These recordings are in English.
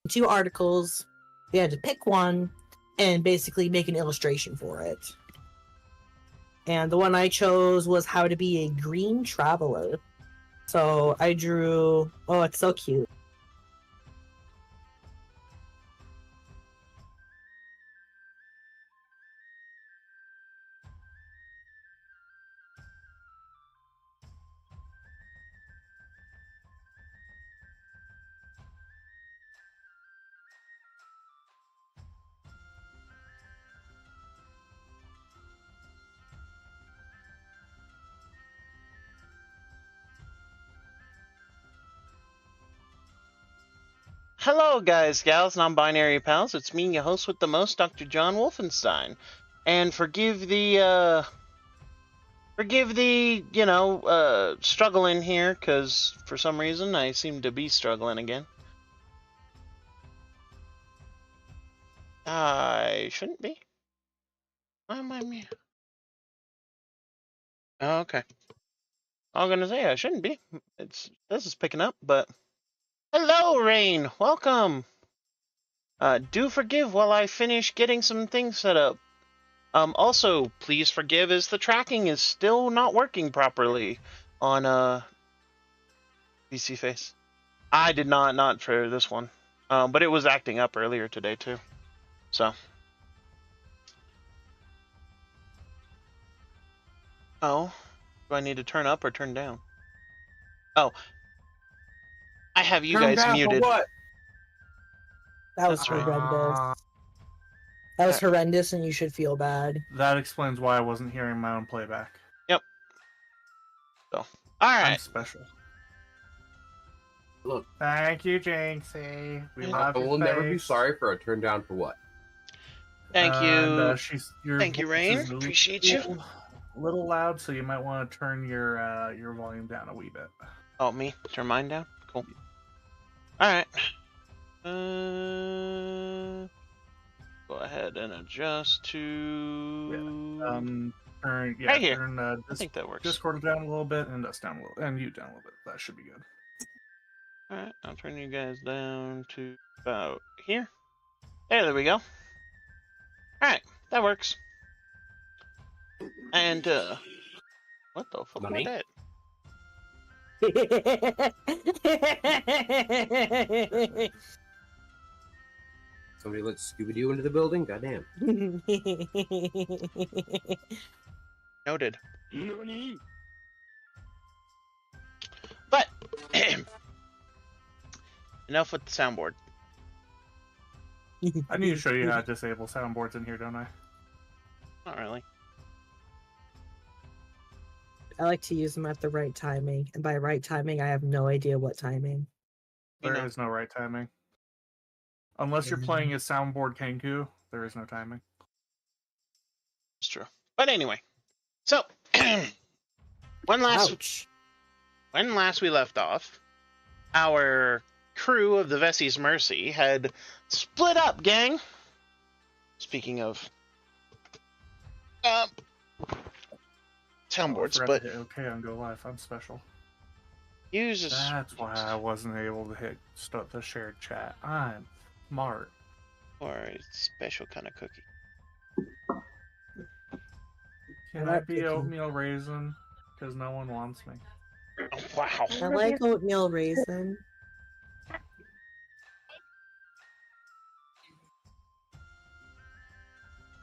Two articles. We had to pick one and basically make an illustration for it. And the one I chose was how to be a green traveler. So I drew, oh, it's so cute. Hello, guys, gals, non-binary pals. It's me, your host with the most, Dr.JWolfenstein. And forgive the, struggling here, because for some reason I seem to be struggling again. I shouldn't be. Why am I me? Oh, okay. I'm gonna say I shouldn't be. This is picking up, but hello, Rain. Welcome. Do forgive while I finish getting some things set up. Also, please forgive as the tracking is still not working properly on PC Face. I did not for this one, but it was acting up earlier today too. So, oh, do I need to turn up or turn down? Oh, I have you turn guys down muted. For what? That was That's right. horrendous. That was horrendous, and you should feel bad. That explains why I wasn't hearing my own playback. Yep. So, all right. I'm special. Look, thank you, Jinxie. We love I your will never be face. sorry for a turn down for what. Thank you. Thank you, Rain. Appreciate you. A little loud, so you might want to turn your volume down a wee bit. Oh, me? Turn mine down? Cool. All right. Go ahead and adjust to... Turn, right here. Turn, I think that works. Discord down a little bit, and us down a little, and you down a little bit. That should be good. All right, I'll turn you guys down to about here. There we go. All right, that works. And what the fuck was that? Somebody let Scooby-Doo into the building? Goddamn. Noted. But enough with the soundboard. I need to show you how to disable soundboards in here, don't I? Not really. I like to use them at the right timing, and by right timing, I have no idea what timing. There is no right timing. Unless you're playing a soundboard Kenku, there is no timing. It's true. But anyway, so when last we left off, our crew of the Vessi's Mercy had split up, gang. Speaking of soundboards, but okay, on Go Live, I'm special. That's why I wasn't able to hit the shared chat. I'm smart. Or a special kind of cookie. Can I be oatmeal raisin? Because no one wants me. Oh, wow. I like oatmeal raisin.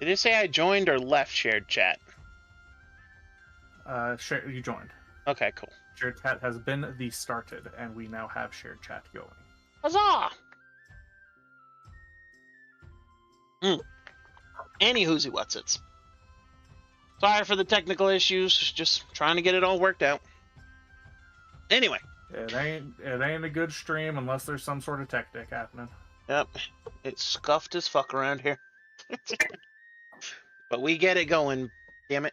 Did it say I joined or left shared chat? You joined. Okay, cool. Shared chat has been started, and we now have shared chat going. Huzzah! Any whoosy whatsits. Sorry for the technical issues, just trying to get it all worked out. Anyway. It ain't a good stream unless there's some sort of tactic happening. Yep. It's scuffed as fuck around here. But we get it going, damn it.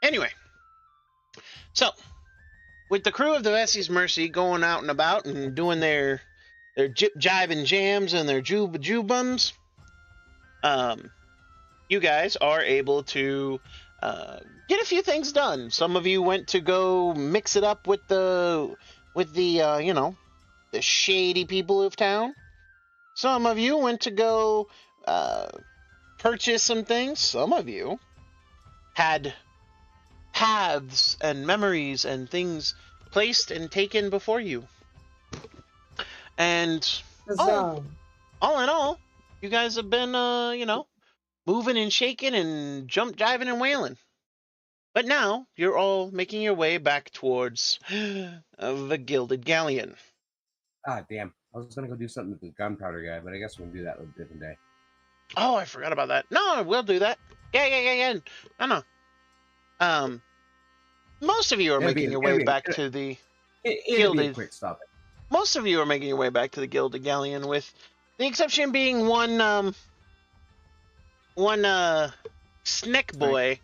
Anyway. So, with the crew of the Vessie's Mercy going out and about and doing their jip jive and jams and their jubums, you guys are able to get a few things done. Some of you went to go mix it up with the you know, the shady people of town. Some of you went to go purchase some things. Some of you had paths and memories and things placed and taken before you. And all in all, you guys have been, you know, moving and shaking and jump jiving and wailing. But now you're all making your way back towards the Gilded Galleon. Ah, damn. I was gonna go do something with the gunpowder guy, but I guess we'll do that a different day. Oh, I forgot about that. No, we'll do that. Yeah. No. Most of you are making your way back to the It'll be a quick stop. Most of you are making your way back to the Gilded Galleon, with the exception being one Snick boy,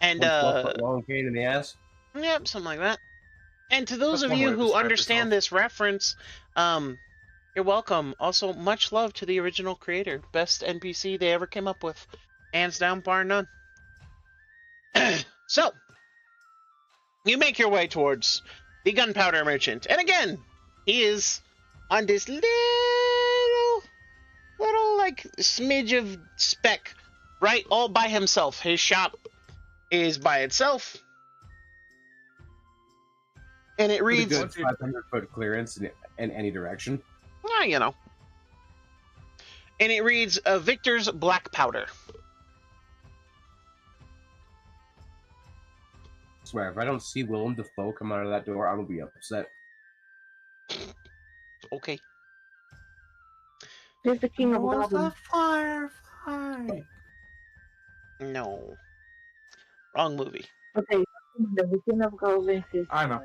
and 12-foot long pain in the ass. Yep, something like that. And to those That's of one you way to who describe understand yourself. this reference, you're welcome. Also, much love to the original creator. Best NPC they ever came up with. Hands down, bar none. So, you make your way towards the gunpowder merchant. And again, he is on this little like smidge of speck, right? All by himself. His shop is by itself. And it With a reads... good 500-foot clearance in any direction. Yeah, you know. And it reads, Victor's Black Powder. I swear, if I don't see Willem Dafoe come out of that door, I'm gonna be upset. Okay. He's the king of What's goblins. a firefly? No. Wrong movie. Okay, the king of goblins is... I know.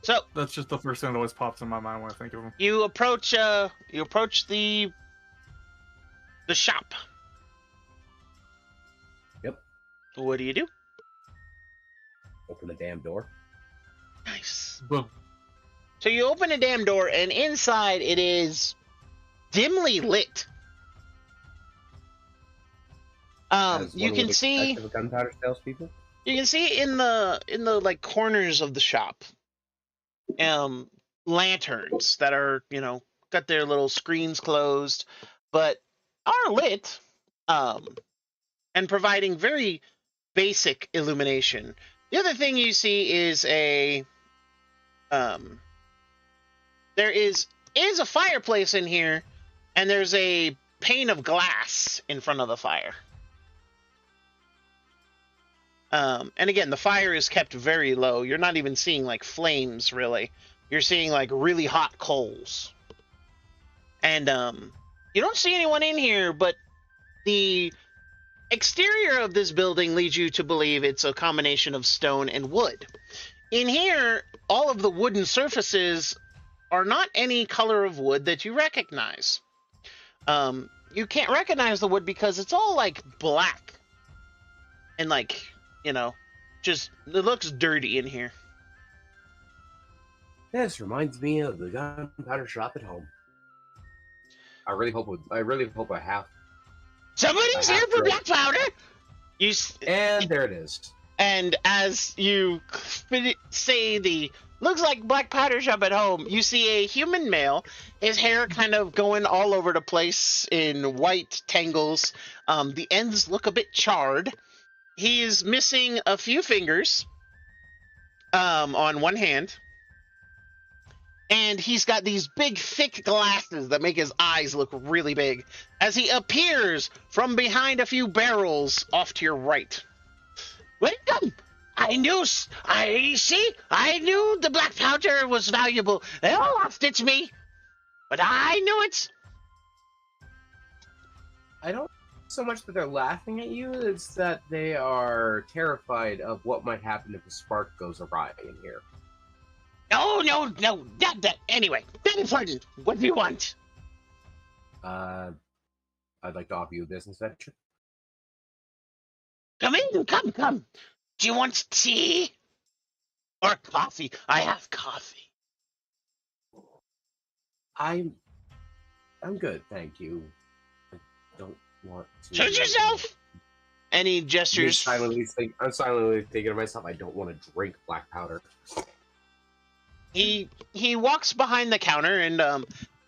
So, That's just the first thing that always pops in my mind when I think of him. you approach the shop. Yep. What do you do? Open the damn door. Nice. Boom. So you open a damn door, and inside it is dimly lit. As You one can would see expect of gunpowder salespeople. you can see in the like corners of the shop, lanterns that are, you know, got their little screens closed, but are lit, and providing very basic illumination. The other thing you see is there is a fireplace in here, and there's a pane of glass in front of the fire. And again, the fire is kept very low. You're not even seeing like flames, really. You're seeing like really hot coals. And you don't see anyone in here, but the exterior of this building leads you to believe it's a combination of stone and wood. In here, all of the wooden surfaces are not any color of wood that you recognize. You can't recognize the wood because it's all like black. And like, you know, just, it looks dirty in here. This reminds me of the gunpowder shop at home. I really hope I have. Somebody's here for black powder! And there it is. And as you say the looks like black powder shop at home, you see a human male, his hair kind of going all over the place in white tangles. The ends look a bit charred. He is missing a few fingers on one hand. And he's got these big, thick glasses that make his eyes look really big as he appears from behind a few barrels off to your right. Welcome! I knew the black powder was valuable. They all laughed at me, but I knew it. I don't so much that they're laughing at you, it's that they are terrified of what might happen if a spark goes awry in here. No, not that. Anyway, that important. What do you want? I'd like to offer you a business venture. Come in, come. Do you want tea? Or coffee? I have coffee. I'm good, thank you. I don't want to. Suit yourself! And he I'm gestures. silently thinking to myself, I don't want to drink black powder. He walks behind the counter, and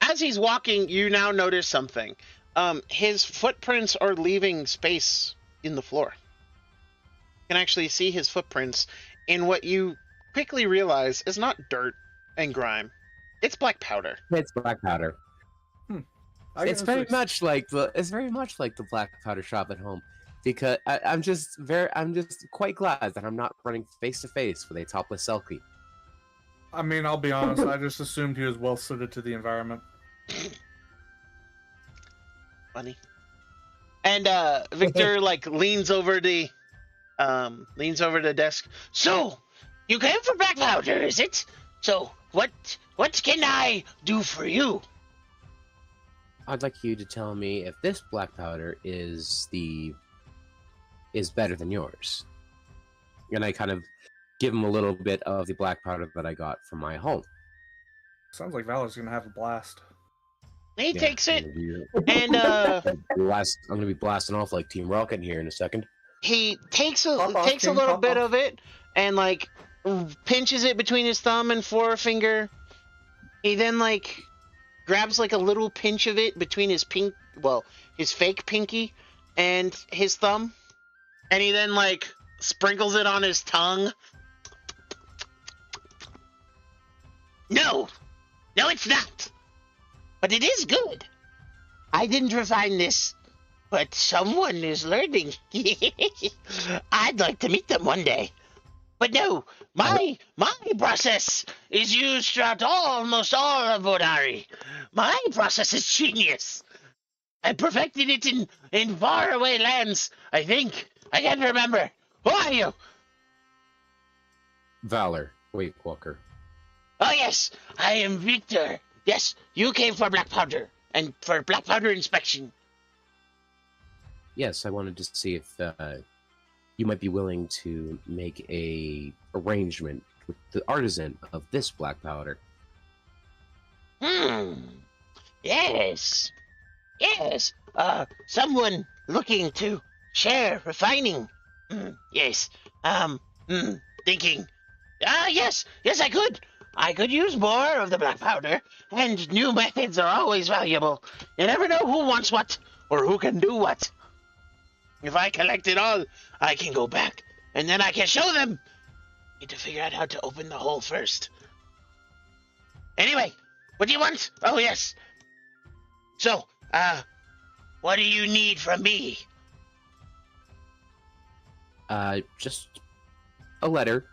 as he's walking, you now notice something. His footprints are leaving space in the floor. You can actually see his footprints in what you quickly realize is not dirt and grime. It's black powder. It's black powder. It's very much like the black powder shop at home, because I'm just quite glad that I'm not running face to face with a topless selkie. I mean, I'll be honest. I just assumed he was well suited to the environment. Funny. And Victor leans over the desk. So, you came for black powder, is it? So, what can I do for you? I'd like you to tell me if this black powder is better than yours. And I kind of give him a little bit of the black powder that I got from my home. Sounds like Valor's gonna have a blast. He takes it, and and I'm gonna be blasting off like Team Rocket here in a second. he takes a Pop off, little pop bit off. of it and pinches it between his thumb and forefinger. He then grabs a little pinch of it between his his fake pinky and his thumb, and he then sprinkles it on his tongue. No, it's not. But it is good. I didn't refine this, but someone is learning. I'd like to meet them one day. But no, my process is used throughout almost all of Vodari. My process is genius. I perfected it in faraway lands, I think. I can't remember. Who are you? Valor, wait, Walker. Oh yes, I am Victor. Yes, you came for black powder, and for black powder inspection. Yes, I wanted to see if you might be willing to make a arrangement with the artisan of this black powder. Yes. Someone looking to share refining. Yes. Thinking. Yes, I could. I could use more of the black powder, and new methods are always valuable. You never know who wants what, or who can do what. If I collect it all, I can go back, and then I can show them. Need to figure out how to open the hole first. Anyway, what do you want? Oh, yes. So, what do you need from me? Just a letter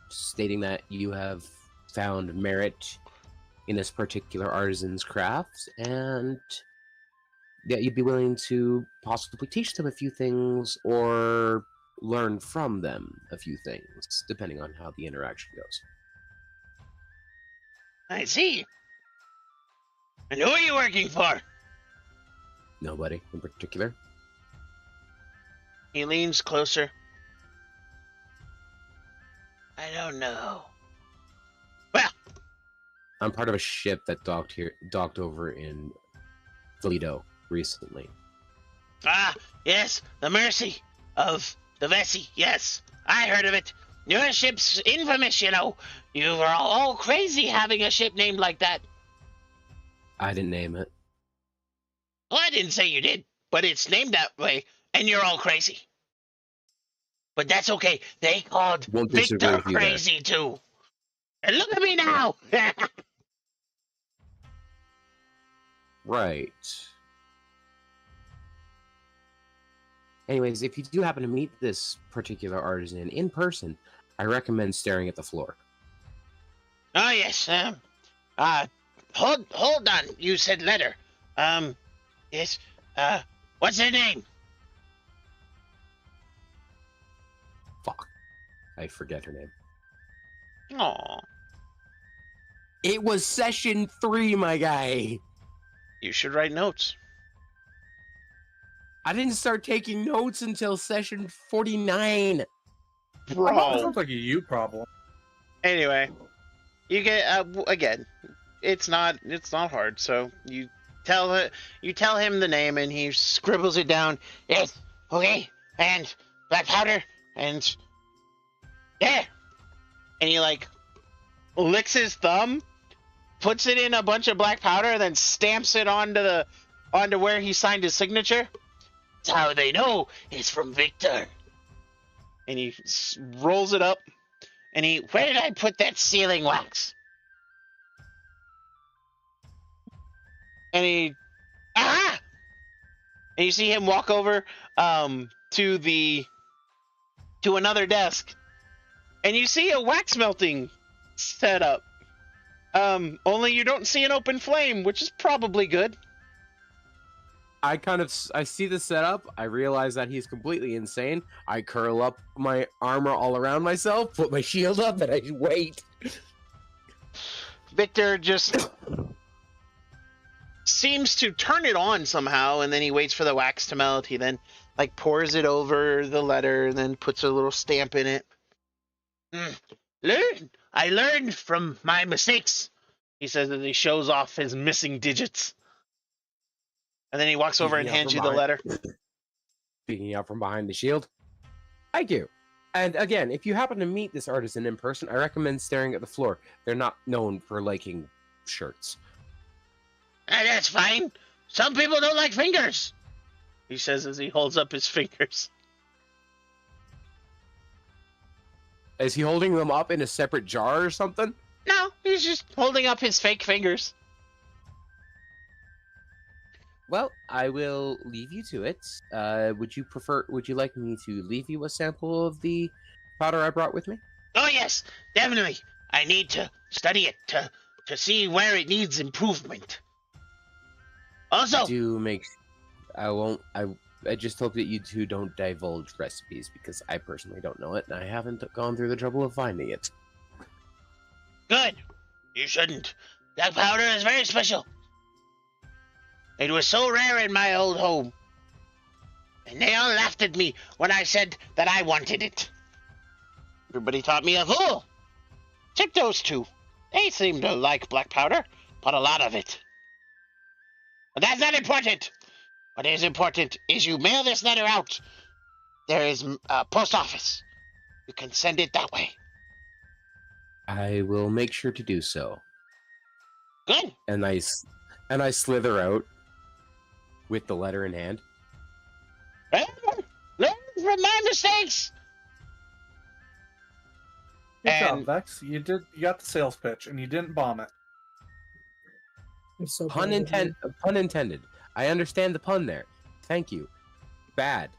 stating that you have found merit in this particular artisan's crafts, and that you'd be willing to possibly teach them a few things or learn from them a few things, depending on how the interaction goes. I see. And who are you working for? Nobody in particular. He leans closer. I don't know. Well, I'm part of a ship that docked over in Toledo recently. Yes, the Mercy of the Vessi. Yes, I heard of it. Your ship's infamous, you know. You were all crazy having a ship named like that. I didn't name it. Well, I didn't say you did, but it's named that way, and you're all crazy. But that's okay. They called Won't disagree Victor with you there. crazy, too. And look at me now! Right. Anyways, if you do happen to meet this particular artisan in person, I recommend staring at the floor. Oh, yes. Hold on. You said letter. Yes. What's her name? Fuck. I forget her name. Aw. It was session 3, my guy. You should write notes. I didn't start taking notes until session 49. That Bro. sounds like a you problem. Anyway, you get again. It's not hard. So you tell him the name, and he scribbles it down. Yes, okay, and black powder, and yeah, and he like licks his thumb, puts it in a bunch of black powder, and then stamps it onto where he signed his signature. That's how they know it's from Victor. And he rolls it up, and where did I put that sealing wax? And aha! And you see him walk over to another desk, and you see a wax melting setup. Only you don't see an open flame, which is probably good. I see the setup. I realize that he's completely insane. I curl up my armor all around myself, put my shield up, and I wait. Victor just seems to turn it on somehow, and then he waits for the wax to melt. He then like pours it over the letter, and then puts a little stamp in it. I learned from my mistakes, he says as he shows off his missing digits. And then he walks over and hands you the letter. Speaking out from behind the shield. Thank you. And again, if you happen to meet this artisan in person, I recommend staring at the floor. They're not known for liking shirts. That's fine. Some people don't like fingers, he says as he holds up his fingers. Is he holding them up in a separate jar or something? No, he's just holding up his fake fingers. Well, I will leave you to it. Would you like me to leave you a sample of the powder I brought with me? Oh yes, definitely. I need to study it to see where it needs improvement. Also, I just hope that you two don't divulge recipes, because I personally don't know it, and I haven't gone through the trouble of finding it. good. You shouldn't. That powder is very special. It was so rare in my old home. And they all laughed at me when I said that I wanted it. Everybody thought me a fool. Except those two. They seem to like black powder, but a lot of it. But that's not important. What is important is you mail this letter out. There is a post office. You can send it that way. I will make sure to do so. Good. And I slither out with the letter in hand. Learn from my mistakes. Good job, And- Vex. You got the sales pitch, and you didn't bomb it. I'm so Pun proud of you. intended. I understand the pun there. Thank you. Bad.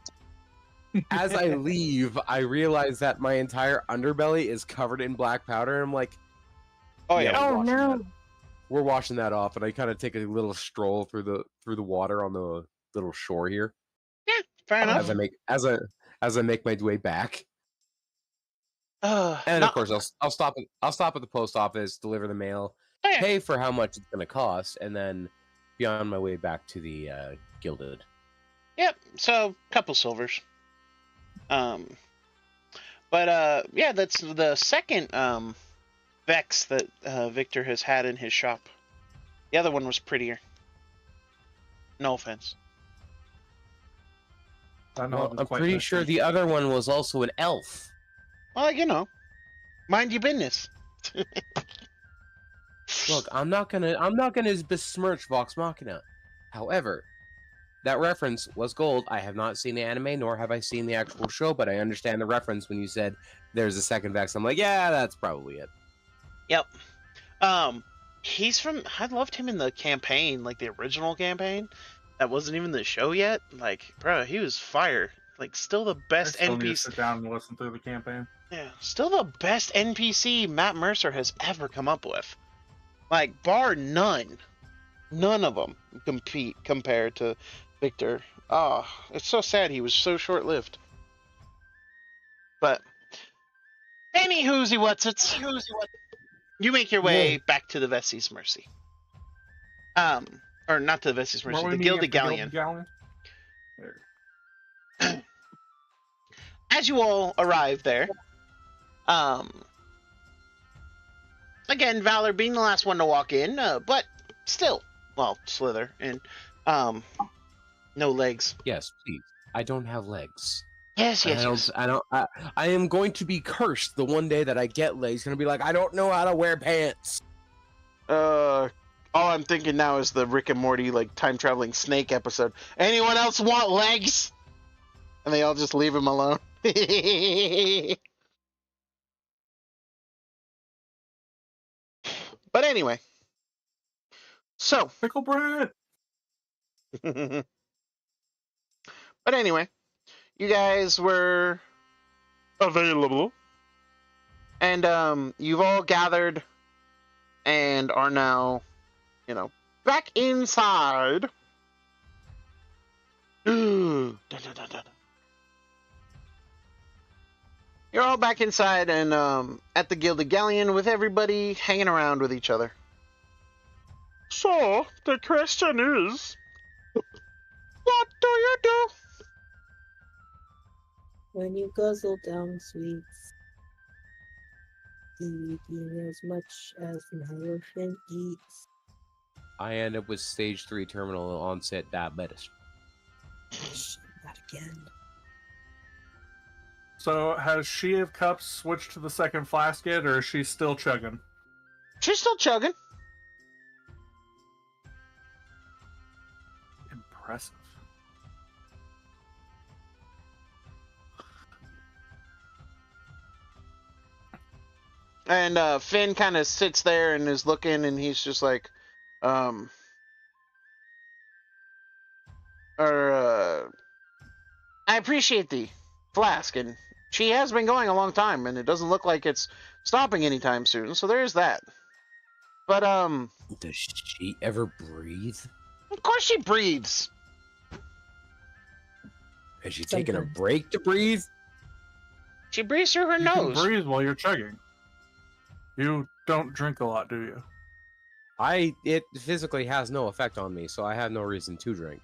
As I leave, I realize that my entire underbelly is covered in black powder. I'm like, Oh yeah. yeah. Oh washing no. we're washing that off, and I kind of take a little stroll through the water on the little shore here Fair enough. as I make my way back. And Not- of course, I'll stop at the post office, deliver the mail, Oh, yeah. pay for how much it's going to cost, and then be on my way back to the Gilded. Yep. So couple silvers. Yeah, that's the second Vex that Victor has had in his shop. The other one was prettier. No offense. I know Well, it was I'm quite pretty nice. sure the other one was also an elf. Well, you know, mind your business. Look, I'm not gonna besmirch Vox Machina. However, that reference was gold. I have not seen the anime, nor have I seen the actual show, but I understand the reference when you said there's a second Vex. I'm like, yeah, that's probably it. Yep. He's from. I loved him in the campaign, like the original campaign. That wasn't even the show yet. Like, bro, he was fire. Like, still the I best still need to NPC. sit down and listen through the campaign. Yeah, still the best NPC Matt Mercer has ever come up with. Like, bar none. None of them compete compared to Victor. Oh, it's so sad he was so short-lived. But, any whoosy what's it's. You make your way back to the Vessi's Mercy. Or not to the Vessi's Mercy, Weren't we the meeting Gilded at the Galleon. Galleon? There. As you all arrive there, again, Valor being the last one to walk in, but still, well, Slither and no legs. Yes, please. I don't have legs. Yes, yes, yes. I am going to be cursed the one day that I get legs. Gonna be like, I don't know how to wear pants. All I'm thinking now is the Rick and Morty like time traveling snake episode. Anyone else want legs? And they all just leave him alone. But anyway, so Pickle bread. but anyway, you guys were available, and you've all gathered and are now, back inside. Dun, dun, dun, dun. You're all back inside and at the Gilded Galleon with everybody hanging around with each other. So, the question is, what do you do? When you guzzle down sweets, eating as much as an elephant eats. I end up with stage 3 terminal onset diabetes. Shit, not again. So has She of Cups switched to the second flask yet, or is she still chugging? She's still chugging. Impressive. And Finn kind of sits there and is looking, and he's just like, I appreciate the flask, and she has been going a long time, and it doesn't look like it's stopping anytime soon, so there is that. But, Does she ever breathe? of course she breathes. Has she taken a break to breathe? She breathes through her You nose. can breathe while you're chugging. You don't drink a lot, do you? It physically has no effect on me, so I have no reason to drink.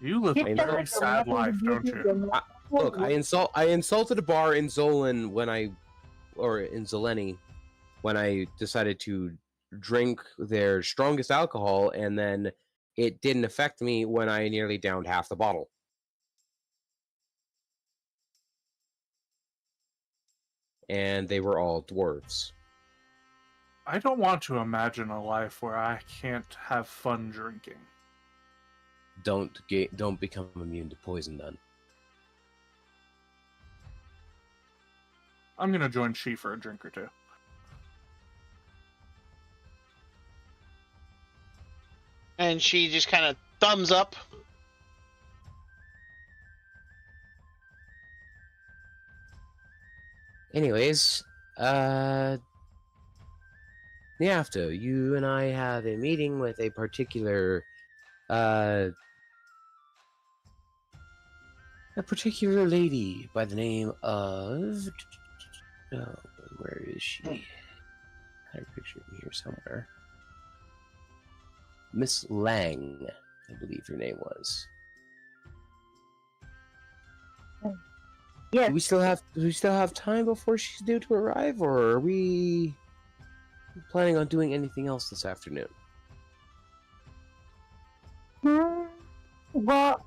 You live a very sad life, don't you? Look, I insulted a bar in Zolan in Zeleni when I decided to drink their strongest alcohol, and then it didn't affect me when I nearly downed half the bottle. And they were all dwarves. I don't want to imagine a life where I can't have fun drinking. Don't become immune to poison, then. I'm gonna join She for a drink or two. And she just kind of thumbs up. Anyways, Niafto, you and I have a meeting with a particular lady by the name of... Oh, where is she? I had a picture of here somewhere. Miss Lang, I believe her name was. Yes. Do we still have time before she's due to arrive, or are we planning on doing anything else this afternoon? Well,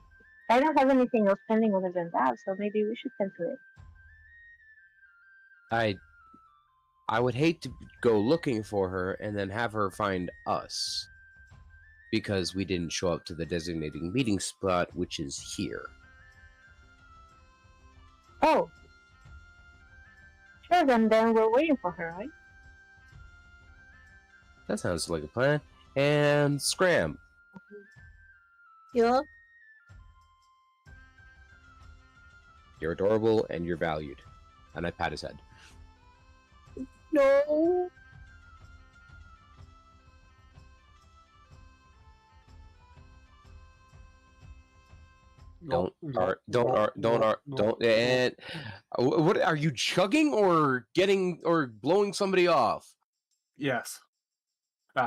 I don't have anything else pending other than that, so maybe we should tend to it. I would hate to go looking for her and then have her find us because we didn't show up to the designated meeting spot, which is here. Oh. Sure, then we're waiting for her, right? That sounds like a plan. And Scram. Yeah. You're adorable and you're valued. And I pat his head. No. Don't. And what are you chugging or getting or blowing somebody off? Yes.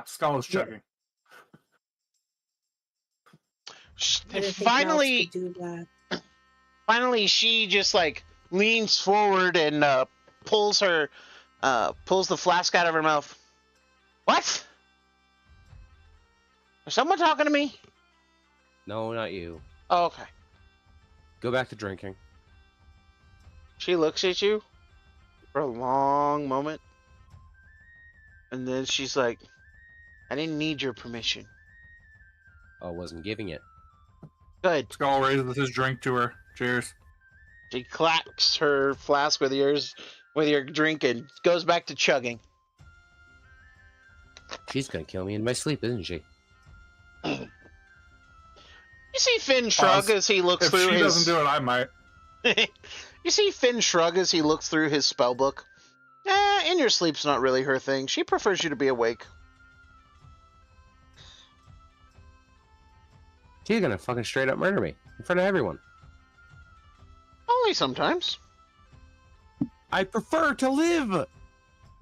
Skull is Yeah. chugging. I didn't think Mouse Finally, could do that. finally, she just like leans forward and pulls the flask out of her mouth. What? Is someone talking to me? No, not you. Oh, okay. Go back to drinking. She looks at you for a long moment, and then she's like, "I didn't need your permission." I wasn't giving it. Good. Skull raises his drink to her. Cheers. She clacks her flask with your drink and goes back to chugging. She's gonna kill me in my sleep, isn't she? You see Finn shrug as he looks If through she his. doesn't do it, I might. You see Finn shrug as he looks through his spell book. In your sleep's not really her thing. She prefers you to be awake. She's gonna fucking straight up murder me in front of everyone. Only sometimes. I prefer to live.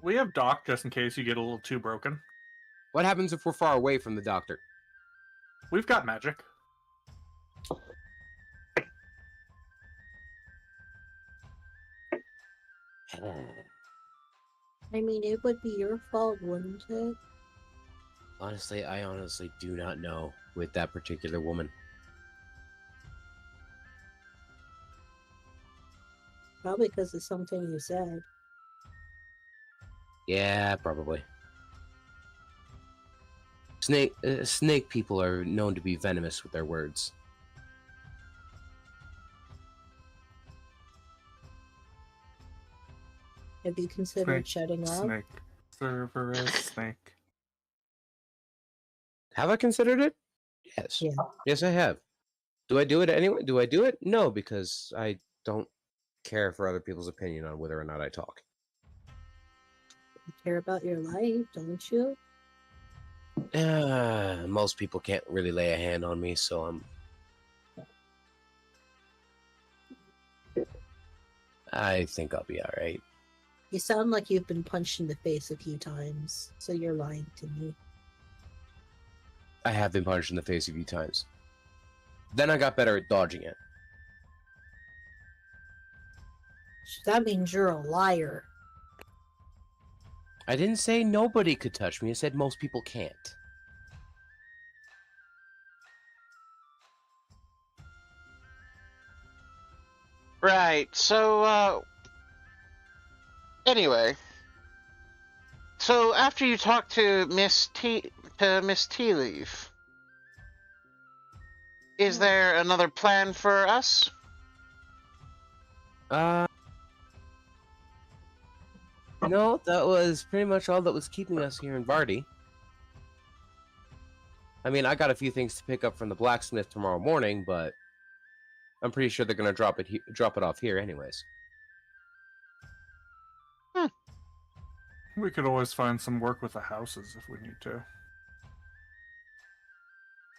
We have Doc just in case you get a little too broken. What happens if we're far away from the doctor? We've got magic. I mean, it would be your fault, wouldn't it? Honestly, I honestly do not know with that particular woman. Probably because of something you said. Yeah, probably. Snake people are known to be venomous with their words. Have you considered shutting up? Snake. Cerberus snake. Have I considered it? Yes. Yeah. Yes, I have. Do I do it anyway? Do I do it? No, because I don't care for other people's opinion on whether or not I talk. You care about your life, don't you? Most people can't really lay a hand on me, so I think I'll be alright. You sound like you've been punched in the face a few times, so you're lying to me. I have been punched in the face a few times. Then I got better at dodging it. That means you're a liar. I didn't say nobody could touch me. I said most people can't. Right. So, anyway. So after you talk to Miss Tea Leaf, is there another plan for us? No, that was pretty much all that was keeping us here in Vardi. I mean, I got a few things to pick up from the blacksmith tomorrow morning, but I'm pretty sure they're gonna drop it off here anyways. We could always find some work with the houses if we need to.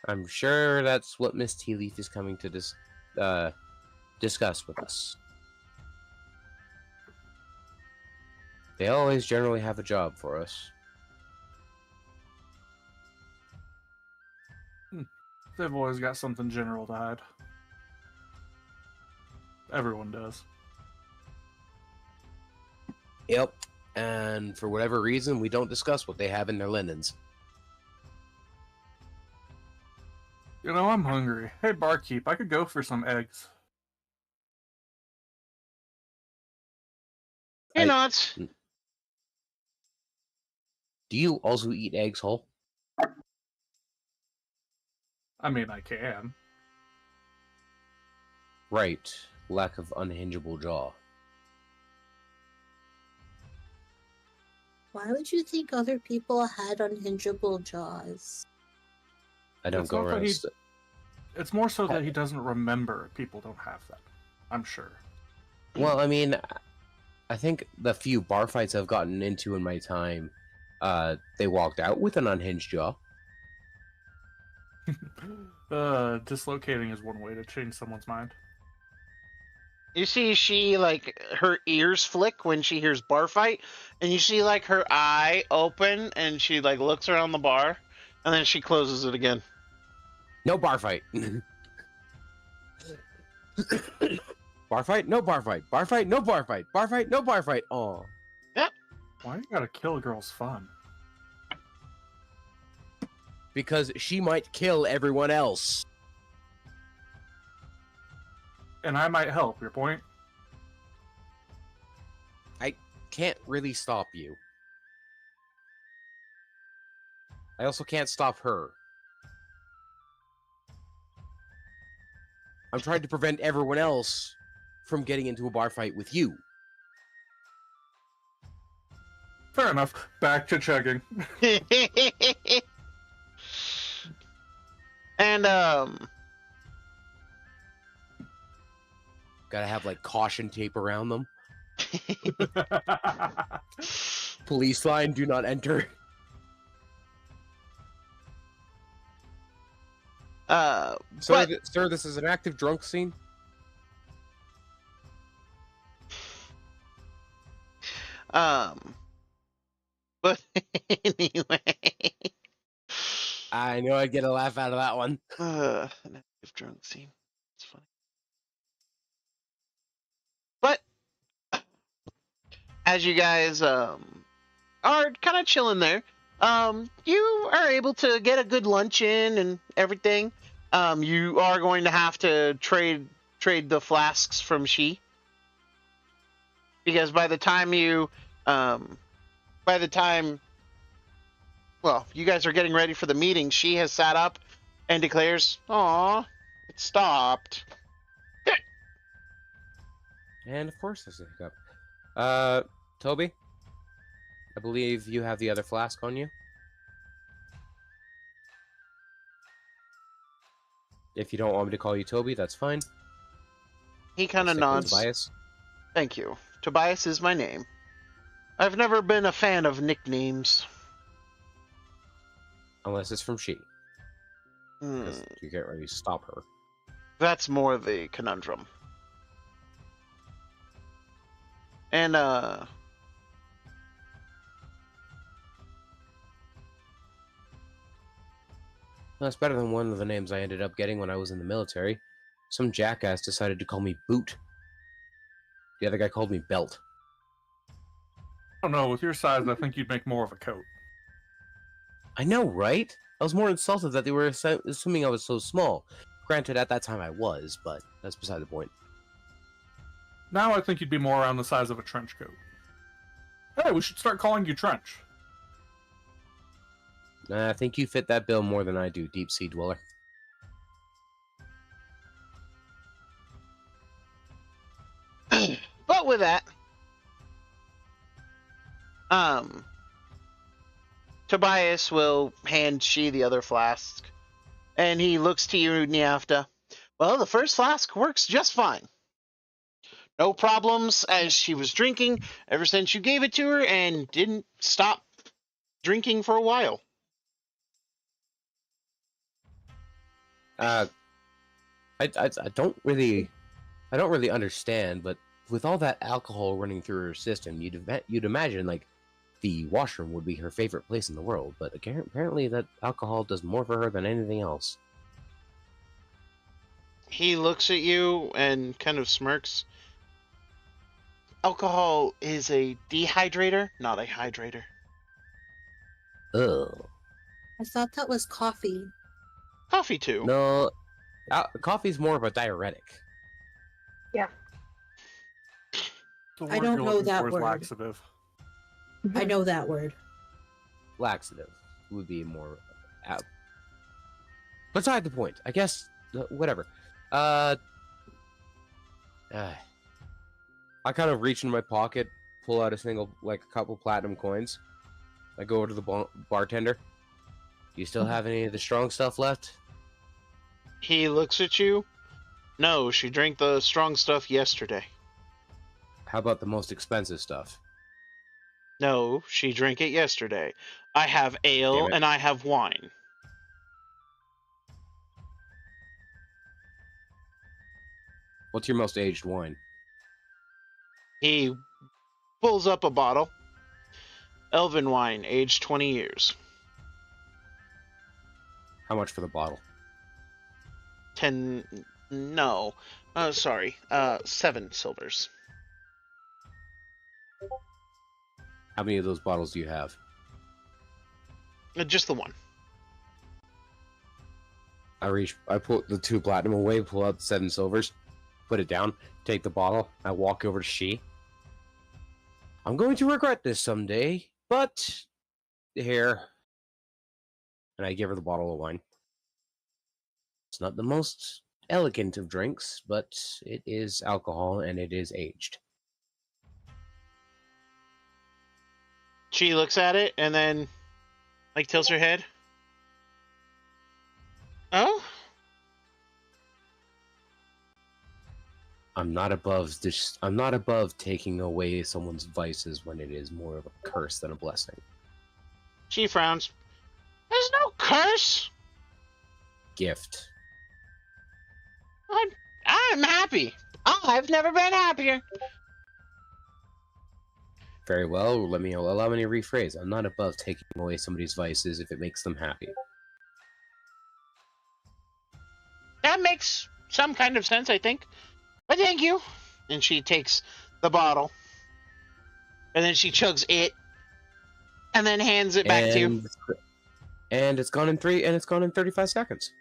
I'm sure that's what Miss Tea Leaf is coming to discuss with us. They always generally have a job for us. They've always got something general to hide. Everyone does. Yep. And for whatever reason, we don't discuss what they have in their linens. You know, I'm hungry. Hey, barkeep, I could go for some eggs. You're not. Do you also eat eggs whole? I mean, I can. Right. Lack of unhingeable jaw. Why would you think other people had unhingeable jaws? I don't It's go not that around. he- It's more so that he doesn't remember people don't have that. I'm sure. Well, I mean, I think the few bar fights I've gotten into in my time, they walked out with an unhinged jaw. Dislocating is one way to change someone's mind. You see, she like her ears flick when she hears bar fight, and you see like her eye open, and she like looks around the bar, and then she closes it again. No bar fight. Bar fight? No bar fight. Bar fight? No bar fight. Bar fight? No bar fight. Oh. Why you gotta kill a girl's fun? Because she might kill everyone else. And I might help, your point? Can't really stop you. I also can't stop her. I'm trying to prevent everyone else from getting into a bar fight with you. Fair enough. Back to chugging. And Gotta have like caution tape around them. Police line, do not enter. Sir, but sir, this is an active drunk scene. but anyway, I know I'd get a laugh out of that one. an active drunk scene. It's funny. But as you guys are kind of chilling there, you are able to get a good lunch in and everything. You are going to have to trade the flasks from she, because by the time you you guys are getting ready for the meeting, she has sat up and declares, "Aw, it stopped." And of course there's a hiccup. Toby? I believe you have the other flask on you. If you don't want me to call you Toby, that's fine. He kind of I'll stick with nods. Tobias. Thank you. Tobias is my name. I've never been a fan of nicknames. Unless it's from she. Hmm, Because you can't really stop her. that's more the conundrum. And That's better than one of the names I ended up getting when I was in the military. Some jackass decided to call me Boot. The other guy called me Belt. I don't know, with your size, I think you'd make more of a coat. I know, right? I was more insulted that they were assuming I was so small. Granted, at that time I was, but that's beside the point. Now I think you'd be more around the size of a trench coat. Hey, we should start calling you Trench. I think you fit that bill more than I do, Deep Sea Dweller. but with that, Tobias will hand she the other flask, and he looks to you, Niafta. Well, the first flask works just fine. No problems as she was drinking ever since you gave it to her, and didn't stop drinking for a while. I don't really understand, but with all that alcohol running through her system, you'd imagine like the washroom would be her favorite place in the world. But apparently, that alcohol does more for her than anything else. He looks at you and kind of smirks. Alcohol is a dehydrator, not a hydrator. Ugh. I thought that was coffee. Coffee too. No, coffee's more of a diuretic. The I word don't you're know looking that for is word. laxative. I know that word. Laxative would be more. Beside the point, I guess. Whatever. I kind of reach into my pocket, pull out a couple platinum coins. I go over to the bartender. Do you still have any of the strong stuff left? He looks at you. No, she drank the strong stuff yesterday. How about the most expensive stuff? No, she drank it yesterday. I have ale Damn it. and I have wine. What's your most aged wine? He pulls up a bottle. Elven wine, aged 20 years. How much for the bottle? 10... No. Sorry. 7 silvers. How many of those bottles do you have? Just the one. I put the 2 platinum away, pull out the 7 silvers, put it down, take the bottle, I walk over to she. I'm going to regret this someday, but here. And I give her the bottle of wine. It's not the most elegant of drinks, but it is alcohol and it is aged. She looks at it and then, like, tilts her head. Oh? I'm not above taking away someone's vices when it is more of a curse than a blessing. She frowns. There's no curse. Gift. I'm happy. I've never been happier. Very well, allow me to rephrase. I'm not above taking away somebody's vices if it makes them happy. That makes some kind of sense, I think. But thank you. And she takes the bottle. And then she chugs it. And then hands it back to you. And it's gone in 35 seconds.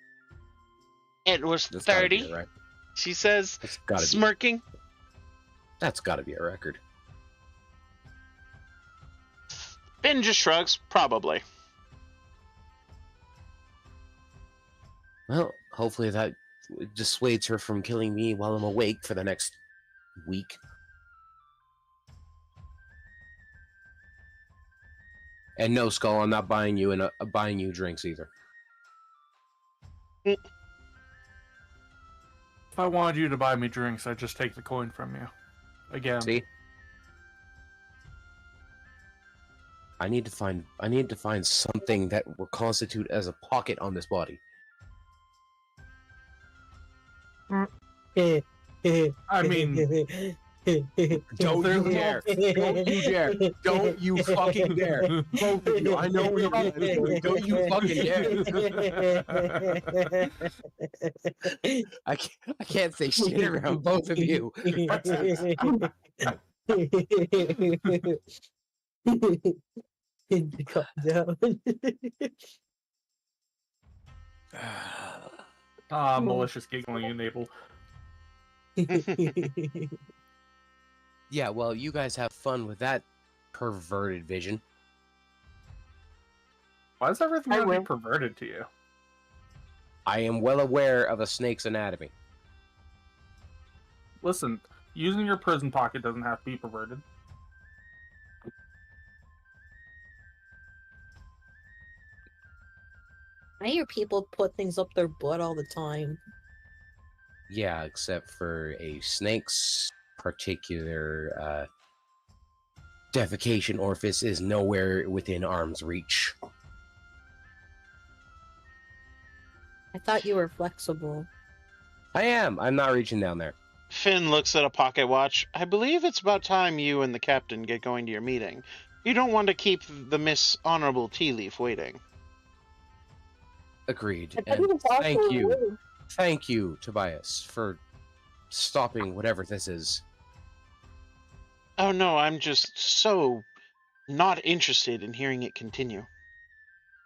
It was That's gotta be 30. a record. She says, That's gotta smirking. That's gotta be a record. Ben just shrugs. Probably. Well, hopefully that dissuades her from killing me while I'm awake for the next week. And no, Skull, I'm not buying you drinks either. If I wanted you to buy me drinks, I'd just take the coin from you. Again. See? I need to find something that will constitute as a pocket on this body. I mean, Don't you dare! Don't you dare! Don't you fucking dare! Both of you, I know where you're Don't you fucking dare! I can't say shit around both of you. Calm down. malicious giggling enabled. Yeah, well, you guys have fun with that perverted vision. Why is everything I going to will. be perverted to you? I am well aware of a snake's anatomy. Listen, using your prison pocket doesn't have to be perverted. I hear people put things up their butt all the time. Yeah, except for a snake's particular defecation orifice is nowhere within arm's reach. I thought you were flexible. I am. I'm not reaching down there. Finn looks at a pocket watch. I believe it's about time you and the captain get going to your meeting. You don't want to keep the Miss Honorable Tea Leaf waiting. Agreed. I thought And it was also thank you. rude. Thank you, Tobias, for stopping whatever this is. Oh no, I'm just so not interested in hearing it continue.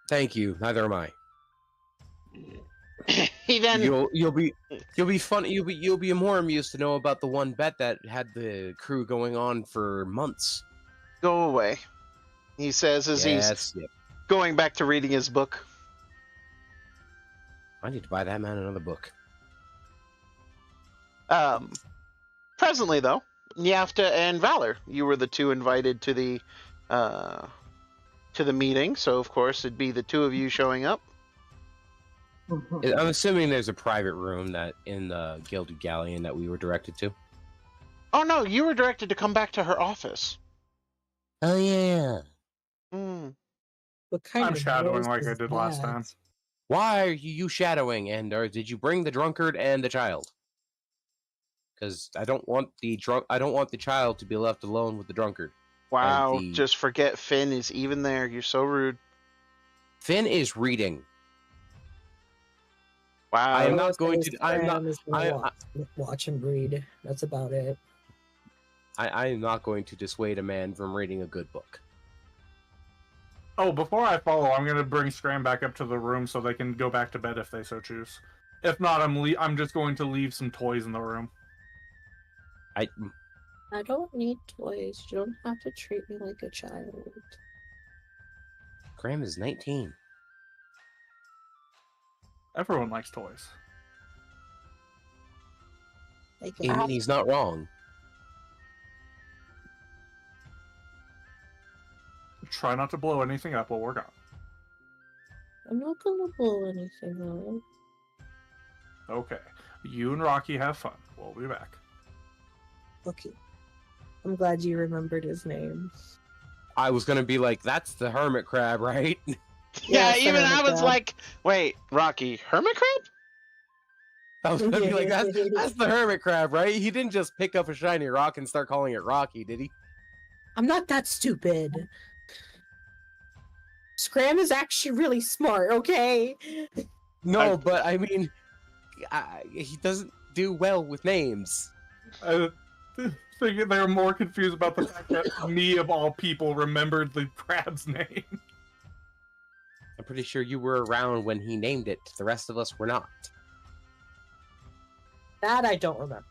Thank you. Neither am I. He then You'll be more amused to know about the one bet that had the crew going on for months. go away. He says as he's Yep. going back to reading his book. I need to buy that man another book. Presently though, Nyafta and Valor, you were the two invited to the meeting, so of course it'd be the two of you showing up. I'm assuming there's a private room that in the Gilded Galleon that we were directed to. Oh no, you were directed to come back to her office. Oh yeah. What kind I'm of shadowing voice like I is did last that? time. Why are you shadowing? And or did you bring the drunkard and the child? because I don't want the child to be left alone with the drunkard. Wow, the- just forget Finn is even there. You're so rude. Finn is reading. Wow. I am All not I'll say going is to. I'm not. Graham is gonna I- watch him read. That's about it. I am not going to dissuade a man from reading a good book. Oh, before I follow, I'm gonna bring Scram back up to the room so they can go back to bed if they so choose. If not, I'm just going to leave some toys in the room. I don't need toys. You don't have to treat me like a child. Graham is 19. Everyone likes toys. Like, I mean, he's not wrong. Try not to blow anything up while we're gone. I'm not gonna blow anything up. Okay. You and Rocky have fun. We'll be back. Okay. I'm glad you remembered his name. I was gonna be like, that's the hermit crab, right? Yeah, Yeah, even I hermit was crab. like, wait, Rocky, hermit crab? I was gonna be like, that's the hermit crab, right? He didn't just pick up a shiny rock and start calling it Rocky, did he? I'm not that stupid. Scram is actually really smart, okay? No, but I mean, he doesn't do well with names. I think they're more confused about the fact that me, of all people, remembered the crab's name. I'm pretty sure you were around when he named it. The rest of us were not. That I don't remember.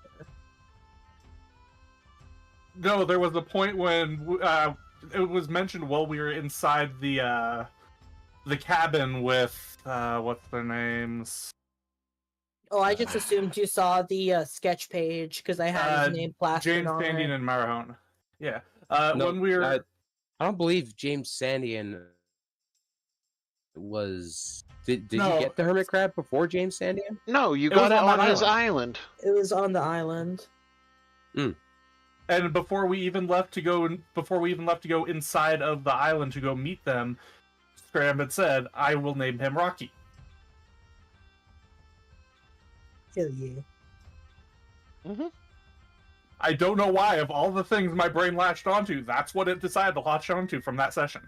No, there was a point when it was mentioned while we were inside the cabin with what's their names? Oh, I just assumed you saw the sketch page because I had his name plastered James on Sandian it. and Marahone. Yeah. No, When we were I don't believe James Sandian was. Did No. you get the hermit crab before James Sandian? No, you It got was it on on that his island. island. It was on the island. and before we even left to go inside of the island to go meet them, Scram had said, "I will name him Rocky." Kill you. Mm-hmm. I don't know why. Of all the things my brain latched onto, that's what it decided to latch onto from that session.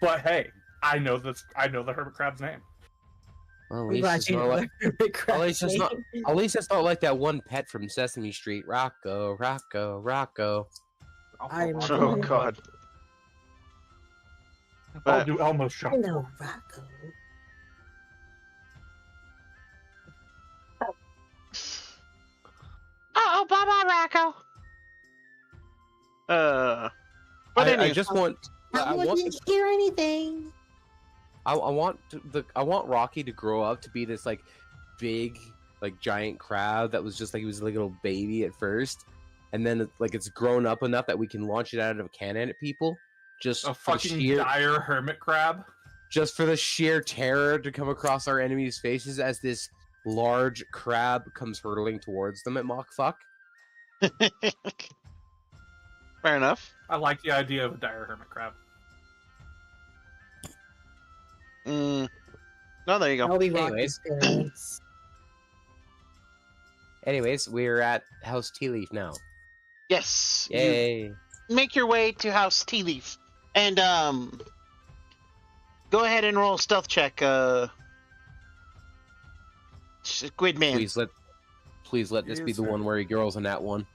But hey, I know the hermit crab's name. Well, at I'm least glad it's you not know like. the At least it's not. name. At least it's not like that one pet from Sesame Street. Rocco, Rocco, Rocco. I'm- Oh God. I'll do Elmo's shop. Hello, Rocco. Oh, bye-bye, Rocco. But I anyway, just want. I want. didn't hear anything. I want I want Rocky to grow up to be this like big, like giant crab that was just like he was like a little baby at first, and then like it's grown up enough that we can launch it out of a cannon at people. Just A for the fucking sheer, dire hermit crab. just for the sheer terror to come across our enemies' faces as this large crab comes hurtling towards them at Mach fuck. fair enough. I like the idea of a dire hermit crab. Mm. No, there you go. That'll be Anyways. Rocky's parents. Anyways, we're at House Tea Leaf now. Yes. You Yay! make your way to House Tea Leaf, and go ahead and roll a stealth check. Squid Man. Please let this be the one where he girls on that one.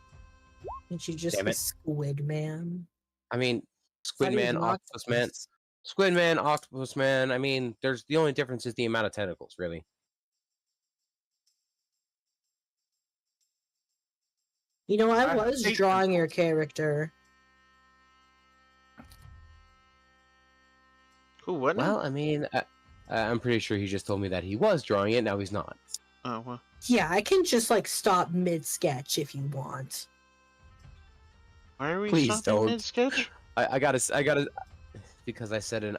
And she just Damn a it. Squid Man. I mean, Squid That is Man, not Octopus Man, nice. Squid Man, Octopus Man. I mean, there's the only difference is the amount of tentacles, really. You know, I I was hate drawing your character. Who wouldn't? Well, I mean, I'm pretty sure he just told me that he was drawing it. Now he's not. Oh well. Yeah, I can just like stop mid-sketch if you want. Why are we Please stopping don't. mid-sketch? I gotta, because I said an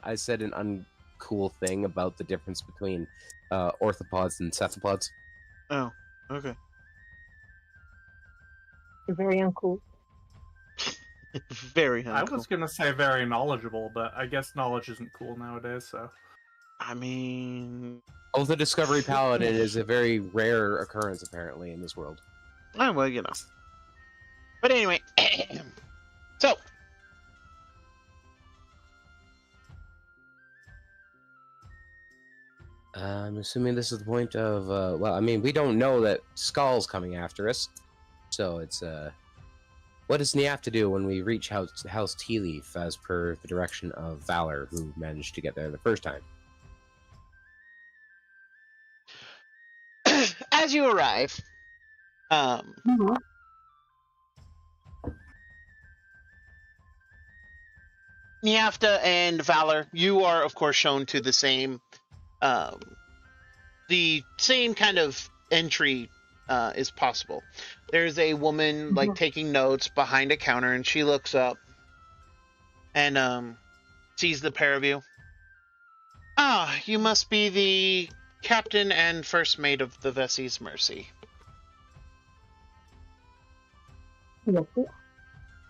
uncool thing about the difference between orthopods and cephalopods. Oh, okay. You're very uncool. Very I uncool. was gonna say very knowledgeable, but I guess knowledge isn't cool nowadays. So I mean, Oh, the Discovery Paladin is a very rare occurrence apparently in this world. Oh, well, you know. But anyway, so I'm assuming this is the point of, well, I mean, we don't know that Skull's coming after us. So it's, what does Niaf to do when we reach House Tea Leaf as per the direction of Valor, who managed to get there the first time? as you arrive, Mhm. Niafta and Valor, you are of course shown to um, the same kind of entry is possible. There's a woman like taking notes behind a counter, and she looks up and sees the pair of you. Ah, you must be the captain and first mate of the Vessie's Mercy. Yes, yes.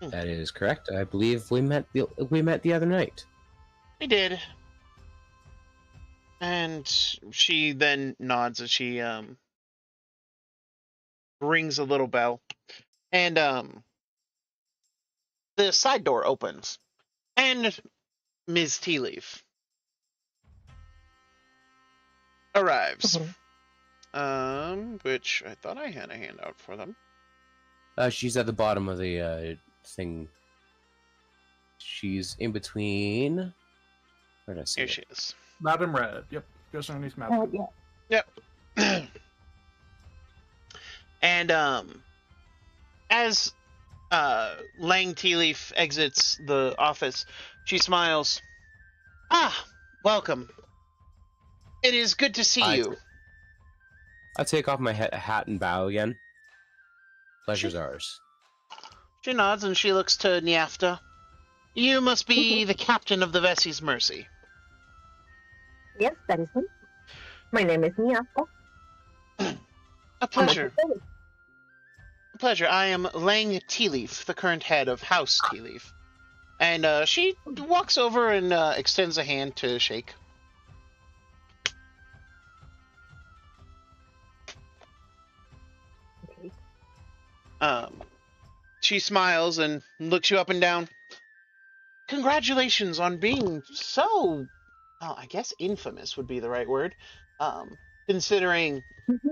That is correct. I believe we met the other night. We did. And she then nods as she rings a little bell. And the side door opens. And Ms. Tea Leaf arrives. Which I thought I had a handout for them. She's at the bottom of the thing. She's in between. Where did I see Here it? she is. Madam Red. Yep. Just underneath Madam. Yeah. Yep. And as Lang Tea Leaf exits the office, she smiles. Ah, welcome. It is good to see you. I take off my hat and bow again. Pleasure's ours. She nods and she looks to Niafta. You must be the captain of the Vessie's Mercy. Yes, that is me. My name is Niafta. A pleasure. A pleasure. I am Lang Tea Leaf, the current head of House Tea Leaf. And she walks over and extends a hand to shake. Okay. She smiles and looks you up and down. Congratulations on being so, well, I guess infamous would be the right word, considering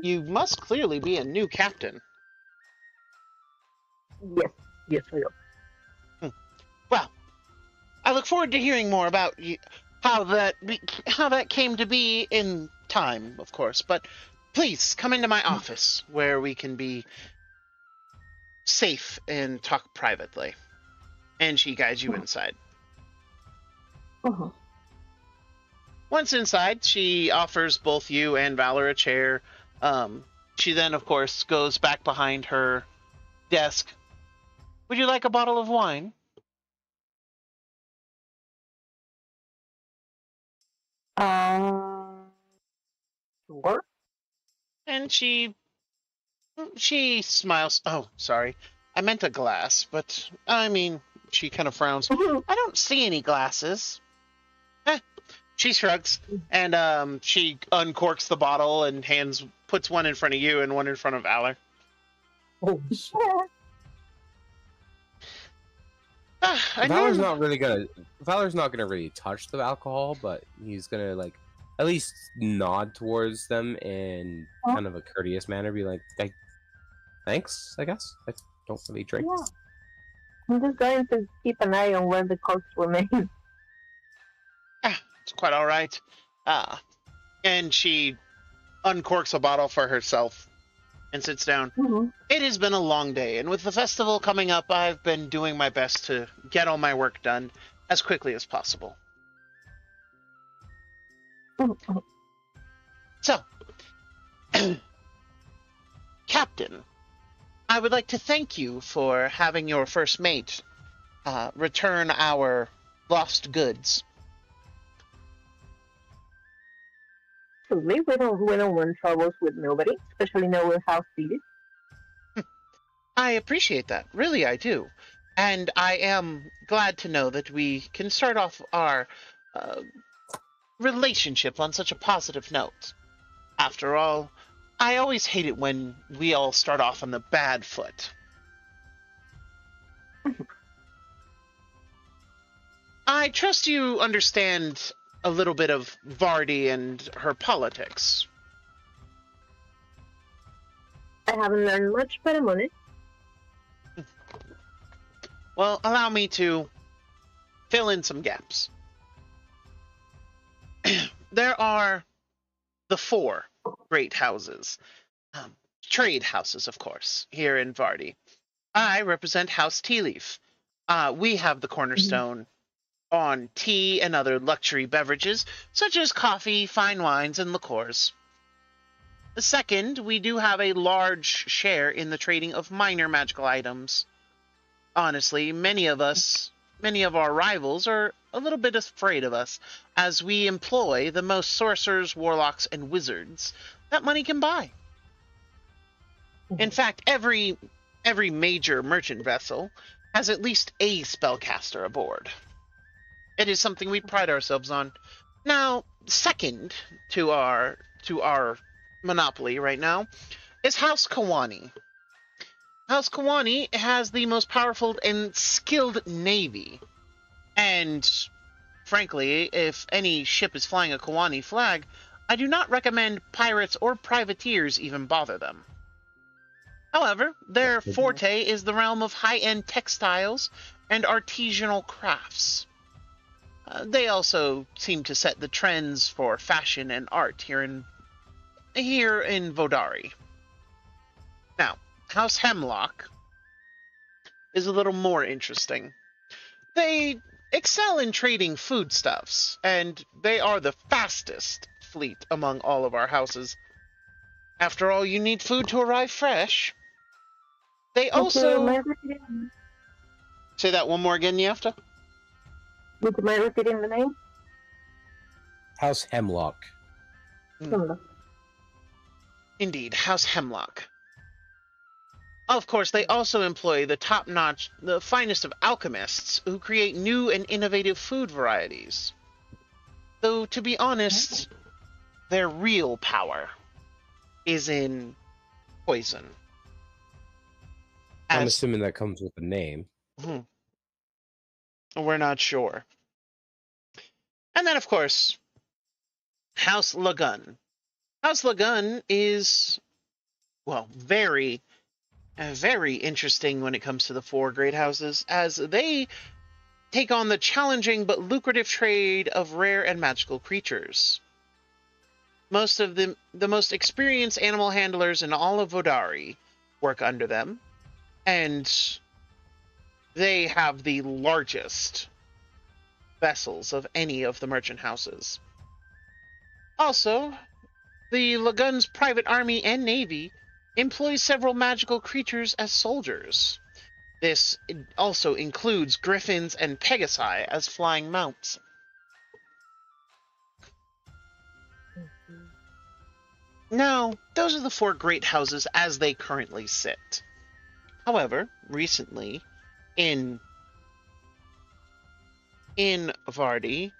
you must clearly be a new captain. Yes, yes, I am. Well, I look forward to hearing more about you, how that came to be in time, of course. But please come into my office where we can be safe and talk privately. And she guides you inside. Uh-huh. Once inside, she offers both you and Valor a chair. She then, of course, goes back behind her desk. Would you like a bottle of wine? Sure. And she smiles. Oh, sorry. I meant a glass, but I mean, she kind of frowns. I don't see any glasses. She shrugs, and she uncorks the bottle and puts one in front of you and one in front of Valor. Oh, Valor's not gonna really touch the alcohol, but he's gonna like at least nod towards them in kind of a courteous manner, be like, thanks, I guess. I don't really drink. Yeah. I'm just going to keep an eye on where the corks remain. It's quite all right. And she uncorks a bottle for herself and sits down. It has been a long day, and with the festival coming up, I've been doing my best to get all my work done as quickly as possible. So, Captain, I would like to thank you for having your first mate return our lost goods. Absolutely, we don't want troubles with nobody, especially now we're house seated. I appreciate that. Really, I do. And I am glad to know that we can start off our relationship on such a positive note. After all, I always hate it when we all start off on the bad foot. I trust you understand a little bit of Vardi and her politics. I haven't learned much, but I'm on it. Well, allow me to fill in some gaps. There are the 4 great houses. Trade houses, of course, here in Vardi. I represent House Tea Leaf. We have the cornerstone on tea and other luxury beverages, such as coffee, fine wines, and liqueurs. The second, we do have a large share in the trading of minor magical items. Honestly, many of our rivals are a little bit afraid of us, as we employ the most sorcerers, warlocks, and wizards that money can buy. In fact, every major merchant vessel has at least a spellcaster aboard. It is something we pride ourselves on. Now, second to our monopoly right now is House Kawani. House Kawani has the most powerful and skilled navy. And frankly, if any ship is flying a Kawani flag, I do not recommend pirates or privateers even bother them. However, their forte is the realm of high-end textiles and artisanal crafts. They also seem to set the trends for fashion and art here in Vodari. Now, House Hemlock is a little more interesting. They excel in trading foodstuffs, and they are the fastest fleet among all of our houses. After all, you need food to arrive fresh. They also... Say that one more again, Yafta? Would you mind repeating the name? House Hemlock. Indeed, House Hemlock. Of course, they also employ the top-notch, the finest of alchemists who create new and innovative food varieties. Though, to be honest, their real power is in poison. I'm assuming that comes with a name. We're not sure. And then, of course, House Lagun. House Lagun is, well, very interesting when it comes to the 4 great houses, as they take on the challenging but lucrative trade of rare and magical creatures. Most of the most experienced animal handlers in all of Vodari work under them, and they have the largest vessels of any of the merchant houses. Also, the Lagun's private army and navy employs several magical creatures as soldiers. This also includes griffins and pegasi as flying mounts. Now, those are the 4 great houses as they currently sit. However, recently, in Vardi,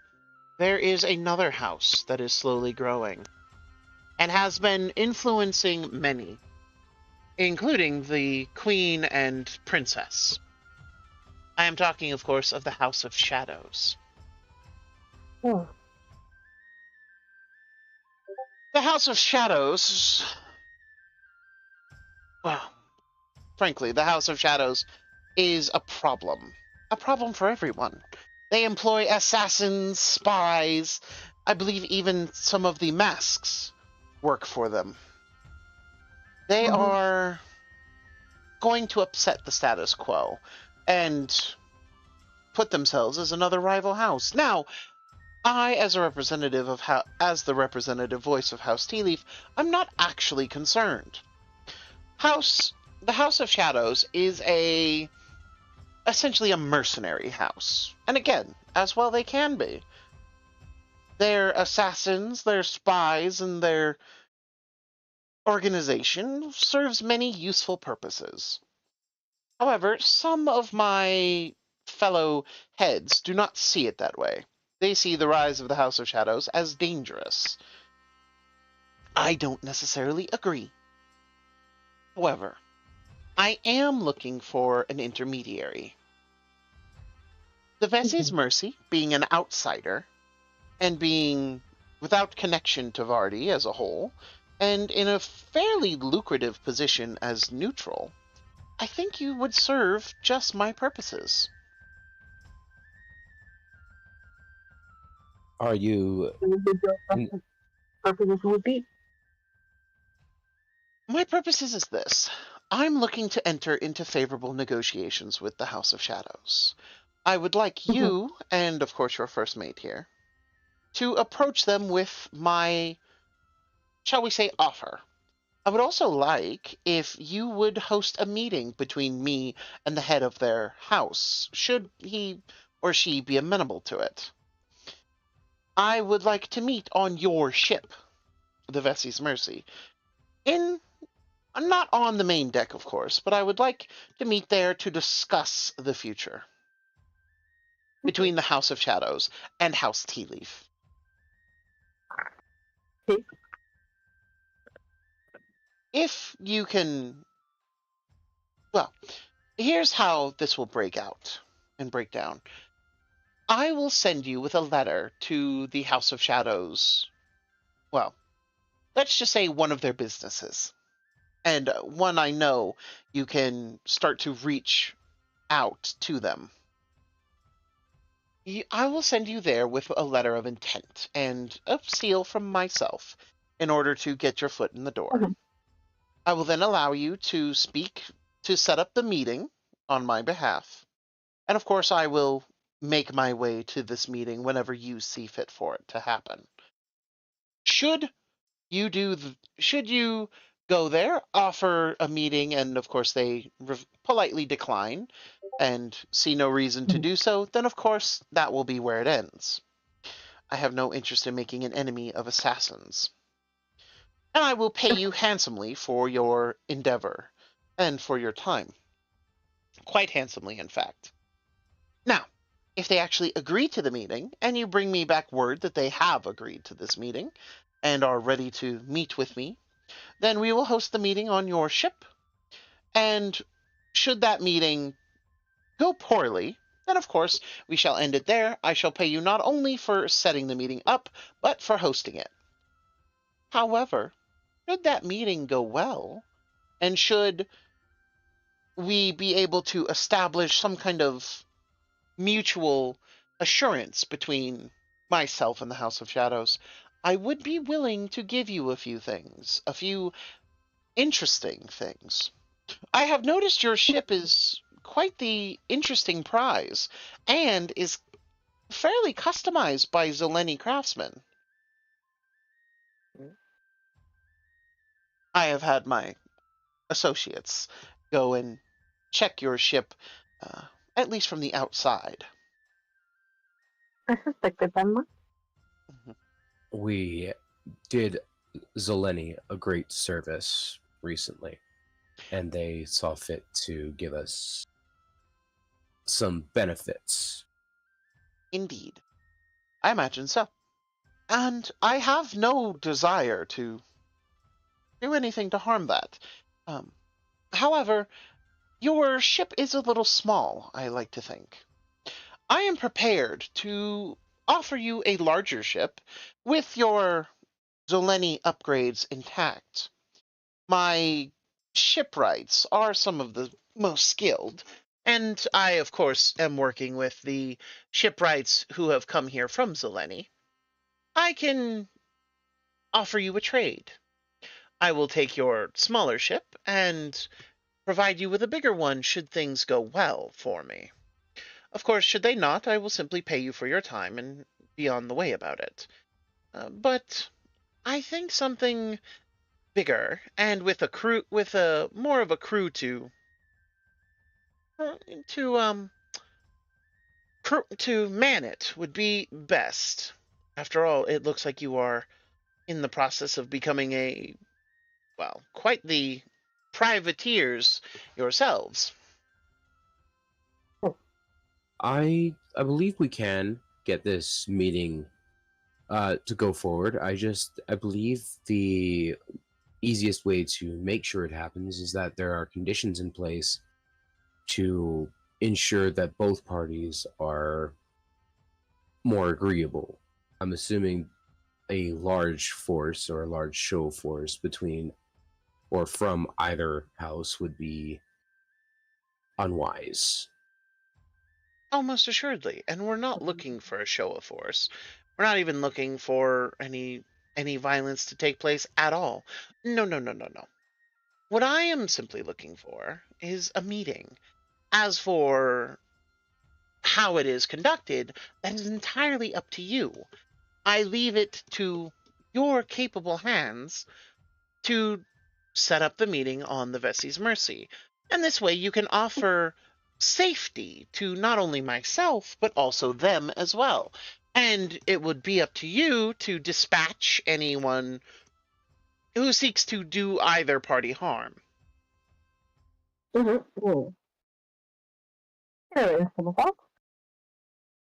there is another house that is slowly growing and has been influencing many, including the queen and princess. I am talking, of course, of the House of Shadows. Oh. The House of Shadows... Well, frankly, the House of Shadows is a problem. A problem for everyone. They employ assassins, spies. I believe even some of the masks work for them. They are going to upset the status quo and put themselves as another rival house. Now, I, as the representative voice of House Tea Leaf, I'm not actually concerned. The House of Shadows is essentially a mercenary house. And again, as well they can be. Their assassins, their spies, and their organization serves many useful purposes. However, some of my fellow heads do not see it that way. They see the rise of the House of Shadows as dangerous. I don't necessarily agree. However, I am looking for an intermediary. The Vessi's Mercy, being an outsider, and being without connection to Vardi as a whole, and in a fairly lucrative position as neutral, I think you would serve just my purposes. Are you? What would your purposes would be? My purposes is this. I'm looking to enter into favorable negotiations with the House of Shadows. I would like you, and of course your first mate here, to approach them with my, shall we say, offer. I would also like if you would host a meeting between me and the head of their house, should he or she be amenable to it. I would like to meet on your ship, the Vessi's Mercy, not on the main deck, of course, but I would like to meet there to discuss the future between the House of Shadows and House Tea Leaf. Okay. If you can, well, here's how this will break out and break down. I will send you with a letter to the House of Shadows. Well, let's just say one of their businesses. And one I know you can start to reach out to them. I will send you there with a letter of intent and a seal from myself in order to get your foot in the door. Mhm. I will then allow you to speak to set up the meeting on my behalf. And of course, I will make my way to this meeting whenever you see fit for it to happen. Should you go there, offer a meeting, and of course they politely decline and see no reason to do so, then of course that will be where it ends. I have no interest in making an enemy of assassins. And I will pay you handsomely for your endeavor and for your time. Quite handsomely, in fact. Now, if they actually agree to the meeting, and you bring me back word that they have agreed to this meeting and are ready to meet with me, then we will host the meeting on your ship. And should that meeting go poorly, then of course we shall end it there. I shall pay you not only for setting the meeting up, but for hosting it. However, should that meeting go well, and should we be able to establish some kind of mutual assurance between myself and the House of Shadows, I would be willing to give you a few things, a few interesting things. I have noticed your ship is quite the interesting prize, and is fairly customized by Zeleni craftsmen. I have had my associates go and check your ship, at least from the outside. I suspected that much. We did Zeleni a great service recently, and they saw fit to give us some benefits. Indeed. I imagine so. And I have no desire to do anything to harm that. However, your ship is a little small, I like to think. I am prepared to offer you a larger ship with your Zoleni upgrades intact. My shipwrights are some of the most skilled, and I, of course, am working with the shipwrights who have come here from Zeleni. I can offer you a trade. I will take your smaller ship and provide you with a bigger one should things go well for me. Of course, should they not, I will simply pay you for your time and be on the way about it. But I think something bigger and with a crew, with a more of a crew to to man it would be best. After all, it looks like you are in the process of becoming quite the privateers yourselves. I believe we can get this meeting to go forward. I believe the easiest way to make sure it happens is that there are conditions in place to ensure that both parties are more agreeable. I'm assuming a large force or a large show force between or from either house would be unwise. Oh, most assuredly. And we're not looking for a show of force. We're not even looking for any violence to take place at all. No, no, no, no, no. What I am simply looking for is a meeting. As for how it is conducted, that is entirely up to you. I leave it to your capable hands to set up the meeting on the Vessi's Mercy. And this way you can offer safety to not only myself, but also them as well. And it would be up to you to dispatch anyone who seeks to do either party harm. Mm-hmm. Sure, instead of that,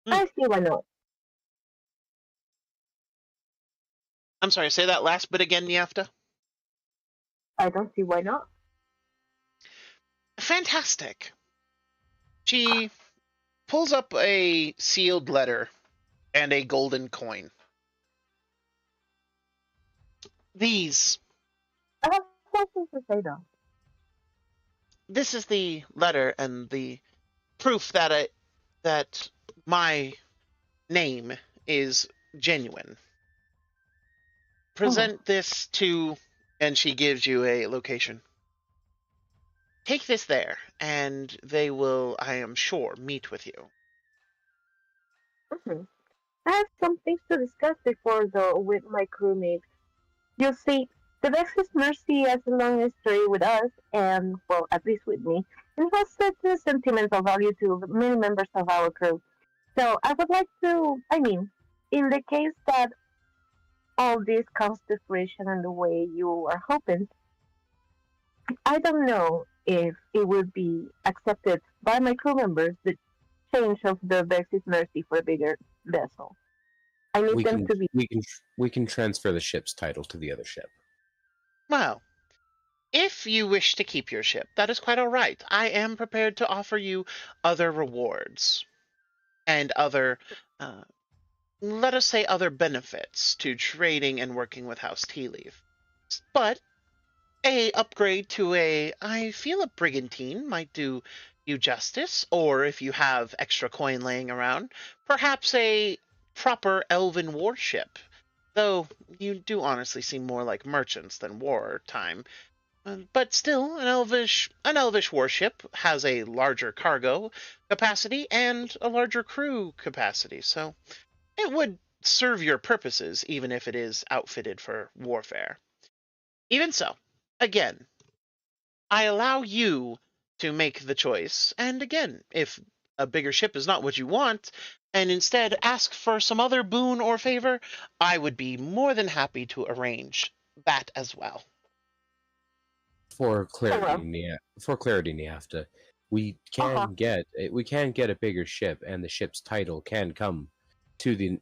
I see why not. I'm sorry, say that last bit again, Niafta. I don't see why not. Fantastic. She pulls up a sealed letter and a golden coin. These. I have something to say though. This is the letter and the proof that that my name is genuine. Present this to, and she gives you a location. Take this there, and they will, I am sure, meet with you. Mm-hmm. I have some things to discuss before though with my crewmates. You see, the Vex's Mercy has a long history with us, and well, at least with me, and has certain sentimental value to many members of our crew. So I would like to, in the case that all this comes to fruition and the way you are hoping, I don't know if it would be accepted by my crew members the change of the Vex's Mercy for a bigger vessel. I need them to be. We can transfer the ship's title to the other ship. Well, if you wish to keep your ship, that is quite all right. I am prepared to offer you other rewards and other, let us say, other benefits to trading and working with House Tea Leaf. But a upgrade to I feel a brigantine might do you justice, or if you have extra coin laying around, perhaps a proper elven warship. Though you do honestly seem more like merchants than wartime. But still, an elvish warship has a larger cargo capacity and a larger crew capacity, so it would serve your purposes even if it is outfitted for warfare. Even so, again, I allow you to make the choice, and again, if a bigger ship is not what you want, and instead ask for some other boon or favor, I would be more than happy to arrange that as well. For clarity, Niafta, we can get a bigger ship, and the ship's title can come to the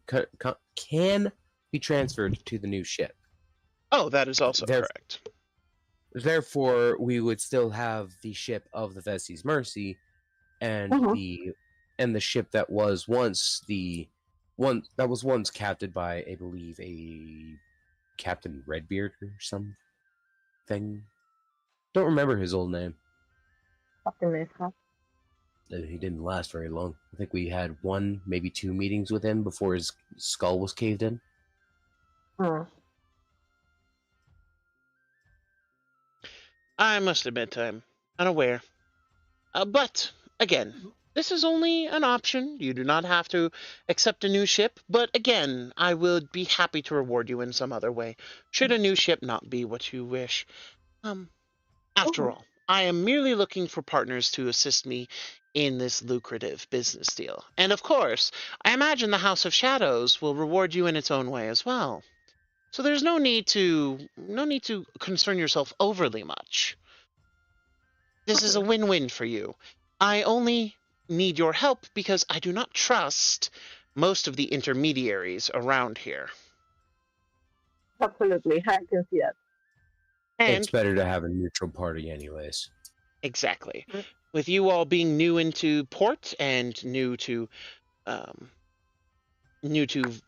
can be transferred to the new ship. Oh, that is also correct. Therefore, we would still have the ship of the Vessi's Mercy, and the ship that was once captained by, I believe, a Captain Redbeard or something. Don't remember his old name. He didn't last very long. I think we had 1, maybe 2 meetings with him before his skull was caved in. I must admit I'm unaware. But, again, this is only an option. You do not have to accept a new ship. But, again, I would be happy to reward you in some other way, should a new ship not be what you wish. After all, I am merely looking for partners to assist me in this lucrative business deal. And, of course, I imagine the House of Shadows will reward you in its own way as well. So there's no need to concern yourself overly much. This is a win-win for you. I only need your help because I do not trust most of the intermediaries around here. Absolutely, I can see that. And It's better to have a neutral party, anyways. exactly, Mm. with you all being new into port and new to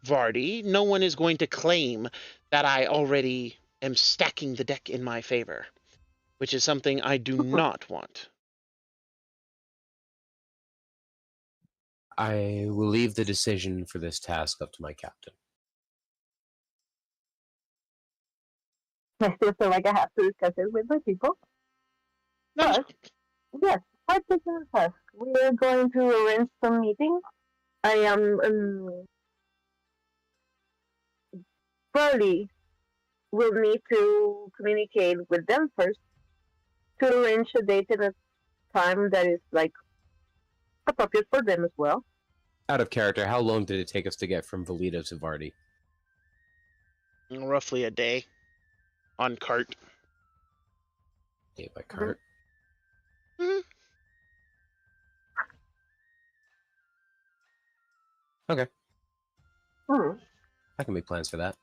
Vardi, no one is going to claim that I already am stacking the deck in my favor, which is something I do not want. I will leave the decision for this task up to my captain. I still feel like I have to discuss it with my people. But yes, quite taking the task. We are going to arrange some meetings. I am probably will need to communicate with them first to arrange a date and a time that is like appropriate for them as well. Out of character, how long did it take us to get from Valito to Vardi? Roughly a day on cart. Day by cart. Mhm. Okay, Hmm. I can make plans for that.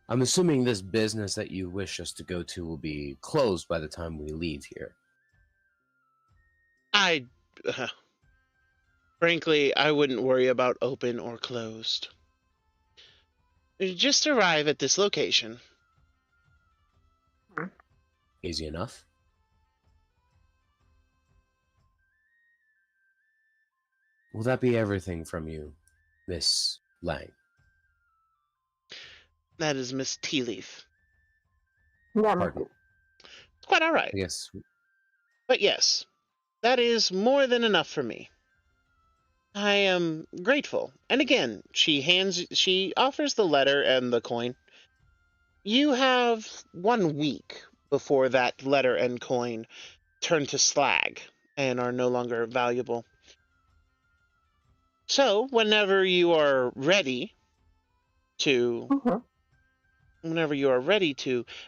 I'm assuming this business that you wish us to go to will be closed by the time we leave here. Frankly, I wouldn't worry about open or closed. Just arrive at this location. Easy enough. Will that be everything from you, Miss Lang? That is Miss Tea Leaf. Yeah, Pardon. It's quite all right. I guess. But yes, that is more than enough for me. I am grateful. And again, she offers the letter and the coin. You have 1 week before that letter and coin turn to slag and are no longer valuable. So, whenever you are ready to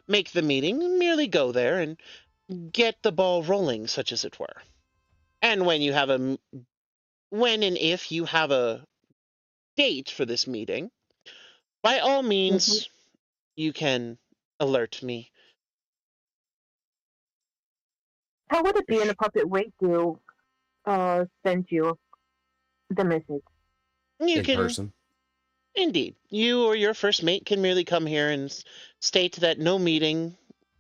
make the meeting, merely go there and get the ball rolling, such as it were. And when and if you have a date for this meeting, by all means, you can alert me. How would it be an appropriate way to send you the message? You In can, person? indeed, you or your first mate can merely come here and state that no meeting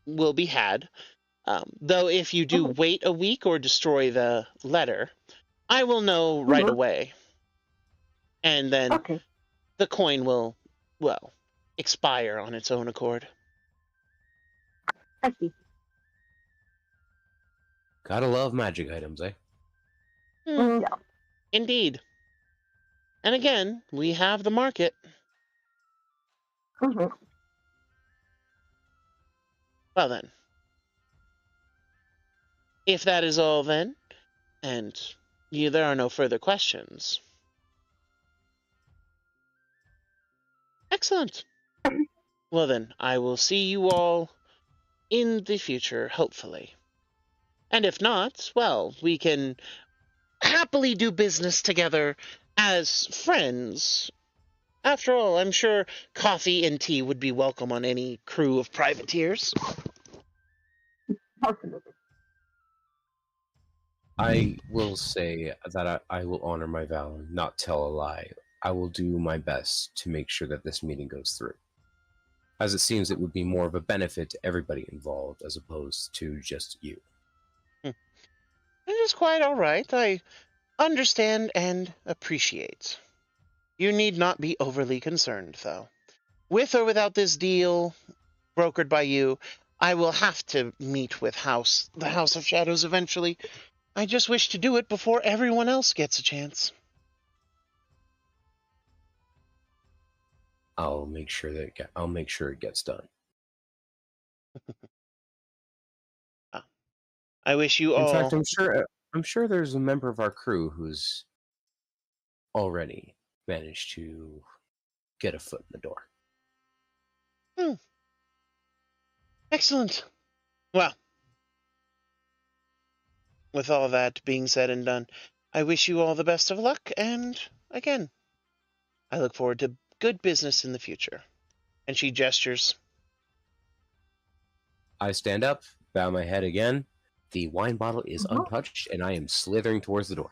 will be had. Though if you do wait a week or destroy the letter, I will know right away. And then Okay, the coin will, well, expire on its own accord. I see. Gotta love magic items, eh? Yeah. Indeed. And again, we have the market. Mm-hmm. Well then, if that is all then, and there are no further questions. Excellent. Well then, I will see you all in the future, hopefully. And if not, well, we can happily do business together as friends. After all, I'm sure coffee and tea would be welcome on any crew of privateers. Absolutely. I will say that I will honor my vow and not tell a lie. I will do my best to make sure that this meeting goes through. As it seems it would be more of a benefit to everybody involved as opposed to just you. It is quite all right. I understand and appreciate. You need not be overly concerned, though. With or without this deal brokered by you, I will have to meet with the House of Shadows eventually. I just wish to do it before everyone else gets a chance. I'll make sure it gets done. I wish you In all... fact, I'm sure there's a member of our crew who's already managed to get a foot in the door. Excellent. Well, with all that being said and done, I wish you all the best of luck, and again, I look forward to good business in the future. And she gestures. I stand up, bow my head again. The wine bottle is untouched, and I am slithering towards the door.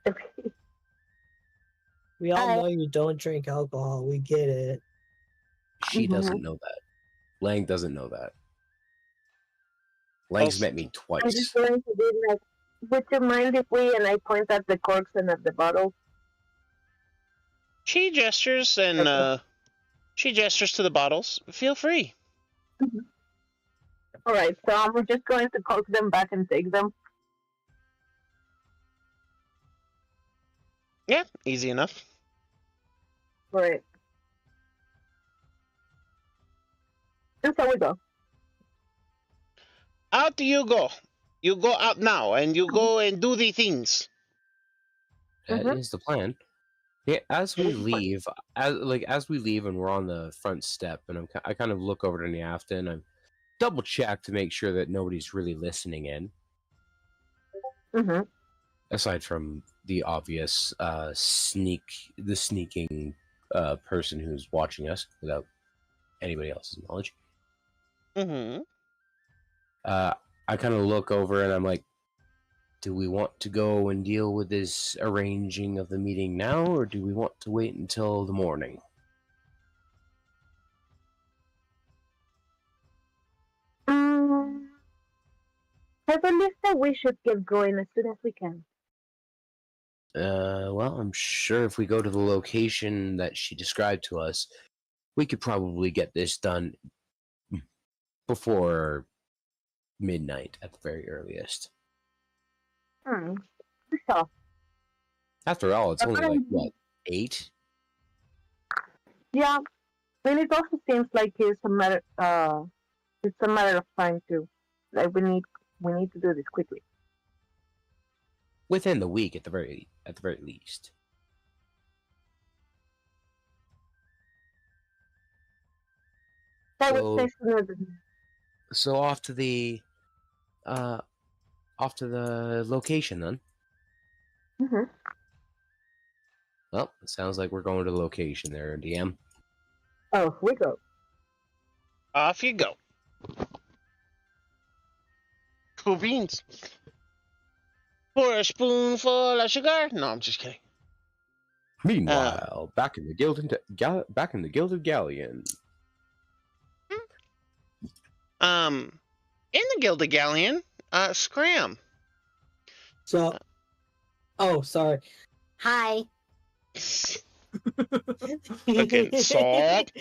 Okay. We all know you don't drink alcohol. We get it. She doesn't know that. Lang doesn't know that. Lang's met me I'm just twice. going to do like, would you mind if we, and I point at the corks and at the bottle? She gestures and she gestures to the bottles. Feel free. Alright, so I'm just going to cork them back and take them. Yeah, easy enough. Right. And so we go. Out you go. You go out now, and you go and do the things. That is the plan. Yeah, as we leave, as we leave, and we're on the front step, and I kind of look over to Niafta, and I double check to make sure that nobody's really listening in. Aside from the obvious sneaking person who's watching us without anybody else's knowledge. I kind of look over and I'm like, do we want to go and deal with this arranging of the meeting now, or do we want to wait until the morning? I believe that we should get going as soon as we can. Well, I'm sure if we go to the location that she described to us, we could probably get this done before midnight at the very earliest. So, After all, it's only like, what, 8? yeah, and it also seems like it's a matter of time too. Like we need to do this quickly. Within the week, at the very least. That would say sooner than So off to the location then. Well, it sounds like we're going to the location there, DM. Oh, we go. Off you go. Cool beans. For a spoonful of sugar? No, I'm just kidding. Meanwhile, back in the Gilded Galleon. In the Gilded Galleon, Scram. So, oh, sorry. Hi. Fucking salt.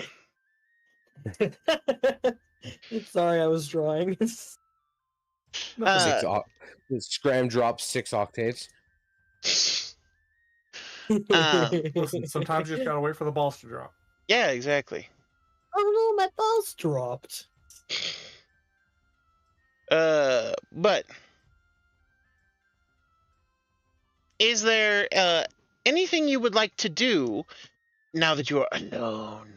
Sorry, I was drawing. Scram drops 6 octaves. Listen, sometimes you just gotta wait for the balls to drop. Yeah, exactly. Oh no, my balls dropped. But is there anything you would like to do now that you are alone?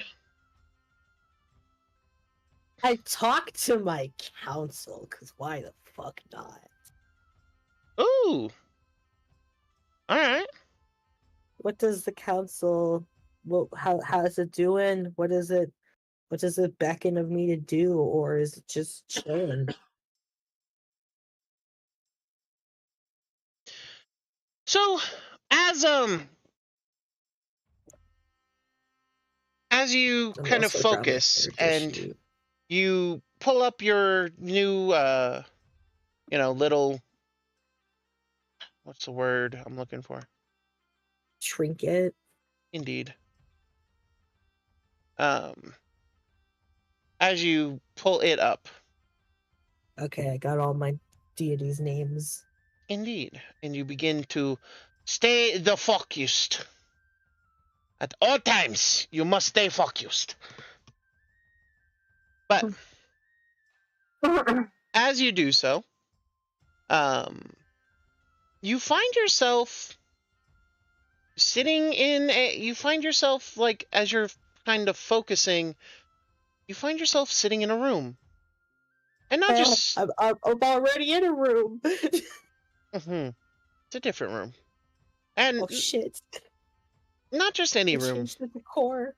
I talked to my council, because why the fuck not? Ooh. Alright. What does the council, how's it doing? What does it beckon of me to do, or is it just chilling? So, as you kind of focus and you pull up your new, little, what's the word I'm looking for? Trinket. Indeed. As you pull it up. Okay, I got all my deities' names. Indeed. And you begin to stay the focused. At all times, you must stay focused. But as you do so, you find yourself like, as you're kind of focusing, you find yourself sitting in a room. And not just... I'm already in a room. Mhm. It's a different room. And Oh shit! not just any It room. changed the decor.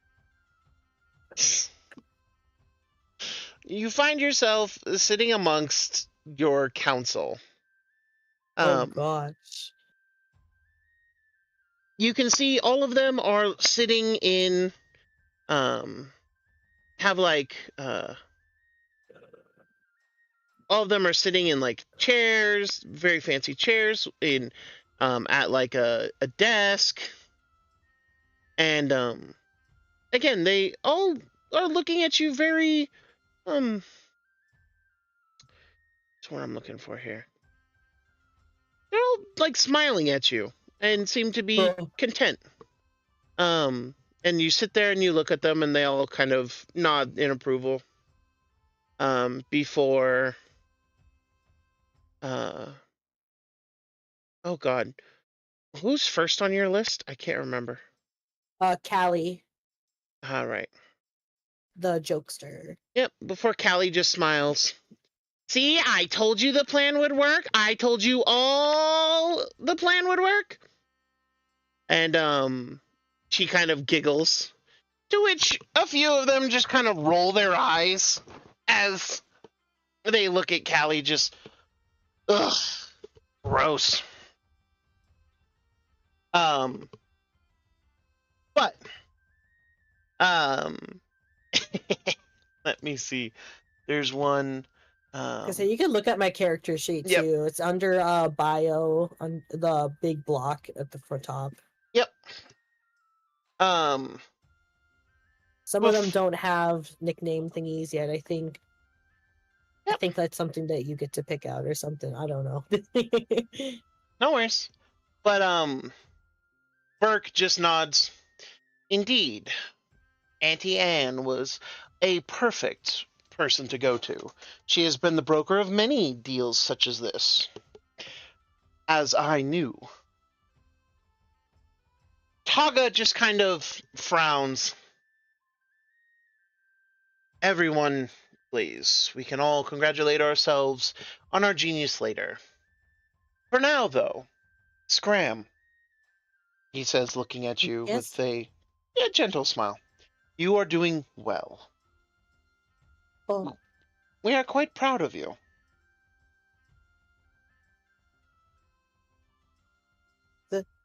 You find yourself sitting amongst your council. Oh gosh. You can see all of them are sitting in, have like, all of them are sitting in like chairs, very fancy chairs, in, at like a desk. And, again, they all are looking at you very, that's what I'm looking for here. They're all like smiling at you and seem to be Oh. content. And you sit there and you look at them and they all kind of nod in approval. Before, oh God, who's first on your list? I can't remember. Callie, All right. the jokester. Yep. Before Callie just smiles. See, I told you the plan would work. I told you all the plan would work. And she kind of giggles, to which a few of them just kind of roll their eyes as they look at Callie. Just, ugh, gross. But let me see. There's one. So you can look at my character sheet Yep. too. It's under bio on the big block at the front top. Yep. Some of them don't have nickname thingies yet. I think. Yep. I think that's something that you get to pick out or something. I don't know. No worries. But Burke just nods. Indeed, Auntie Anne was a perfect person to go to. She has been the broker of many deals such as this. As I knew. Taga just kind of frowns. Everyone, please. We can all congratulate ourselves on our genius later. For now, though, Scram, he says, looking at you Yes? with a gentle smile. You are doing well. Oh, We are quite proud of you.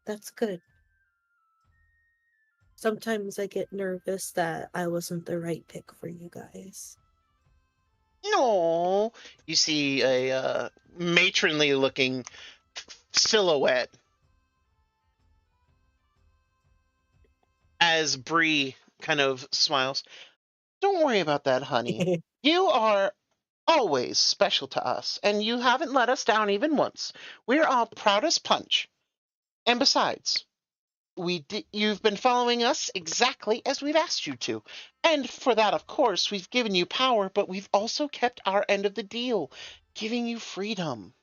that's good. Sometimes I get nervous that I wasn't the right pick for you guys. No, you see a matronly looking silhouette as Bree kind of smiles. Don't worry about that, honey. You are always special to us, and you haven't let us down even once. We're all proud as punch. And besides, you've been following us exactly as we've asked you to. And for that, of course, we've given you power, but we've also kept our end of the deal, giving you freedom.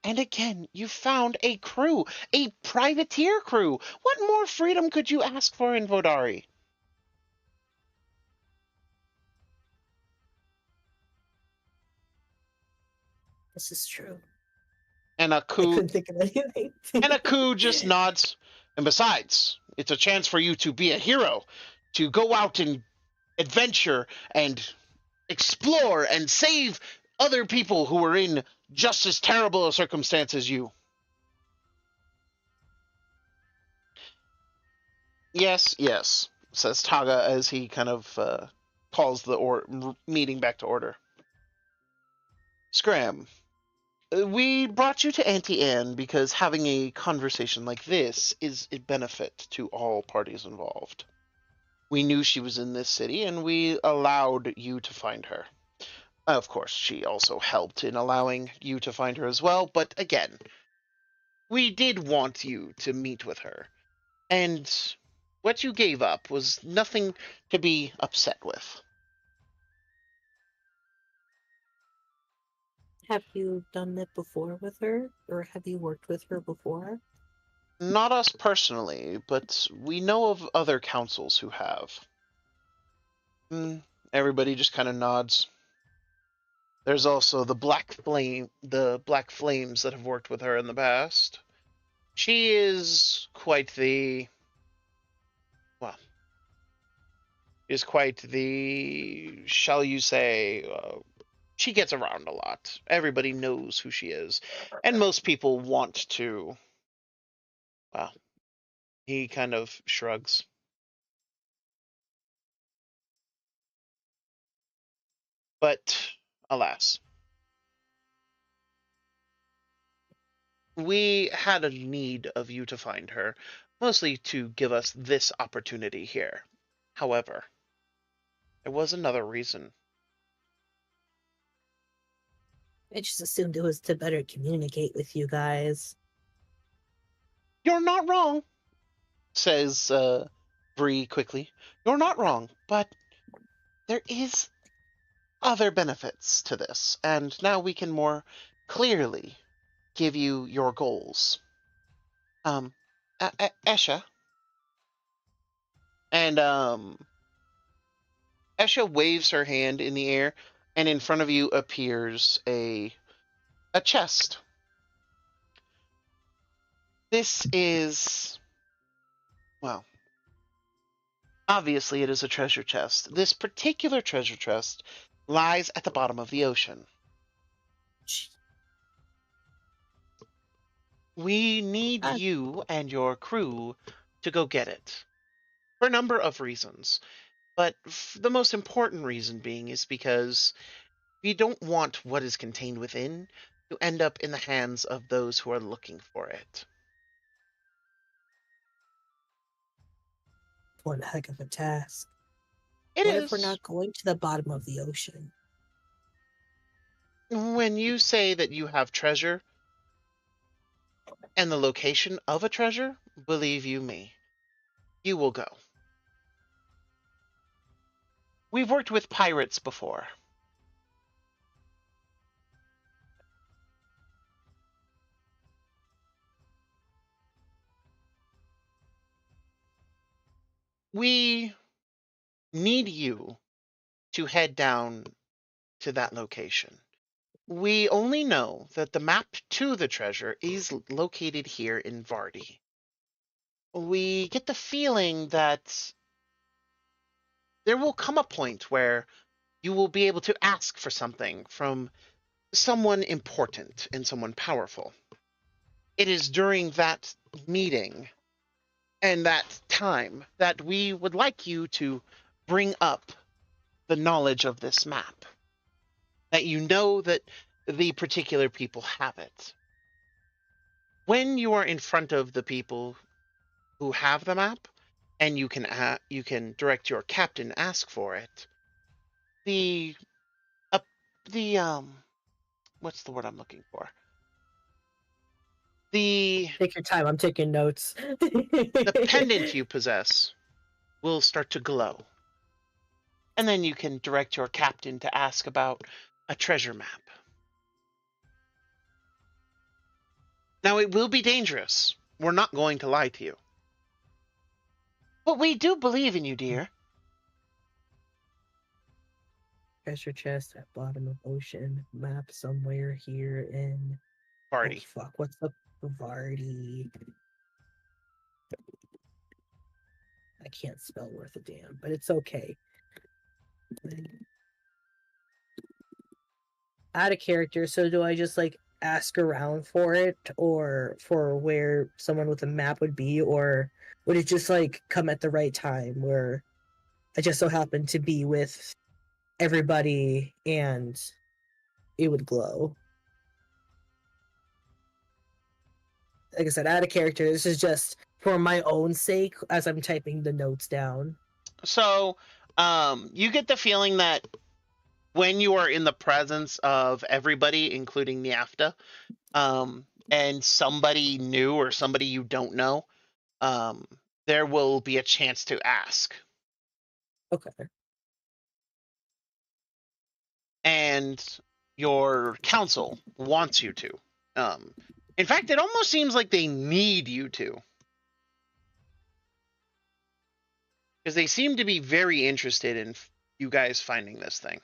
And again, you found a crew, a privateer crew. What more freedom could you ask for in Vodari? This is true. And I couldn't think of anything. And Aku just nods. And besides, it's a chance for you to be a hero, to go out and adventure and explore and save other people who are in just as terrible a circumstance as you. Yes, yes, says Taga as he kind of calls the meeting back to order. Scram, we brought you to Auntie Anne because having a conversation like this is a benefit to all parties involved. We knew she was in this city, and we allowed you to find her. Of course, she also helped in allowing you to find her as well, but again, we did want you to meet with her. And what you gave up was nothing to be upset with. Have you done that before with her? Or have you worked with her before? Not us personally, but we know of other councils who have. Everybody just kind of nods. There's also the black flames that have worked with her in the past. She is quite the shall you say, she gets around a lot. Everybody knows who she is, and most people want to. Well, he kind of shrugs. But alas, we had a need of you to find her, mostly to give us this opportunity here. However, there was another reason. I just assumed it was to better communicate with you guys. You're not wrong, says Bree quickly. You're not wrong, but there is other benefits to this, and now we can more clearly give you your goals. Esha, and Esha waves her hand in the air, and in front of you appears a chest. This is, well, obviously it is a treasure chest. This particular treasure chest lies at the bottom of the ocean. We need you and your crew to go get it for a number of reasons. But the most important reason being is because we don't want what is contained within to end up in the hands of those who are looking for it. One heck of a task. It What is. if we're not going to the bottom of the ocean? When you say that you have treasure and the location of a treasure, believe you me, you will go. We've worked with pirates before. We need you to head down to that location. We only know that the map to the treasure is located here in Vardi. We get the feeling that there will come a point where you will be able to ask for something from someone important and someone powerful. It is during that meeting and that time that we would like you to bring up the knowledge of this map, that you know that the particular people have it. When you are in front of the people who have the map, and you can direct your captain ask for it, the what's the word I'm looking for? The Take your time. I'm taking notes. the pendant you possess will start to glow. And then you can direct your captain to ask about a treasure map. Now, it will be dangerous. We're not going to lie to you. But we do believe in you, dear. Treasure chest at bottom of ocean. Map somewhere here in Vardi. Oh, fuck, what's the Vardi? I can't spell worth a damn, but it's okay. Add a character, so do I just like ask around for it or for where someone with a map would be, or would it just like come at the right time where I just so happen to be with everybody and it would glow? Like I said, add a character. This is just for my own sake as I'm typing the notes down. So, you get the feeling that when you are in the presence of everybody, including Niafta, and somebody new or somebody you don't know, there will be a chance to ask. Okay. And your council wants you to. In fact, it almost seems like they need you to. Because they seem to be very interested in you guys finding this thing.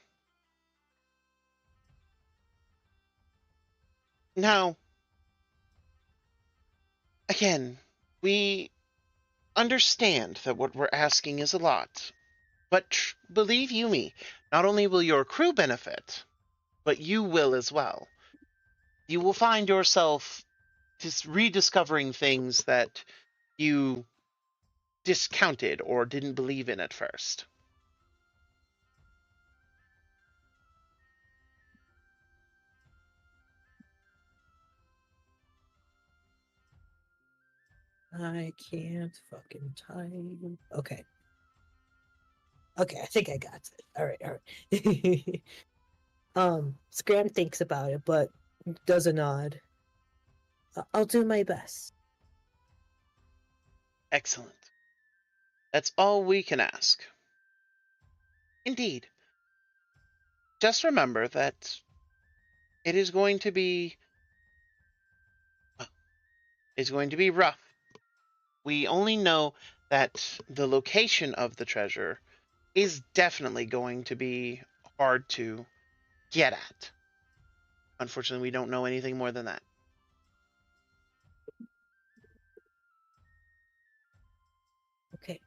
Now, again, we understand that what we're asking is a lot, but believe you me, not only will your crew benefit, but you will as well. You will find yourself just rediscovering things that you discounted or didn't believe in at first. I can't fucking type. Okay. Okay, I think I got it. All right. Scram thinks about it, but does a nod. I'll do my best. Excellent. That's all we can ask. Indeed. Just remember that it is going to be rough. We only know that the location of the treasure is definitely going to be hard to get at. Unfortunately, we don't know anything more than that. Okay.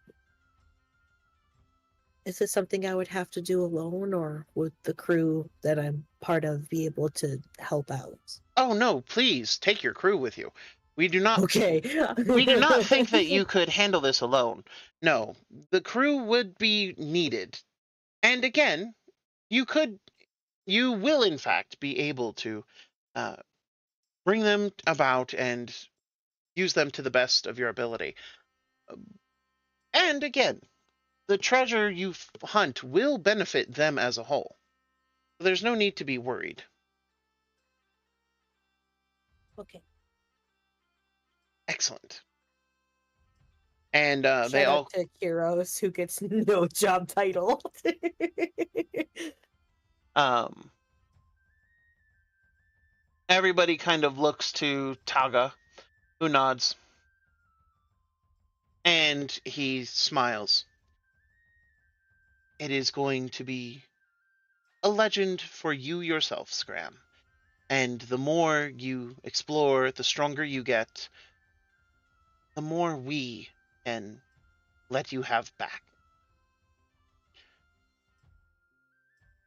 Is this something I would have to do alone, or would the crew that I'm part of be able to help out? Oh no, please take your crew with you. We do not Okay. we do not think that you could handle this alone. No, the crew would be needed. And again, you will in fact be able to uh, bring them about and use them to the best of your ability. And again, the treasure you hunt will benefit them as a whole. There's no need to be worried. Okay. Excellent. And they Shout all out to Kiros, who gets no job title. everybody kind of looks to Taga, who nods. And he smiles. It is going to be a legend for you yourself, Scram. And the more you explore, the stronger you get, the more we can let you have back.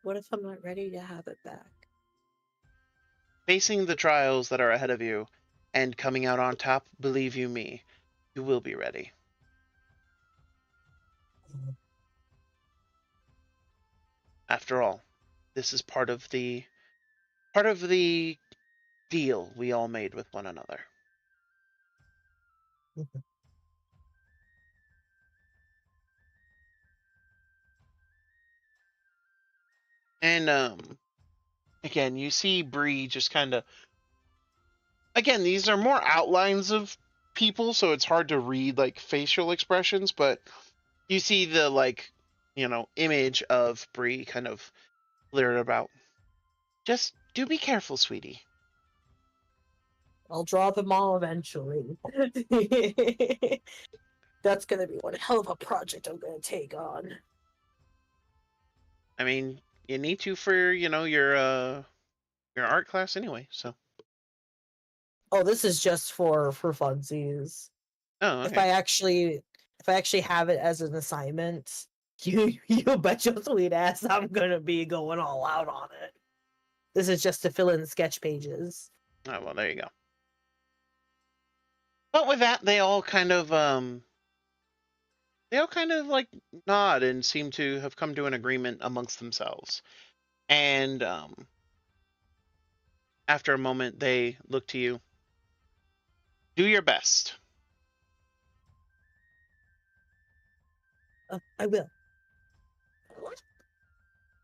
What if I'm not ready to have it back? Facing the trials that are ahead of you and coming out on top, believe you me, you will be ready. After all, this is part of the deal we all made with one another. And again, you see Bree just kind of, again, these are more outlines of people, so it's hard to read like facial expressions, but you see the image of Bree kind of blurred about. Just do be careful, sweetie. I'll draw them all eventually. That's gonna be one hell of a project I'm gonna take on. I mean, you need to for your art class anyway. So. Oh, this is just for funsies. Oh, If okay. I actually have it as an assignment, you bet your sweet ass I'm gonna be going all out on it. This is just to fill in sketch pages. Oh well, there you go. But with that, they all kind of like nod and seem to have come to an agreement amongst themselves. And after a moment, they look to you. Do your best. I will.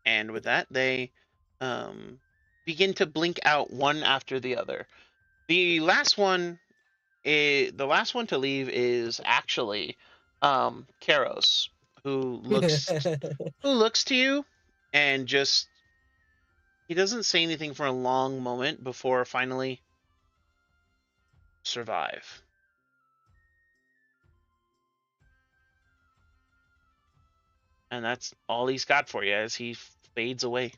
And with that, they begin to blink out one after the other. The last one to leave is actually Karos, who looks to you and just he doesn't say anything for a long moment before finally survive. And that's all he's got for you as he fades away.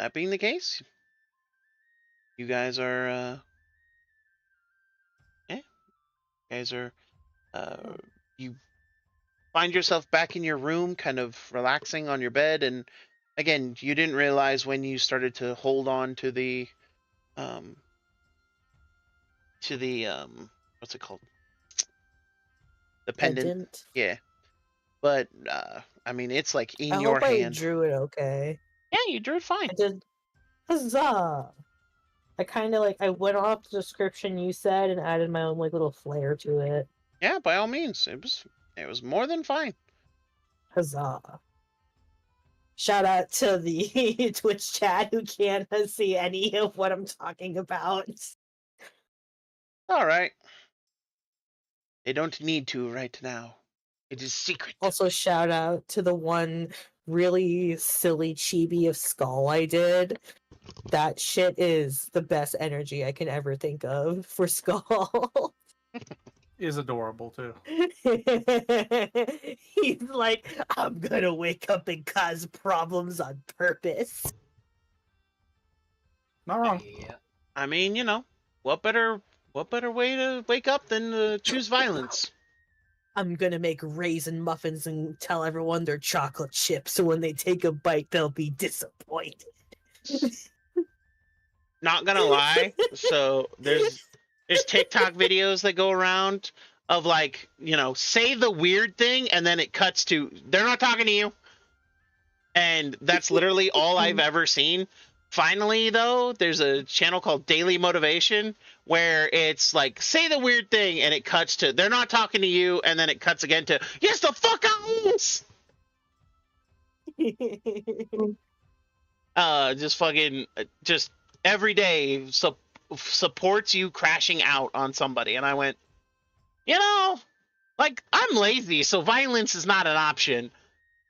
that being the case, you guys are, you find yourself back in your room, kind of relaxing on your bed, and again, you didn't realize when you started to hold on to the, what's it called? The pendant. Pendant. Yeah. But, I mean, it's like I in your hope I hand. drew it okay. Yeah, you drew it fine. I did. Huzzah! I kind of like I went off the description you said and added my own like little flair to it. Yeah, by all means, it was more than fine. Huzzah! Shout out to the Twitch chat who can't see any of what I'm talking about. All right. They don't need to right now. It is secret. Also, shout out to the one really silly chibi of Skull I did. That shit is the best energy I can ever think of for Skull. Is adorable too. He's like, I'm gonna wake up and cause problems on purpose. Not wrong. Yeah. I mean, what better way to wake up than to choose violence? I'm gonna make raisin muffins and tell everyone they're chocolate chips, so when they take a bite, they'll be disappointed. Not gonna lie. So there's TikTok videos that go around of like, say the weird thing and then it cuts to they're not talking to you. And that's literally all I've ever seen. Finally, though, there's a channel called Daily Motivation where it's like, say the weird thing, and it cuts to, they're not talking to you, and then it cuts again to, yes, the fuck out is! Just fucking, just every day supports you crashing out on somebody. And I went, like, I'm lazy, so violence is not an option.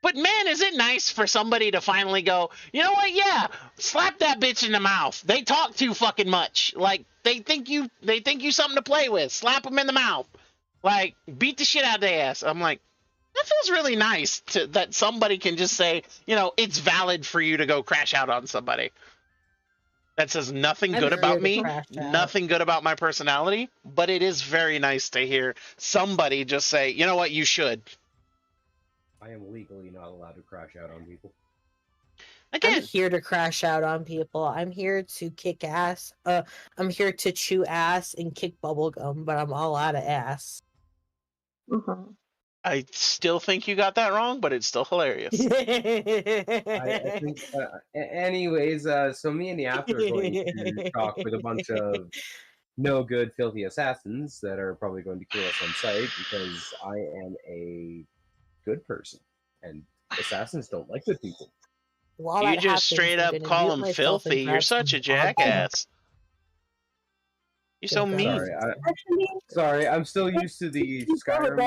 But man, is it nice for somebody to finally go, you know what? Yeah, slap that bitch in the mouth. They talk too fucking much. Like they think you something to play with. Slap them in the mouth. Like beat the shit out of their ass. I'm like, that feels really nice that somebody can just say, it's valid for you to go crash out on somebody. That says nothing good about me, nothing good about my personality, but it is very nice to hear somebody just say, you know what, you should. I am legally not allowed to crash out on people. Again, I'm here to crash out on people. I'm here to kick ass. I'm here to chew ass and kick bubblegum, but I'm all out of ass. Mm-hmm. I still think you got that wrong, but it's still hilarious. I think, anyways, so me and the After are going to talk with a bunch of no good, filthy assassins that are probably going to kill us on sight because I am a good person, and assassins don't like good people. While You that just happens, straight I'm up gonna call mute him myself and filthy. You're grab such a some vodka. jackass. You're so Good mean. God. Actually, Sorry, I'm still used to the Skyrim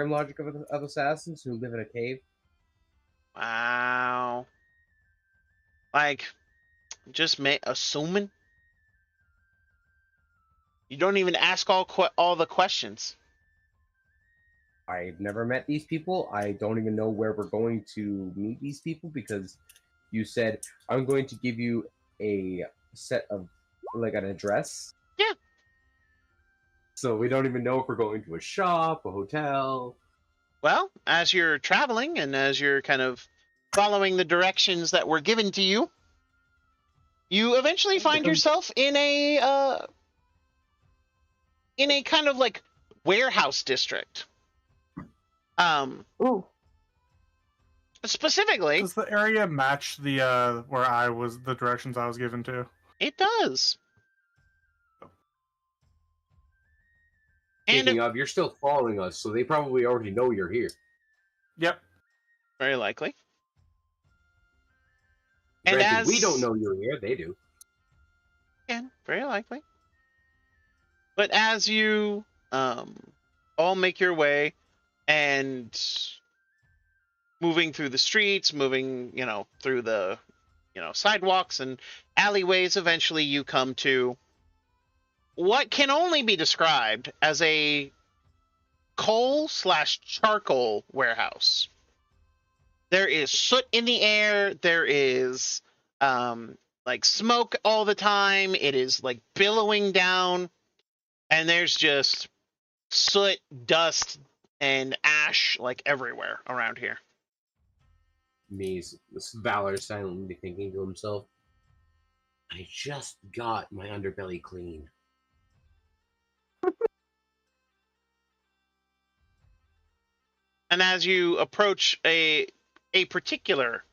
logic of assassins who live in a cave. Wow. Like, just assuming. You don't even ask all the questions. I've never met these people. I don't even know where we're going to meet these people because you said, I'm going to give you a set of, like, an address. Yeah. So we don't even know if we're going to a shop, a hotel. Well, as you're traveling and as you're kind of following the directions that were given to you, you eventually find yourself in a kind of like warehouse district. ooh, Specifically, Does the area match the where I was, the directions I was given to? it does. Speaking And of, you're still following us, so they probably already know you're here. Yep. very likely. And Granted, as we don't know you're here, they do. Yeah, very likely. But as you all make your way and moving through the streets, moving, through the, sidewalks and alleyways, eventually you come to what can only be described as a coal/charcoal warehouse. There is soot in the air. There is like smoke all the time. It is like billowing down, and there's just soot, dust, and ash like everywhere around here. This Valor silently thinking to himself, I just got my underbelly clean. And as you approach a particular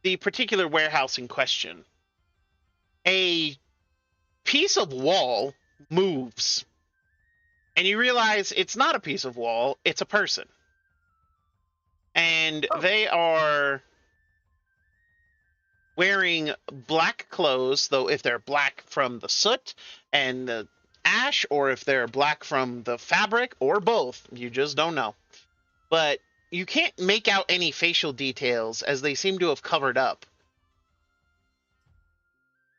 the particular warehouse in question, a piece of wall moves, and you realize it's not a piece of wall, it's a person. And they are wearing black clothes, though if they're black from the soot and the ash, or if they're black from the fabric, or both, you just don't know. But you can't make out any facial details, as they seem to have covered up.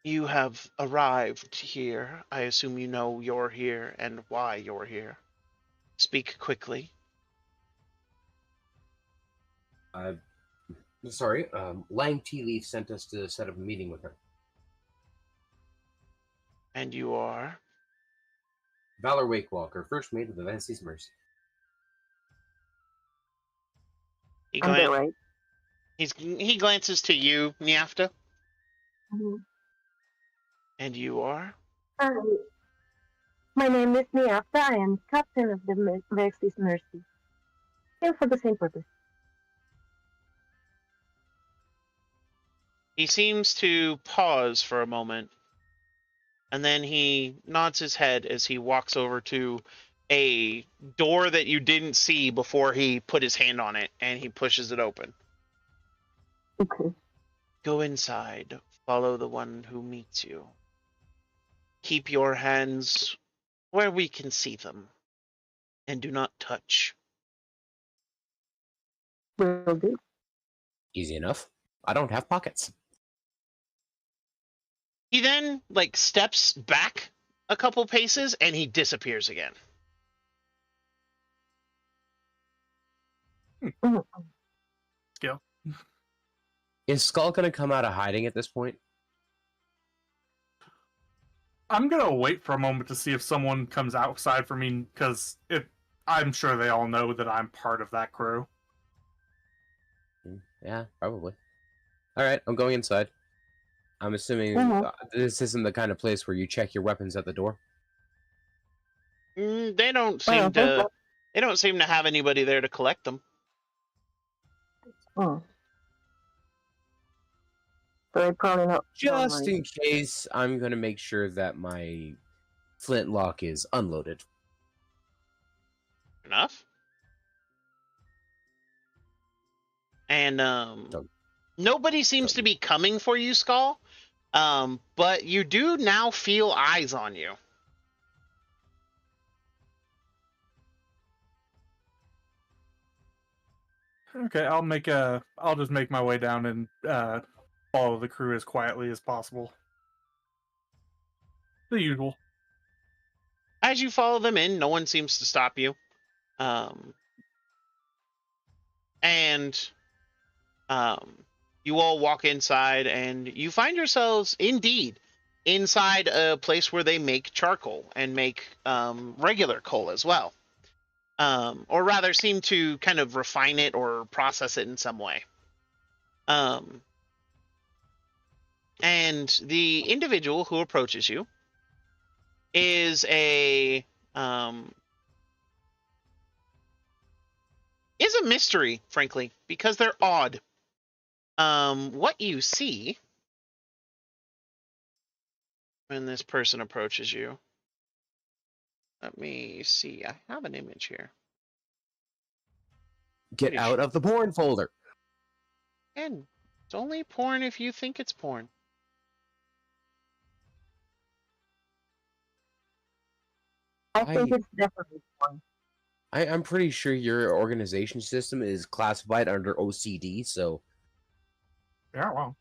You have arrived here. I assume you know you're here and why you're here. Speak quickly. Sorry, Lang Tea Leaf sent us to set up a meeting with her. And you are? Valor Wakewalker, first mate of the Vance's Mercy. Right. He glances to you, Niafta. Mm-hmm. And you are? My name is Niafta. I am captain of the Vance's Mercy. Here for the same purpose. He seems to pause for a moment, and then he nods his head as he walks over to a door that you didn't see before he put his hand on it, and he pushes it open. Okay. Go inside. Follow the one who meets you. Keep your hands where we can see them, and do not touch. Will do. Easy enough. I don't have pockets. He then, steps back a couple paces, and he disappears again. Skill. Is Skull going to come out of hiding at this point? I'm gonna wait for a moment to see if someone comes outside for me, because I'm sure they all know that I'm part of that crew. Yeah, probably. All right, I'm going inside. I'm assuming this isn't the kind of place where you check your weapons at the door. They don't seem to. They don't seem to have anybody there to collect them. Oh. So they probably not. Just in case, I'm gonna make sure that my flintlock is unloaded. Enough. And nobody seems to be coming for you, Skull. But you do now feel eyes on you. Okay, I'll just make my way down and follow the crew as quietly as possible. The usual. As you follow them in, no one seems to stop you. You all walk inside, and you find yourselves, indeed, inside a place where they make charcoal and make regular coal as well. Or rather, seem to kind of refine it or process it in some way. And the individual who approaches you is a mystery, frankly, because they're odd. What you see when this person approaches you. Let me see. I have an image here. Get out of the porn folder. And it's only porn if you think it's porn. I think it's definitely one. I'm pretty sure your organization system is classified under OCD, so... Yeah, well.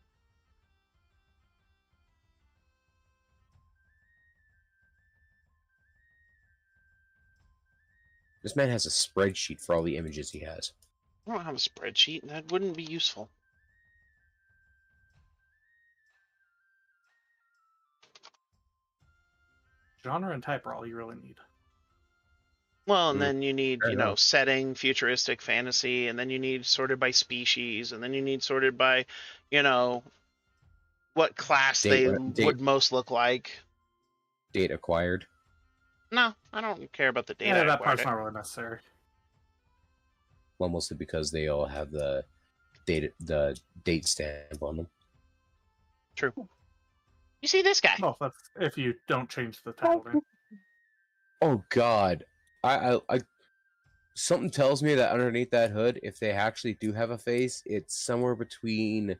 This man has a spreadsheet for all the images he has. I don't have a spreadsheet. That wouldn't be useful. Genre and type are all you really need. Well, and Mm, then you need, fair enough. setting, futuristic fantasy, and then you need sorted by species, and then you need sorted by, you know, what class Date, they date, would most look like. date acquired. No, I don't care about the data. Yeah, I that acquired part's it. not really necessary. Well, mostly because they all have the date stamp on them. True. You see this guy? Well, that's if you don't change the title name. Oh God, I something tells me that underneath that hood, if they actually do have a face, it's somewhere between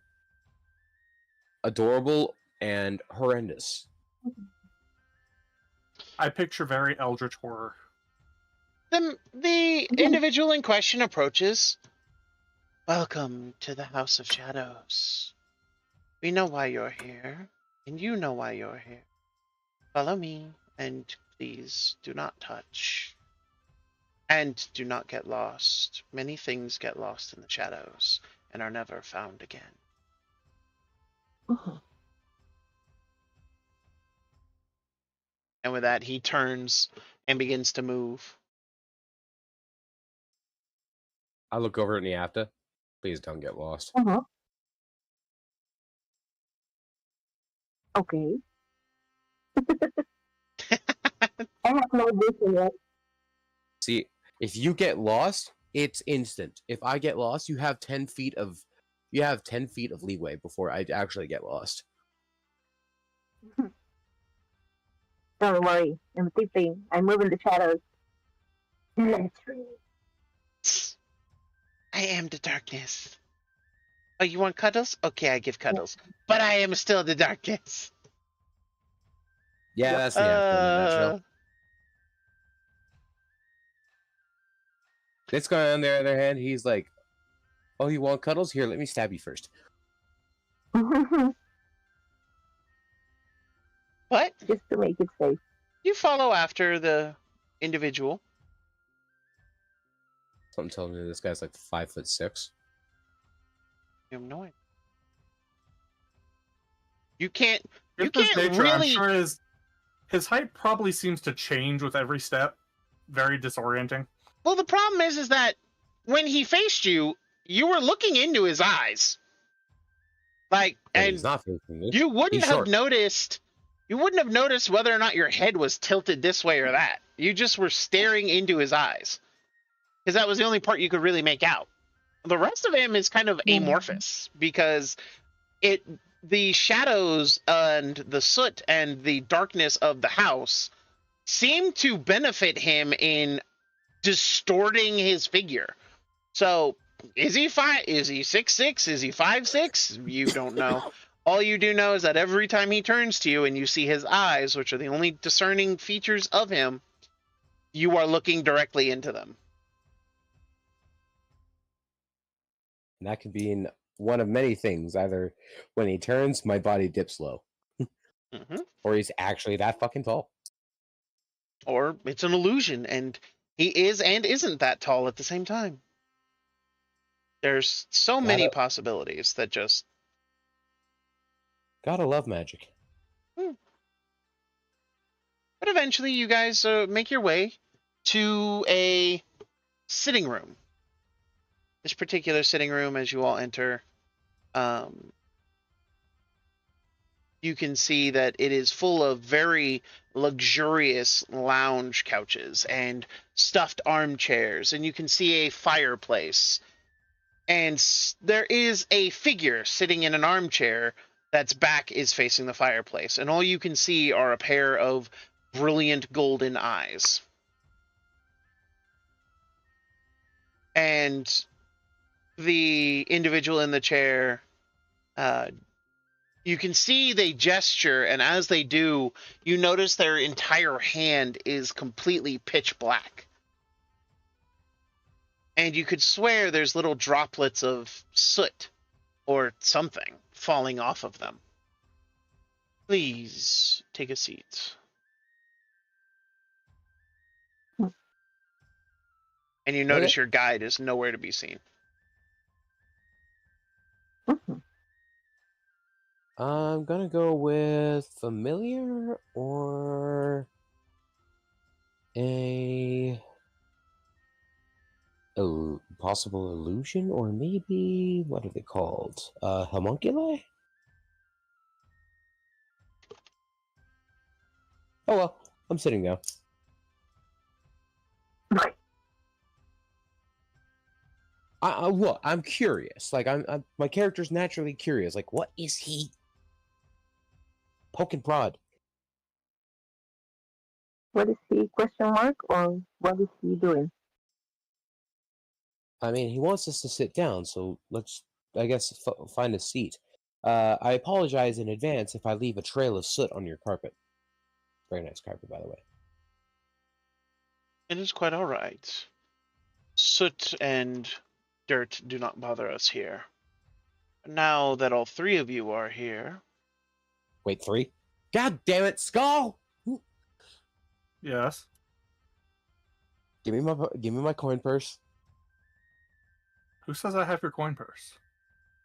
adorable and horrendous. I picture very eldritch horror. The individual in question approaches. Welcome to the House of Shadows. We know why you're here, and you know why you're here. Follow me, and please do not touch. And do not get lost. Many things get lost in the shadows and are never found again. And with that, he turns and begins to move. I look over at Niafta. Please don't get lost. Okay. I have no vision yet. See, if you get lost, it's instant. If I get lost, you have 10 feet of leeway before I actually get lost. Don't worry. I'm sleeping. I move in the shadows. Let's read. I am the darkness. Oh, you want cuddles? Okay, I give cuddles. But I am still the darkness. Yeah, that's Niafta in a nutshell. This guy, on the other hand, he's like, "Oh, you want cuddles? Here, let me stab you first." What? Just to make it safe. You follow after the individual. Something tells me this guy's like 5'6". You have no idea. You can't If this nature, really. I'm sure his height probably seems to change with every step. Very disorienting. Well, the problem is that when he faced you, you were looking into his eyes. Like, And and he's not facing me. you wouldn't He's have short. noticed. You wouldn't have noticed whether or not your head was tilted this way or that. You just were staring into his eyes, because that was the only part you could really make out. The rest of him is kind of amorphous because the shadows and the soot and the darkness of the house seem to benefit him in distorting his figure. So is he 6'6"? Is he 5'6"? You don't know. All you do know is that every time he turns to you and you see his eyes, which are the only discerning features of him, you are looking directly into them. And that could be in one of many things. Either when he turns, my body dips low. Or he's actually that fucking tall. Or it's an illusion and he is and isn't that tall at the same time. There's so many possibilities that just... Gotta love magic. But eventually you guys make your way to a sitting room. This particular sitting room, as you all enter, you can see that it is full of very luxurious lounge couches and stuffed armchairs, and you can see a fireplace. And there is a figure sitting in an armchair that's back is facing the fireplace, and all you can see are a pair of brilliant golden eyes. And the individual in the chair, you can see they gesture, and as they do, you notice their entire hand is completely pitch black. And you could swear there's little droplets of soot or something falling off of them. Please take a seat. And you notice your guide is nowhere to be seen. Mhm. I'm gonna go with familiar or a possible illusion, or maybe what are they called? Homunculi? Oh well, I'm sitting now. Look, I'm curious. Like, I'm my character's naturally curious. Like, what is he? Poke and prod. What is he? Question mark, or what is he doing? I mean, he wants us to sit down, so let's, I guess, find a seat. I apologize in advance if I leave a trail of soot on your carpet. Very nice carpet, by the way. It is quite all right. Soot and dirt do not bother us here. Now that all three of you are here, Wait, 3? God damn it, Skull! Yes. Give me my coin purse. Who says I have your coin purse?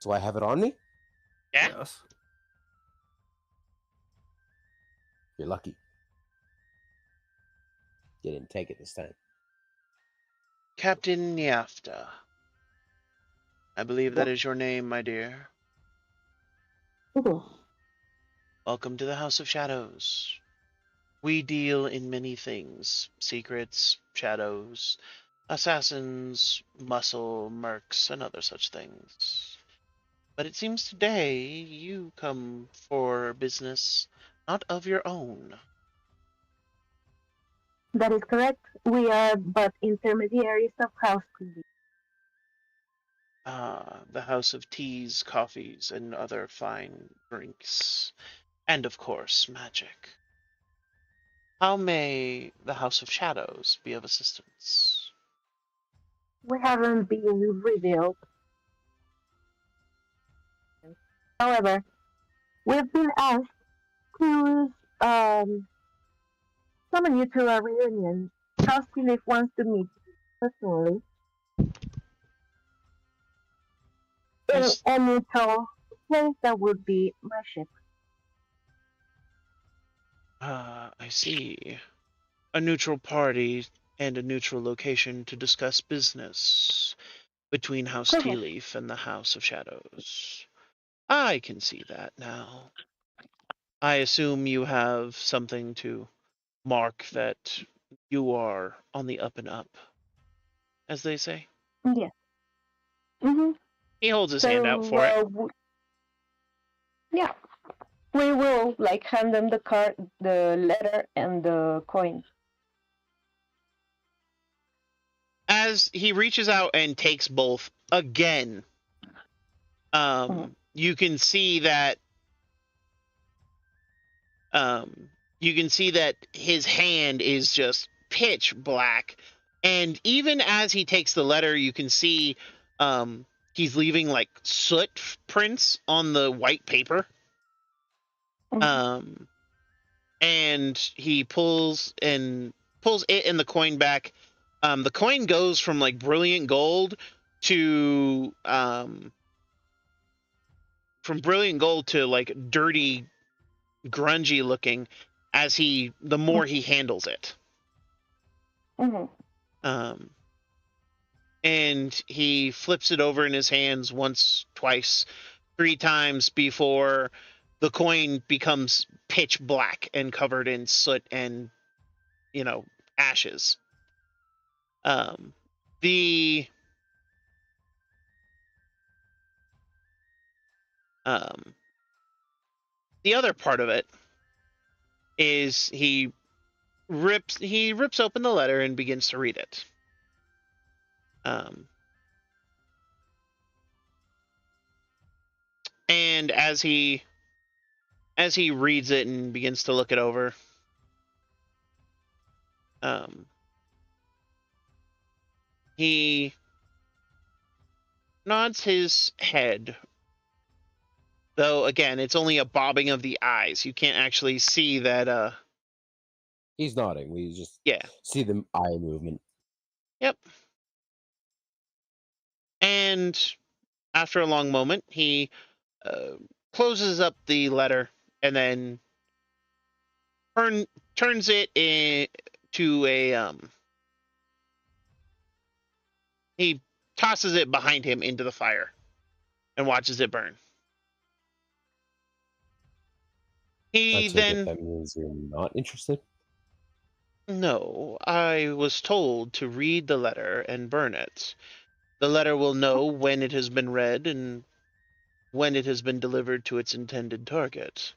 Do I have it on me? yeah, Yes. You're lucky. You didn't take it this time. Captain Nyafta. I believe that is your name, my dear. It is. Welcome to the House of Shadows. We deal in many things: secrets, shadows, assassins, muscle, mercs, and other such things. But it seems today you come for business not of your own. That is correct. We are but intermediaries of housekeeping. The house of teas, coffees, and other fine drinks. And of course, magic. How may the House of Shadows be of assistance? We haven't been revealed. However, we've been asked to summon you to a reunion. House Philip wants to meet you personally. In Yes. a neutral place that would be my ship. I see. A neutral party and a neutral location to discuss business between House Tea Correct. Leaf and the House of Shadows. I can see that now. I assume you have something to mark that you are on the up and up, as they say. Yes. Mm-hmm. He holds his hand out So, for it. yeah, we will like hand them the card, the letter, and the coin. As he reaches out and takes both again, you can see that his hand is just pitch black, and even as he takes the letter, you can see he's leaving like soot prints on the white paper. And he pulls it and the coin back. The coin goes from like brilliant gold to like dirty, grungy looking as the more he handles it. And he flips it over in his hands once, twice, 3 times before the coin becomes pitch black and covered in soot and, ashes. The other part of it is he rips open the letter and begins to read it. And as he reads it and begins to look it over, he nods his head. Though again, it's only a bobbing of the eyes. You can't actually see that. He's nodding. We just Yeah. see the eye movement. Yep. And After a long moment, he closes up the letter and then turns it into a he tosses it behind him into the fire and watches it burn. I He take it then that means you're not interested. No, I was told to read the letter and burn it. The letter will know when it has been read and when it has been delivered to its intended target.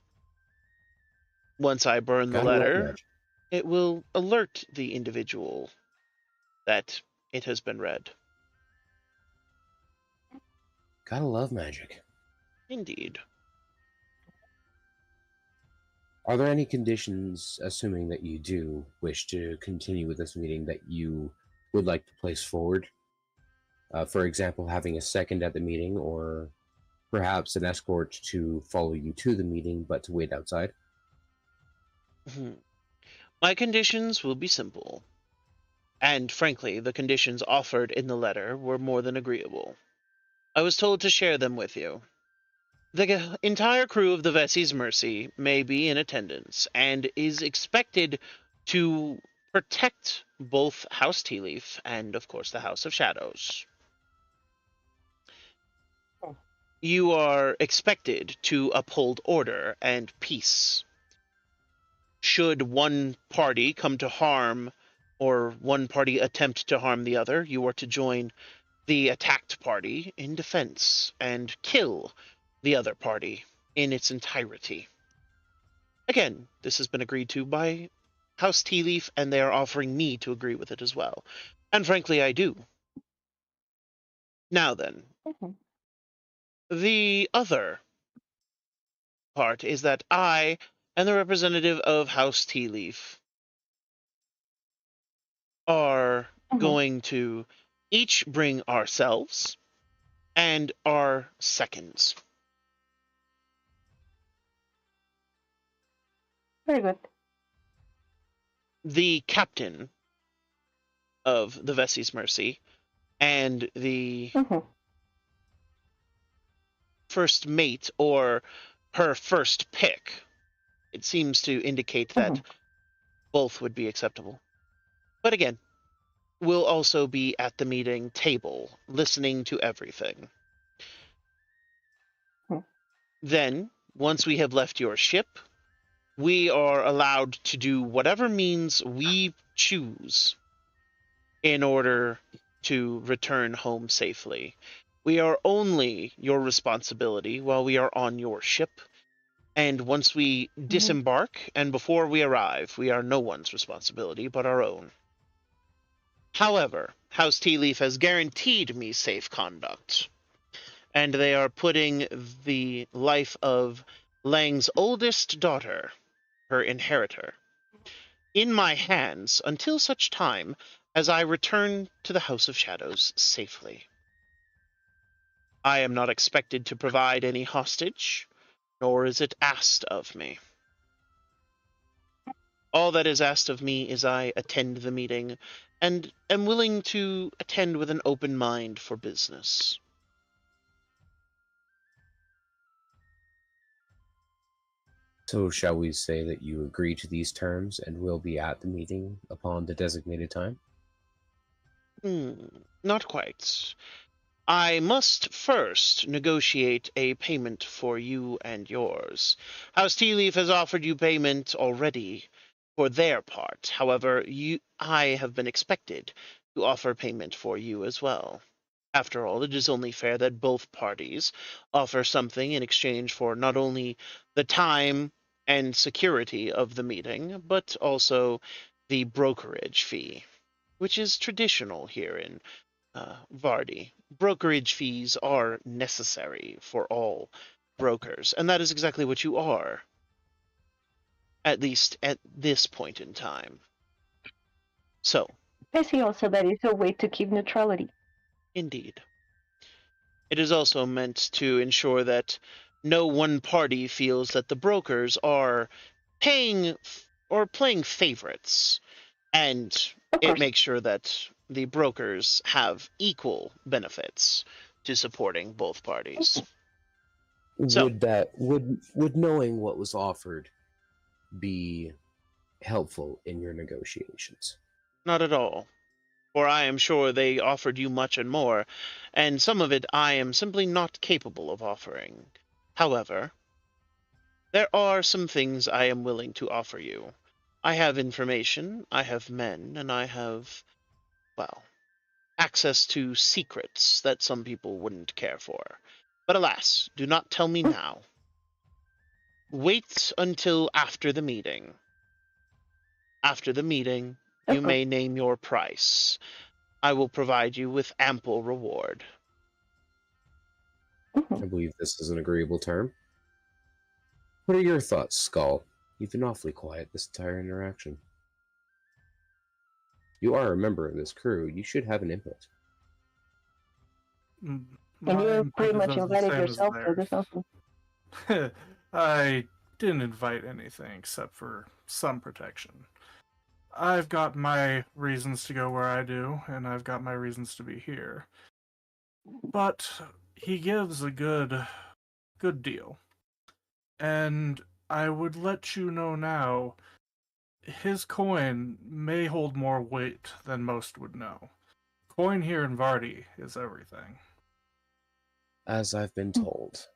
Once I burn the Gotta love letter, magic. it will alert the individual that it has been read. Gotta love magic. Indeed. Are there any conditions, assuming that you do wish to continue with this meeting, that you would like to place forward? For example, having a second at the meeting, or perhaps an escort to follow you to the meeting, but to wait outside? My conditions will be simple. And frankly, the conditions offered in the letter were more than agreeable. I was told to share them with you. The entire crew of the Vessi's Mercy may be in attendance and is expected to protect both House Tea Leaf and, of course, the House of Shadows. You are expected to uphold order and peace. Should one party come to harm or one party attempt to harm the other, you are to join the attacked party in defense and kill the other party in its entirety. Again, this has been agreed to by House Tea Leaf, and they are offering me to agree with it as well. And frankly, I do. Now then, the other part is that I and the representative of House Tea Leaf are going to each bring ourselves and our seconds. Very good. The captain of the Vessi's Mercy and the first mate, or her first pick. It seems to indicate that both would be acceptable. But again, we'll also be at the meeting table, listening to everything. Then, once we have left your ship, we are allowed to do whatever means we choose in order to return home safely. We are only your responsibility while we are on your ship, and once we disembark and before we arrive, we are no one's responsibility but our own. However, House Tea Leaf has guaranteed me safe conduct, and they are putting the life of Lang's oldest daughter, her inheritor, in my hands until such time as I return to the House of Shadows safely. I am not expected to provide any hostage, nor is it asked of me. All that is asked of me is I attend the meeting, and am willing to attend with an open mind for business. So shall we say that you agree to these terms and will be at the meeting upon the designated time? Not quite. I must first negotiate a payment for you and yours. House Tea Leaf has offered you payment already for their part. However, I have been expected to offer payment for you as well. After all, it is only fair that both parties offer something in exchange for not only the time and security of the meeting, but also the brokerage fee, which is traditional here in Vardi. Brokerage fees are necessary for all brokers, and that is exactly what you are, at least at this point in time. So, I see also that it's a way to keep neutrality. indeed. It is also meant to ensure that no one party feels that the brokers are paying or playing favorites, and it makes sure that the brokers have equal benefits to supporting both parties. So- Would knowing what was offered be helpful in your negotiations? Not at all. For I am sure they offered you much and more, and some of it I am simply not capable of offering. However, there are some things I am willing to offer you. I have information, I have men, and I have, well, access to secrets that some people wouldn't care for. But alas, do not tell me now. Wait until after the meeting. After the meeting, you Okay. may name your price. I will provide you with ample reward. I believe this is an agreeable term. What are your thoughts, Skull? You've been awfully quiet this entire interaction. You are a member of this crew. You should have an input. And My you input pretty is much as the invited same as yourself to do theirs. something. I didn't invite anything except for some protection. I've got my reasons to go where I do, and I've got my reasons to be here. But he gives a good deal. And I would let you know now, his coin may hold more weight than most would know. Coin here in Vardi is everything. As I've been told.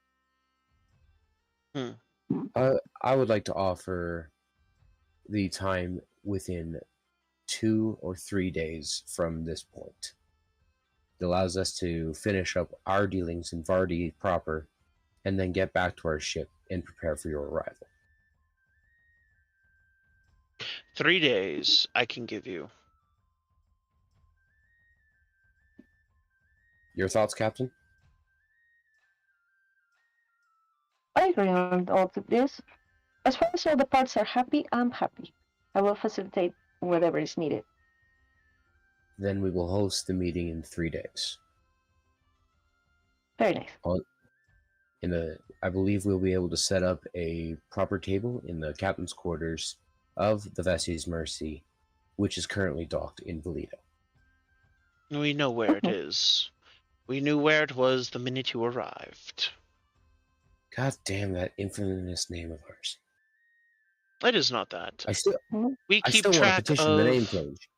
Hmm. I would like to offer the time within 2 or 3 days from this point. It allows us to finish up our dealings in Vardi proper, and then get back to our ship and prepare for your arrival. 3 days I can give you. Your thoughts, Captain? I agree on all of this. As far as all the parts are happy, I'm happy. I will facilitate whatever is needed. Then we will host the meeting in 3 days. Very nice. I believe we'll be able to set up a proper table in the captain's quarters of the Vessie's Mercy, which is currently docked in Valito. We know where it is. We knew where it was the minute you arrived. God damn that infamous name of ours. It is not that. I still We I keep still want to track petition the name of. change.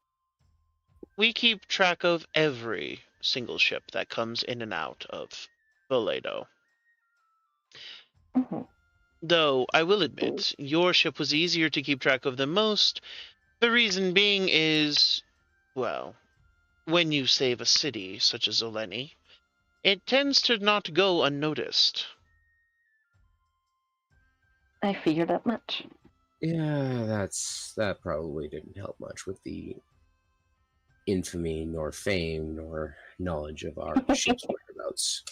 We keep track of every single ship that comes in and out of Valledo. Mhm. Though I will admit, your ship was easier to keep track of than most. The reason being is, well, when you save a city such as Oleni, it tends to not go unnoticed. I figured that much. Yeah, that probably didn't help much with the infamy, nor fame, nor knowledge of our ship's whereabouts.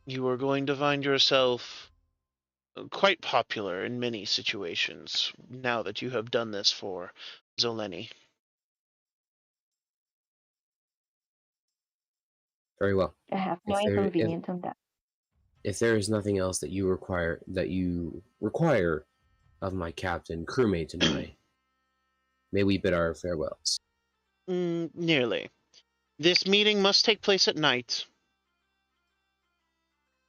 You are going to find yourself quite popular in many situations now that you have done this for Zoleni. Very well. I have no If there- if- inconvenience on that. If there is nothing else that you require of my captain, crewmate, and I, may we bid our farewells. Nearly. This meeting must take place at night.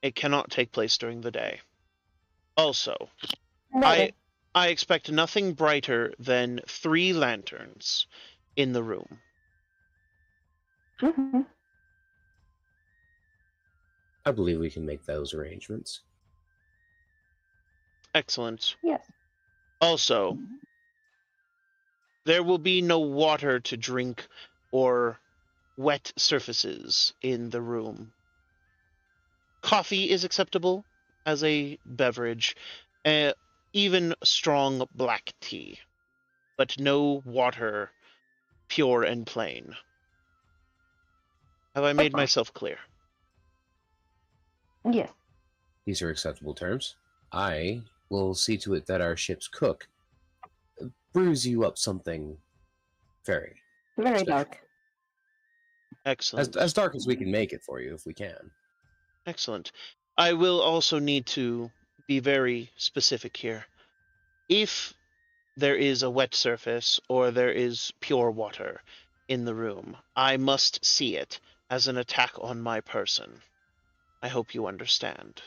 It cannot take place during the day. Also, Noted. I expect nothing brighter than 3 lanterns in the room. Mhm. I believe we can make those arrangements. Excellent. Yes. Also, there will be no water to drink or wet surfaces in the room. Coffee is acceptable as a beverage, even strong black tea, but no water, pure and plain. Have I made Okay. myself clear? Yes. These are acceptable terms. I will see to it that our ship's cook brews you up something very Very special. dark. Excellent. As dark as we can make it for you, if we can. Excellent. I will also need to be very specific here. If there is a wet surface or there is pure water in the room, I must see it as an attack on my person. I hope you understand.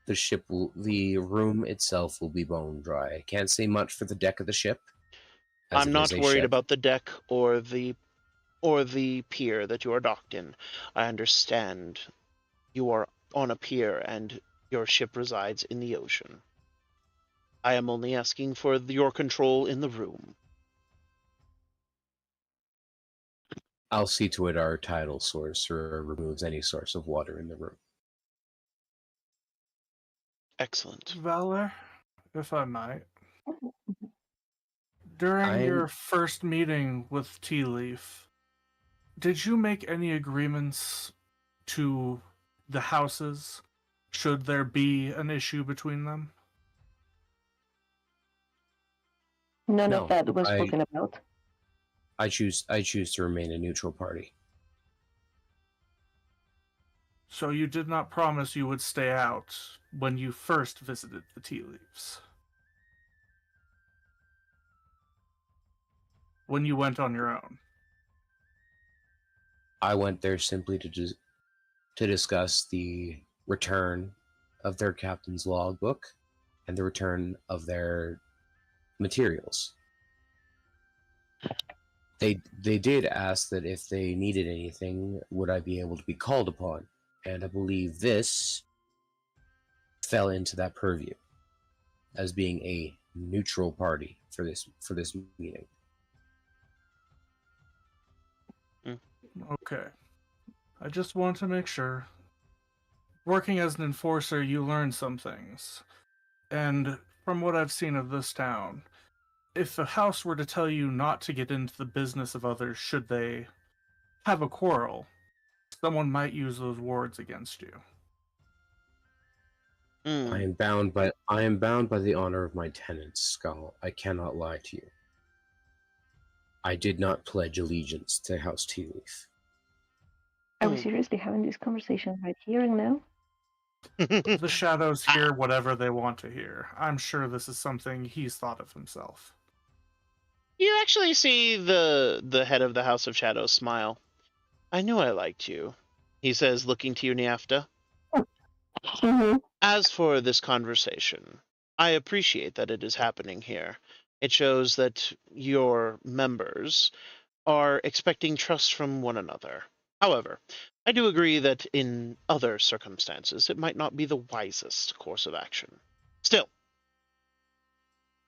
The room itself will be bone dry. I can't say much for the deck of the ship. I'm not worried about the deck or the pier that you are docked in. I understand you are on a pier and your ship resides in the ocean. I am only asking for your control in the room. I'll see to it our tidal sorcerer removes any source of water in the room. Excellent. Valor, if I might. During your first meeting with Tea Leaf, did you make any agreements to the houses should there be an issue between them? None No, of that was spoken about. I choose to remain a neutral party. So you did not promise you would stay out when you first visited the Tea Leaves? When you went on your own? I went there simply to discuss the return of their captain's logbook and the return of their materials. They did ask that if they needed anything, would I be able to be called upon? And I believe this fell into that purview as being a neutral party for this meeting. Okay. I just want to make sure. Working as an enforcer, you learn some things. And from what I've seen of this town, if the house were to tell you not to get into the business of others should they have a quarrel, someone might use those words against you. I am bound by the honor of my tenants, Skull. I cannot lie to you. I did not pledge allegiance to House Tea Leaf. Are we seriously having this conversation right here and now? The shadows hear whatever they want to hear. I'm sure this is something he's thought of himself. You actually see the head of the House of Shadows smile. I knew I liked you, he says, looking to you, Niafta. Mm-hmm. As for this conversation, I appreciate that it is happening here. It shows that your members are expecting trust from one another. However, I do agree that in other circumstances, it might not be the wisest course of action. Still,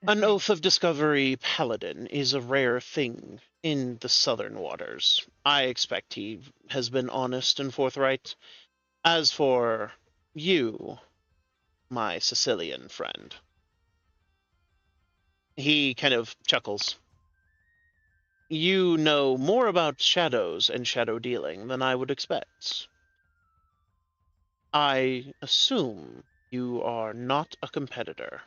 an Oath of Discovery paladin is a rare thing in the southern waters. I expect he has been honest and forthright. As for you, my Sicilian friend, he kind of chuckles. You know more about shadows and shadow dealing than I would expect. I assume you are not a competitor.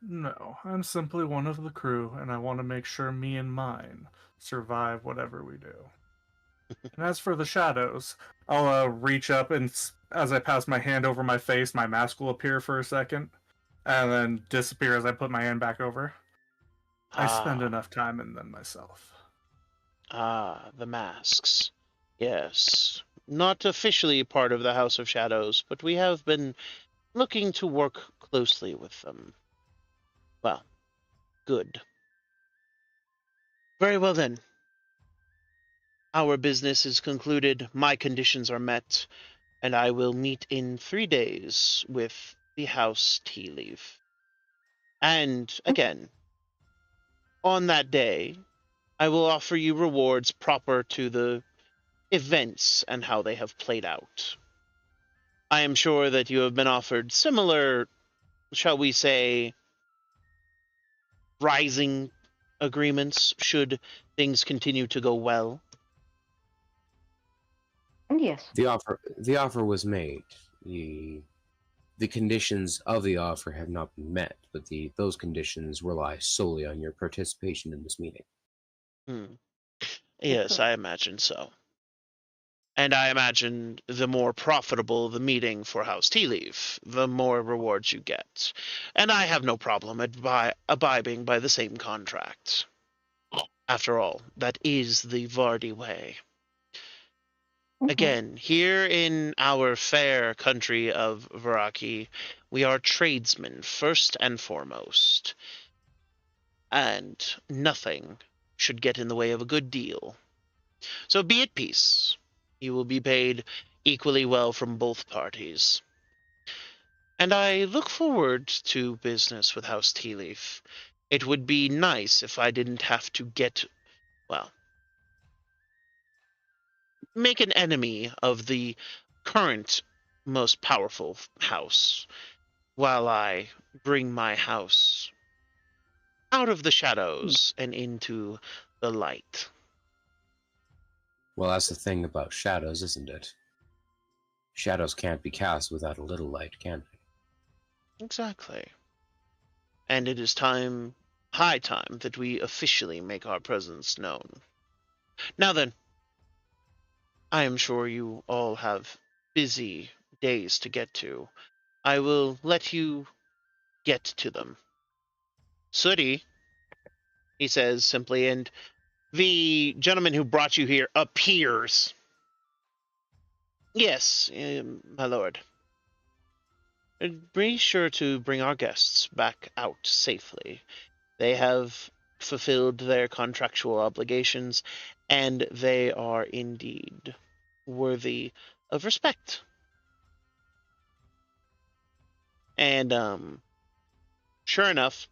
No, I'm simply one of the crew, and I want to make sure me and mine survive whatever we do. And as for the shadows, I'll reach up, and as I pass my hand over my face, my mask will appear for a second, and then disappear as I put my hand back over. I spend enough time in them myself. The masks. Yes. Not officially part of the House of Shadows, but we have been looking to work closely with them. Well, good. Very well then. Our business is concluded, my conditions are met, and I will meet in 3 days with the House Tea Leaf. And, again, on that day, I will offer you rewards proper to the events and how they have played out. I am sure that you have been offered similar, shall we say, rising agreements should things continue to go well. Yes. The offer was made. The conditions of the offer have not been met, but those conditions rely solely on your participation in this meeting. Yes, I imagine so. And I imagine the more profitable the meeting for House Tea Leaf, the more rewards you get. And I have no problem abiding by the same contract. After all, that is the Vardi way. Mhm. Again, here in our fair country of Varaki, we are tradesmen first and foremost, and nothing should get in the way of a good deal. So be at peace. You will be paid equally well from both parties. And I look forward to business with House Tea Leaf. It would be nice if I didn't have to well, make an enemy of the current most powerful house while I bring my house out of the shadows and into the light. Well, that's the thing about shadows, isn't it? Shadows can't be cast without a little light, can they? Exactly. And it is high time, that we officially make our presence known. Now then, I am sure you all have busy days to get to. I will let you get to them. Sooty, he says simply, and the gentleman who brought you here appears. Yes, my lord. Be sure to bring our guests back out safely. They have fulfilled their contractual obligations, and they are indeed worthy of respect. And sure enough,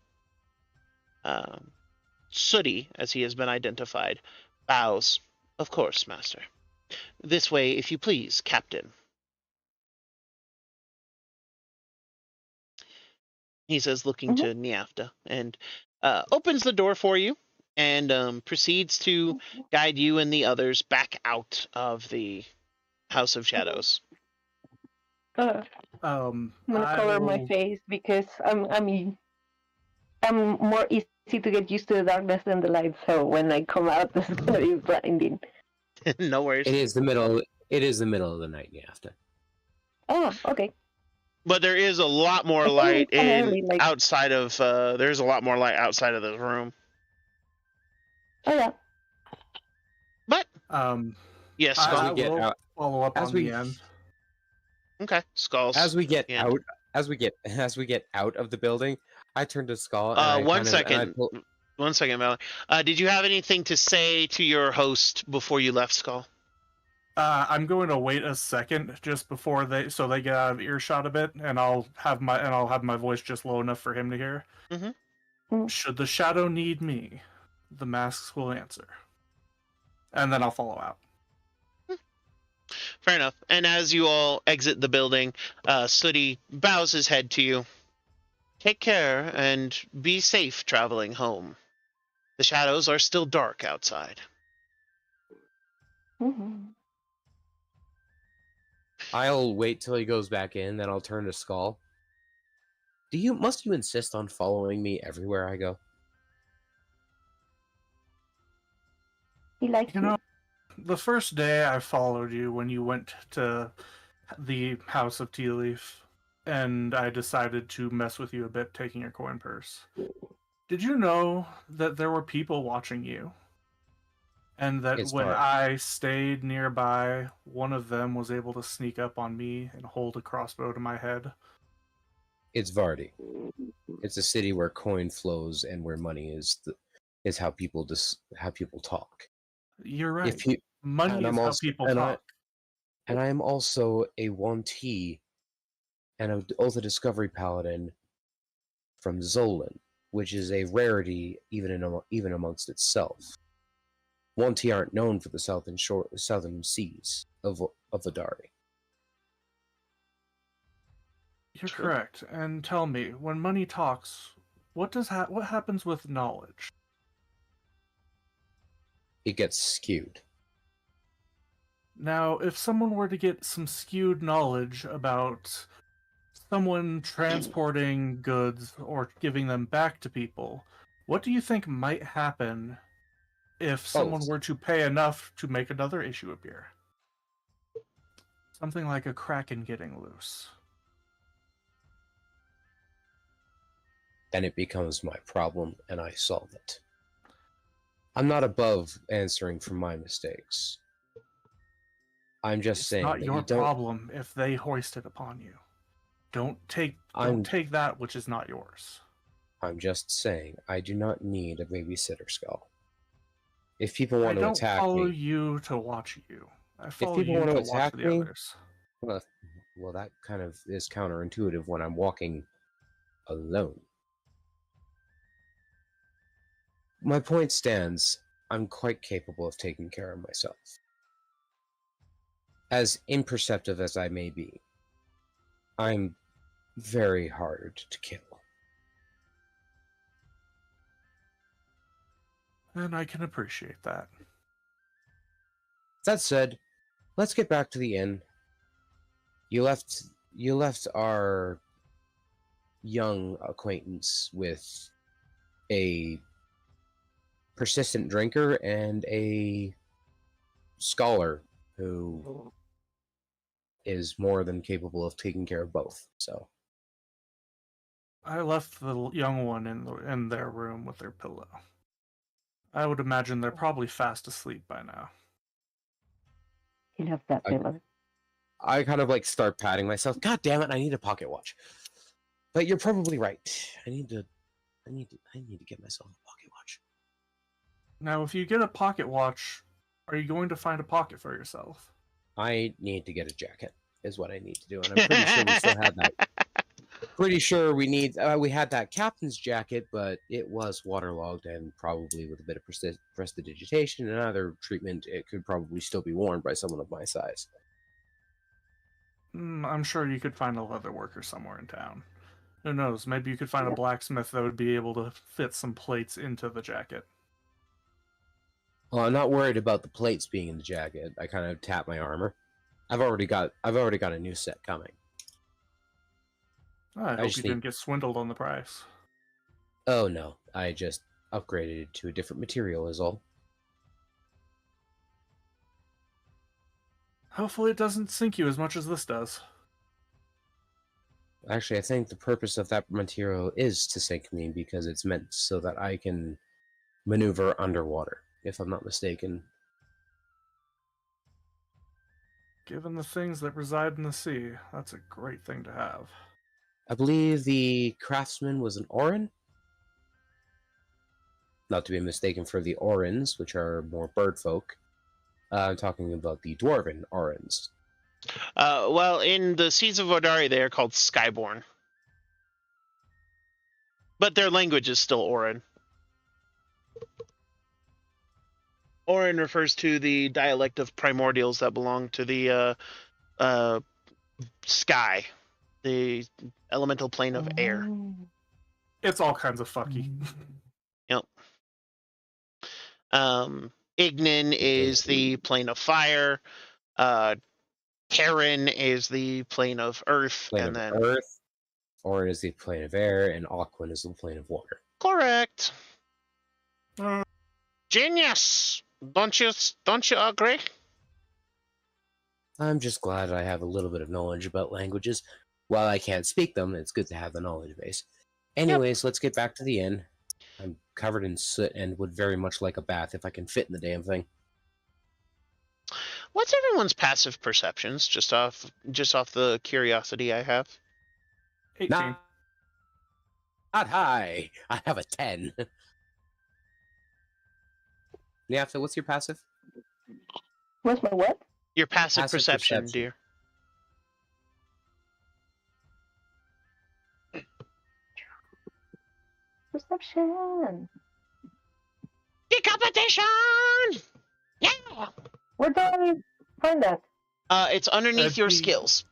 Sooty, as he has been identified, bows. Of course, master. This way, if you please, captain. He says, looking to Niafta, and opens the door for you, and proceeds to guide you and the others back out of the House of Shadows. I'm gonna I cover my will- face because I'm more easy to get used to the darkness than the light. So when I come out, it's gonna be blinding. No worries. It is the middle. It is the middle of the night, Yafta. Oh, okay. But there is a lot more I thought light it was kinda in early, like- outside of. There's a lot more light outside of the room. Oh yeah. But yes, I Skull. get will out- follow up as on we- the end. Okay, Skulls. As we get Yeah. out, as we get out of the building, I turn to Skull. And I One kind of- and I second. pull- 1 second, Mallory. Did you have anything to say to your host before you left, Skull? I'm going to wait a second just before they get out of earshot a bit, and I'll have my voice just low enough for him to hear. Mhm. Should the shadow need me, the masks will answer, and then I'll follow out. Fair enough. And as you all exit the building, Sooty bows his head to you. Take care and be safe traveling home. The shadows are still dark outside. Mhm. I'll wait till he goes back in, then I'll turn to Skull. Must you insist on following me everywhere I go? He likes You know, the first day I followed you when you went to the House of Tea Leaf, and I decided to mess with you a bit, taking your coin purse. Did you know that there were people watching you? And that It's when dark. I stayed nearby, one of them was able to sneak up on me and hold a crossbow to my head. It's Vardi. It's a city where coin flows and where money is how people talk. You're right. If you Money and is I'm how also- people and talk. and I am also a Wantee and an Oath of Discovery Paladin from Zolan, which is a rarity even amongst itself. Wantee aren't known for the southern seas of Vodari. You're True. correct. And tell me, when money talks, what happens with knowledge? It gets skewed. Now, if someone were to get some skewed knowledge about someone transporting goods or giving them back to people, what do you think might happen if someone Both. were to pay enough to make another issue appear? Something like a kraken getting loose. Then it becomes my problem and I solve it. I'm not above answering for my mistakes. I'm just It's saying not that your you don't. problem if they hoist it upon you. Don't take that which is not yours. I'm just saying I do not need a babysitter, Skull. If people I want to don't attack follow me, you to watch you. I follow people you want to to watch attack the me, others. well, that kind of is counterintuitive when I'm walking alone. My point stands. I'm quite capable of taking care of myself. As imperceptive as I may be, I'm very hard to kill. And I can appreciate that. That said, let's get back to the inn. You left our young acquaintance with a persistent drinker and a scholar who is more than capable of taking care of both. So I left the young one in their room with their pillow. I would imagine they're probably fast asleep by now. He left that pillow. I kind of like start patting myself. God damn it! I need a pocket watch. But you're probably right. I need to get myself a pocket watch. Now, if you get a pocket watch, are you going to find a pocket for yourself? I need to get a jacket. Is what I need to do, and I'm pretty sure we still had that. Pretty sure we had that captain's jacket, but it was waterlogged and probably with a bit of prestidigitation and other treatment, it could probably still be worn by someone of my size. I'm sure you could find a leather worker somewhere in town. Who knows? Maybe you could find a blacksmith that would be able to fit some plates into the jacket. Well, I'm not worried about the plates being in the jacket. I kind of tap my armor. I've already got a new set coming. I hope you didn't get swindled on the price. Oh no, I just upgraded it to a different material is all. Hopefully it doesn't sink you as much as this does. Actually, I think the purpose of that material is to sink me because it's meant so that I can maneuver underwater, if I'm not mistaken. Given the things that reside in the sea, that's a great thing to have. I believe the craftsman was an Orin. Not to be mistaken for the Orins, which are more bird folk. I'm talking about the dwarven Orins. Well, in the Seas of Vodari, they are called Skyborn. But their language is still Orin. Orin refers to the dialect of primordials that belong to the sky, the elemental plane of air. It's all kinds of fucky. Yep. Ignin is the plane of fire. Terran is the plane of earth. Earth. Orin is the plane of air, and Aquan is the plane of water. Correct. Genius! Don't you agree? I'm just glad I have a little bit of knowledge about languages. While I can't speak them, it's good to have the knowledge base. Anyways, Let's get back to the inn. I'm covered in soot and would very much like a bath if I can fit in the damn thing. What's everyone's passive perceptions? Just off the curiosity I have. 18. Not high. I have a 10. Yeah, so what's your passive? What's my what? Your passive perception, dear. Perception. Decapitation! Yeah! Where do I find that? It's underneath your skills.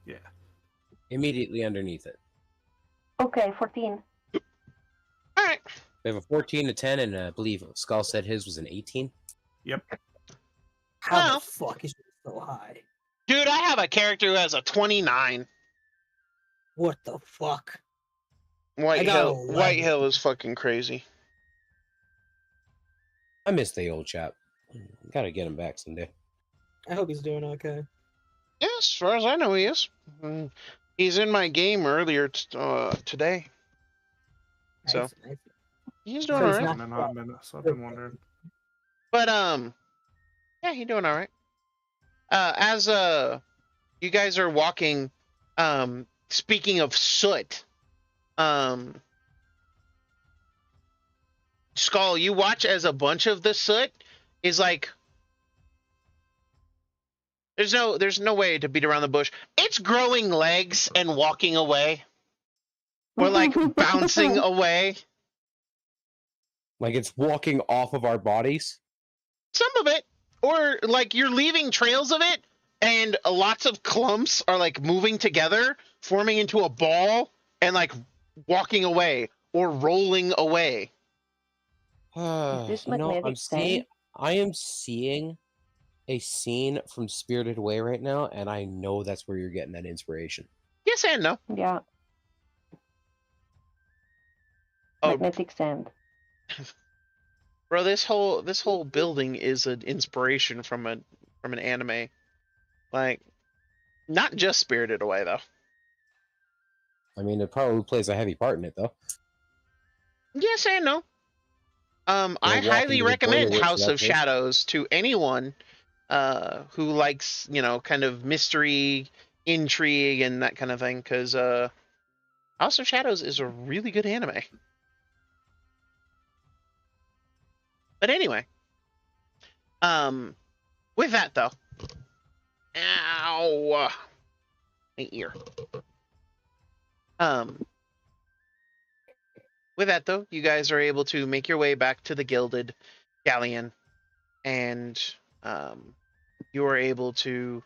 Yeah. Immediately underneath it. Okay, 14. Alright. We have a 14, a 10, and I believe Skull said his was an 18. Yep. How the fuck is it so high? Dude, I have a character who has a 29. What the fuck? White Hill is fucking crazy. I miss the old chap. Gotta get him back someday. I hope he's doing okay. Yeah, as far as I know, he is. He's in my game earlier today. Nice, So. nice. He's doing So all he's right. not- in a hot minute, so I've been wondering. But yeah, he's doing all right. As you guys are walking, speaking of soot, Skull, you watch as a bunch of the soot is like there's no way to beat around the bush. It's growing legs and walking away. Or like bouncing away. Like it's walking off of our bodies. Some of it. Or like you're leaving trails of it and lots of clumps are like moving together, forming into a ball and like walking away or rolling away. this You know, magnetic sand? I am seeing a scene from Spirited Away right now, and I know that's where you're getting that inspiration. Yes and no. Yeah, Oh, magnetic sand. bro, this whole building is an inspiration from an anime. Like, not just Spirited Away though. I mean, it probably plays a heavy part in it, though. Yes and no. I walking highly to the recommend toilet, House so of that's it. Shadows to anyone who likes, kind of mystery, intrigue, and that kind of thing, because House of Shadows is a really good anime. But anyway, with that though, ow, my ear. With that though, you guys are able to make your way back to the Gilded Galleon, and you are able to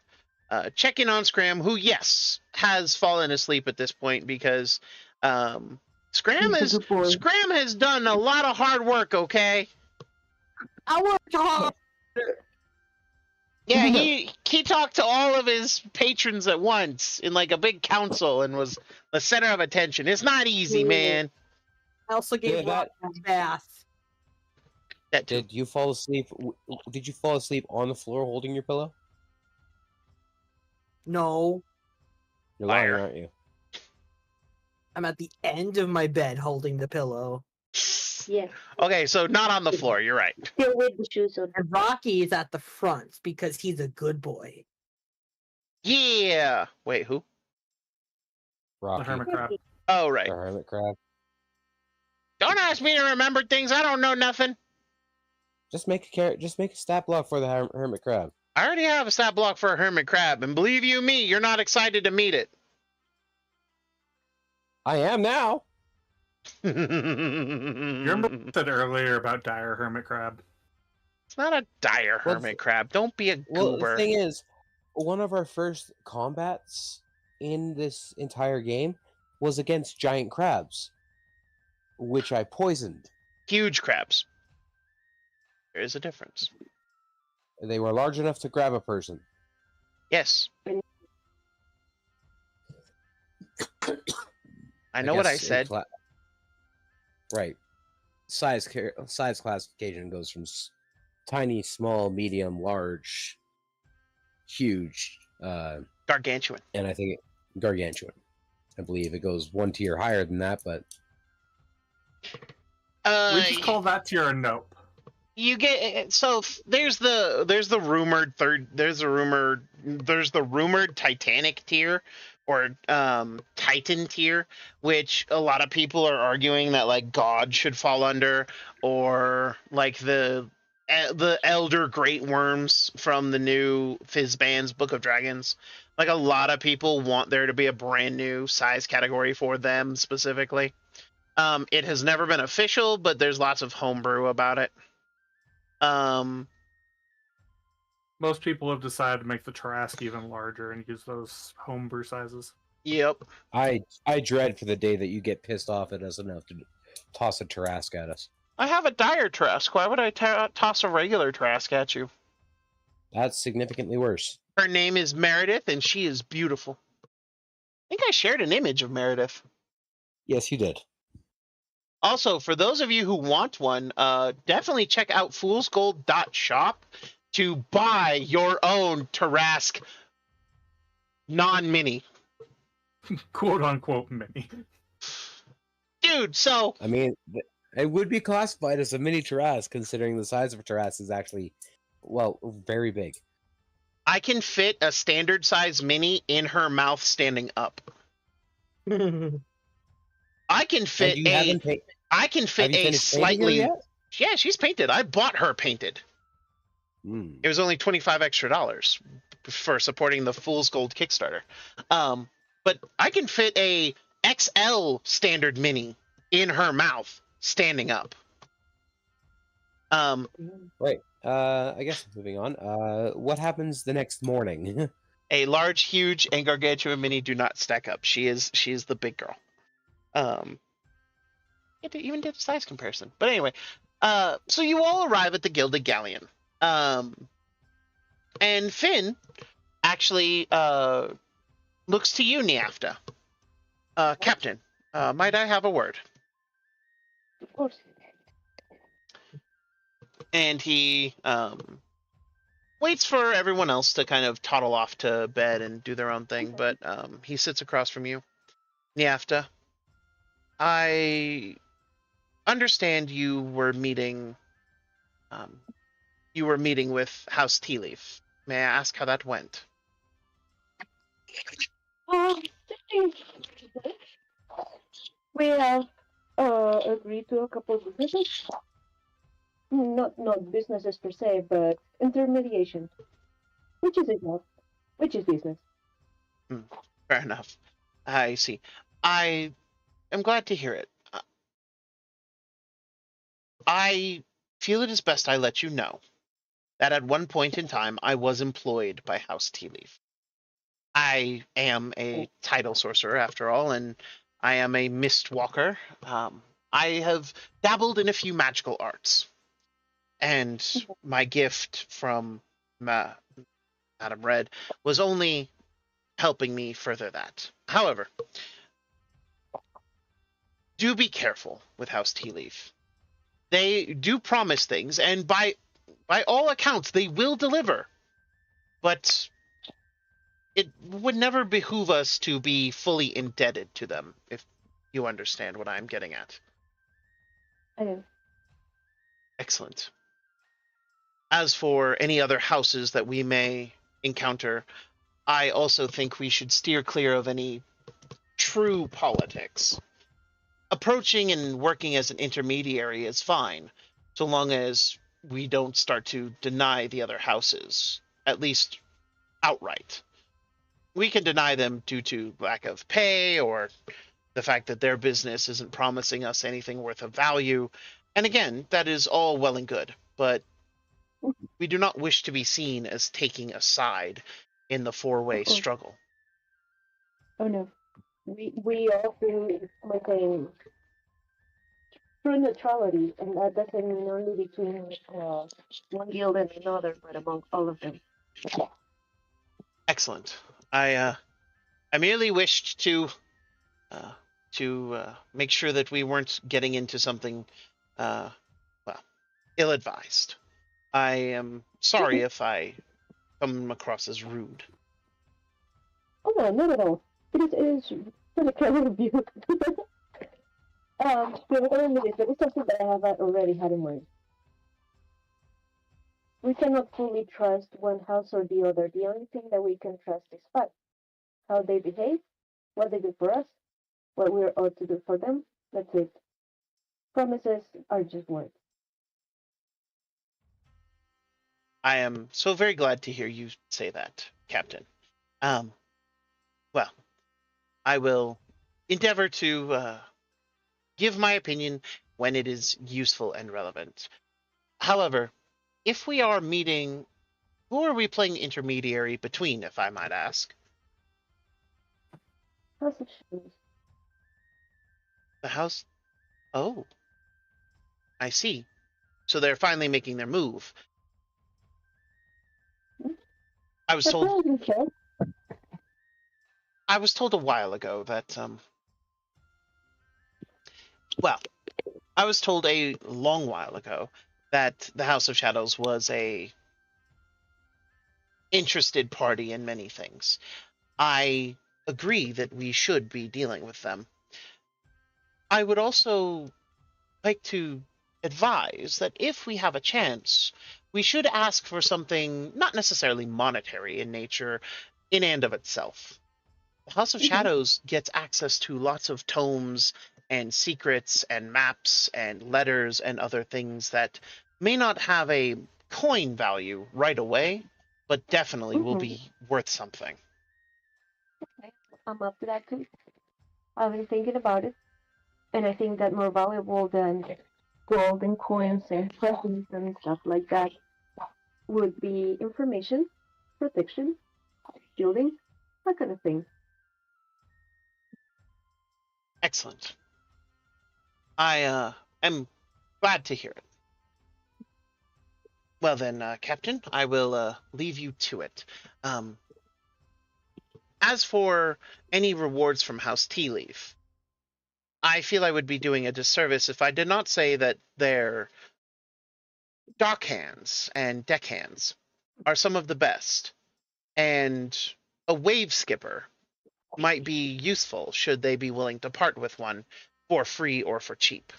check in on Scram, who, yes, has fallen asleep at this point because Scram He's a good boy. has done a lot of hard work. Okay. I worked hard. Yeah, he talked to all of his patrons at once in like a big council and was the center of attention. It's not easy, man. I also gave Yeah, Rob a bath. That too. Did you fall asleep? Did you fall asleep on the floor holding your pillow? No, You're Liar. lying, aren't you? I'm at the end of my bed holding the pillow. Yeah, Okay, so not on the floor. You're right. still with the shoes on. And Rocky is at the front because he's a good boy. Yeah. Wait, who? The Rocky, hermit crab. Oh, right. the hermit crab. Don't ask me to remember things. I don't know nothing. Just make a stat block for the hermit crab. I already have a stat block for a hermit crab, and believe you me, you're not excited to meet it. I am now. You remember what I said earlier about dire hermit crab? It's not a dire Well, hermit crab. Don't be a Well, goober. the thing is, one of our first combats in this entire game was against giant crabs, which I poisoned. Huge crabs. There is a difference. They were large enough to grab a person. Yes. I know what I guess in said. Right. Size classification goes from tiny, small, medium, large, huge, Gargantuan. and I think gargantuan. I believe it goes one tier higher than that, but We just call that tier a nope. You get so there's the rumored Titanic tier or Titan tier, which a lot of people are arguing that like God should fall under, or like the elder great worms from the new Fizban's Book of Dragons. Like a lot of people want there to be a brand new size category for them specifically. It has never been official, but there's lots of homebrew about it. Most people have decided to make the Trask even larger and use those homebrew sizes. Yep. I dread for the day that you get pissed off at us enough to toss a Tarrasque at us. I have a dire Trask. Why would I toss a regular Trask at you? That's significantly worse. Her name is Meredith, and she is beautiful. I think I shared an image of Meredith. Yes, you did. Also, for those of you who want one, definitely check out foolsgold.shop to buy your own Tarrasque non-mini. Quote unquote mini. Dude, so I mean, It would be classified as a mini Taras, considering the size of a Taras is actually, well, very big. I can fit a standard size mini in her mouth standing up. I can fit And you haven't I can have fit you a finished painting her slightly. yet? Yeah, she's painted. I bought her painted. Hmm. It was only $25 extra for supporting the Fool's Gold Kickstarter. But I can fit a XL standard mini in her mouth standing up. Wait, I guess moving on. What happens the next morning? A large, huge, and gargantuan mini do not stack up. She is the big girl. It even did a size comparison. But anyway, so you all arrive at the Gilded Galleon. And Finn actually looks to you, Niafta. Captain, might I have a word? Of course. And he waits for everyone else to kind of toddle off to bed and do their own thing, but he sits across from you. Niafta, I understand you were meeting with House Tea Leaf. May I ask how that went? We have agreed to a couple of businesses. Not businesses per se, but intermediation. Which is it now? Which is business? Fair enough. I see. I am glad to hear it. I feel it is best I let you know that at one point in time I was employed by House Tea Leaf. I am a title sorcerer after all, and I am a mist walker. I have dabbled in a few magical arts, and my gift from Madame Red was only helping me further that. However, do be careful with House Tea Leaf. They do promise things, and by all accounts, they will deliver. But it would never behoove us to be fully indebted to them, if you understand what I'm getting at. I do. Excellent. As for any other houses that we may encounter, I also think we should steer clear of any true politics. Approaching and working as an intermediary is fine, so long as we don't start to deny the other houses, at least outright. We can deny them due to lack of pay or the fact that their business isn't promising us anything worth of value. And again, that is all well and good, but we do not wish to be seen as taking a side in the four-way struggle. Oh no. We all maintain true neutrality, and that doesn't mean only between one guild and another, but among all of them. Excellent. I merely wished to make sure that we weren't getting into something, ill-advised. I am sorry if I come across as rude. Oh no, not at all. It is really clever of you. That is something that I have already had in mind. We cannot fully trust one house or the other. The only thing that we can trust is fact. How they behave, what they do for us, what we ought to do for them. That's it. Promises are just words. I am so very glad to hear you say that, Captain. Well, I will endeavor to give my opinion when it is useful and relevant. However, if we are meeting, who are we playing intermediary between, if I might ask? House of Shadows. The house? Oh, I see. So they're finally making their move. I was told a while ago that I was told a long while ago that the House of Shadows was a interested party in many things. I agree that we should be dealing with them. I would also like to advise that if we have a chance, we should ask for something not necessarily monetary in nature, in and of itself. The House of Shadows gets access to lots of tomes and secrets and maps and letters and other things that may not have a coin value right away, but definitely will be worth something. Okay, I'm up to that too. I've been thinking about it, and I think that more valuable than gold and coins and presents and stuff like that would be information, protection, shielding, that kind of thing. Excellent. I am glad to hear it. Well then, Captain, I will leave you to it. As for any rewards from House Tea Leaf, I feel I would be doing a disservice if I did not say that their dock hands and deck hands are some of the best, and a wave skipper might be useful should they be willing to part with one for free or for cheap.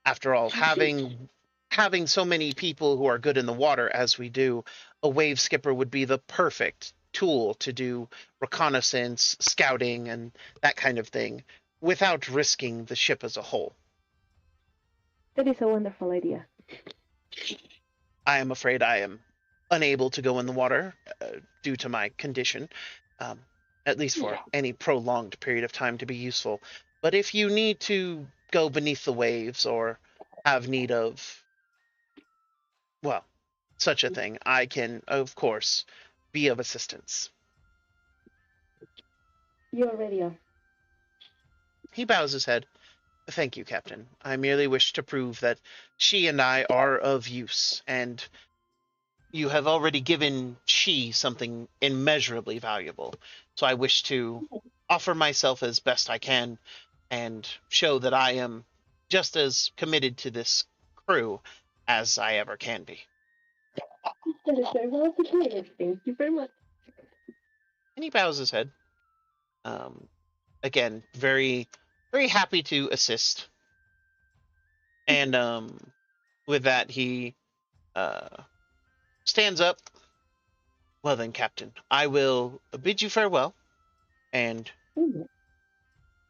After all, having so many people who are good in the water as we do, a wave skipper would be the perfect tool to do reconnaissance, scouting, and that kind of thing without risking the ship as a whole. That is a wonderful idea. I am afraid I am unable to go in the water due to my condition, at least for any prolonged period of time to be useful. But if you need to go beneath the waves or have need of, well, such a thing, I can, of course, be of assistance. You already are. He bows his head. Thank you, Captain. I merely wish to prove that she and I are of use, and you have already given she something immeasurably valuable. So I wish to offer myself as best I can and show that I am just as committed to this crew as I ever can be. That is very well appreciated. Thank you very much. And he bows his head. Again, very, very happy to assist. And with that, he stands up. Well then, Captain, I will bid you farewell, and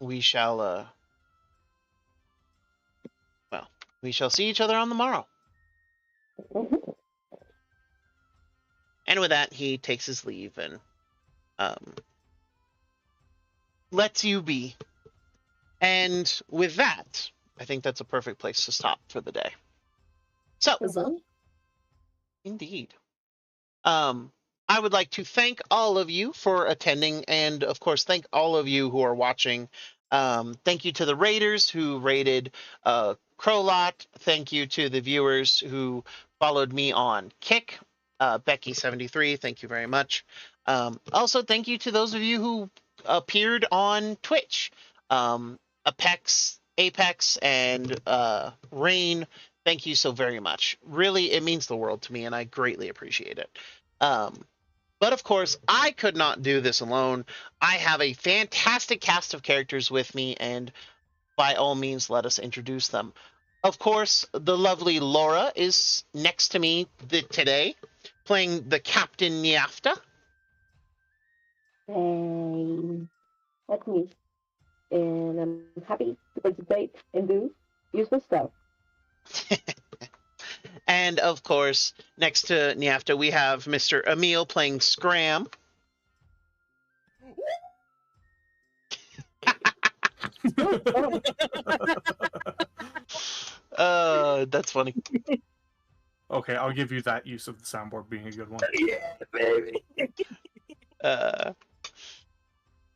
we shall, we shall see each other on the morrow. And with that, he takes his leave and lets you be. And with that, I think that's a perfect place to stop for the day. So, indeed. I would like to thank all of you for attending, and of course, thank all of you who are watching. Thank you to the raiders who raided Crowlot. Thank you to the viewers who followed me on Kick. Becky73, thank you very much. Also, thank you to those of you who appeared on Twitch. Apex, and Rain, thank you so very much. Really, it means the world to me, and I greatly appreciate it. But of course, I could not do this alone. I have a fantastic cast of characters with me, and by all means, let us introduce them. Of course, the lovely Laura is next to me today, playing the Captain Niafta. That's me. And I'm happy to participate and do useful stuff. And of course, next to Niafta, we have Mr. Emil playing Scram. That's funny. Okay, I'll give you that use of the soundboard being a good one. Yeah, baby.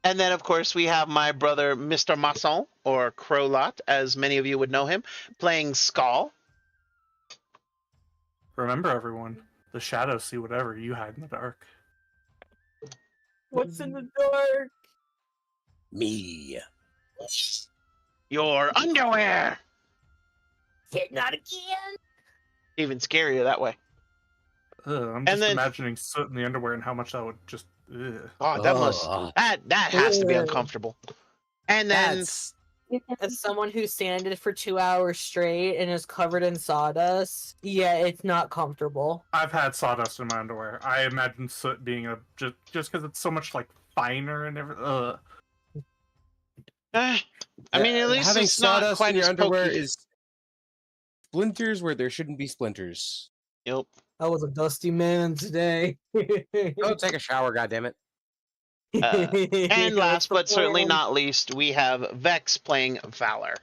And then, of course, we have my brother, Mr. Masson, or Crowlot, as many of you would know him, playing Skull. Remember, everyone, the shadows see whatever you hide in the dark. What's in the dark? Me. Your underwear! Not again. Even scarier that way. I'm just imagining soot in the underwear and how much that would just... Oh, that has to be uncomfortable. And then... as someone who sanded for 2 hours straight and is covered in sawdust, yeah, it's not comfortable. I've had sawdust in my underwear. I imagine soot being a just because it's so much like finer and everything. I mean, at least having it's not sawdust quite in your as underwear pokey. is splinters where there shouldn't be splinters. Yep. I was a dusty man today. Go take a shower, goddammit. And last What's the but certainly plan? not least, we have Vex playing Valor.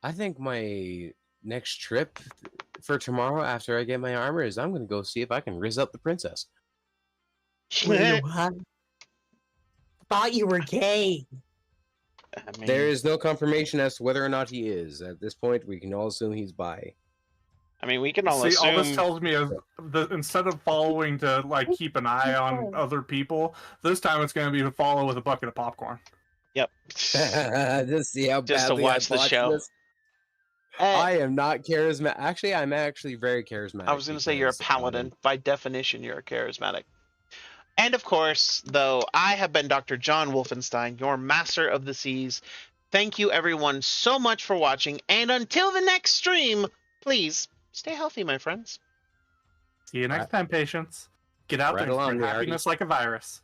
I think my next trip for tomorrow after I get my armor is I'm going to go see if I can riz up the princess. Wait, what? Thought you were gay. I mean, There is no confirmation as to whether or not he is. At this point, we can all assume he's bi. we can all See, all this assume. tells me is instead of following to like keep an eye on other people, this time it's going to be to follow with a bucket of popcorn. Yep. Just see how Just to badly watch I the botched show. this. I am not charismatic. Actually, I'm actually very charismatic. I was going to say you're a because, paladin. By definition, you're a charismatic. And of course, though, I have been Dr. John Wolfenstein, your master of the seas. Thank you, everyone, so much for watching. And until the next stream, please stay healthy, my friends. See you next time, patients. Get out Right there and along, spread Vardi. happiness like a virus.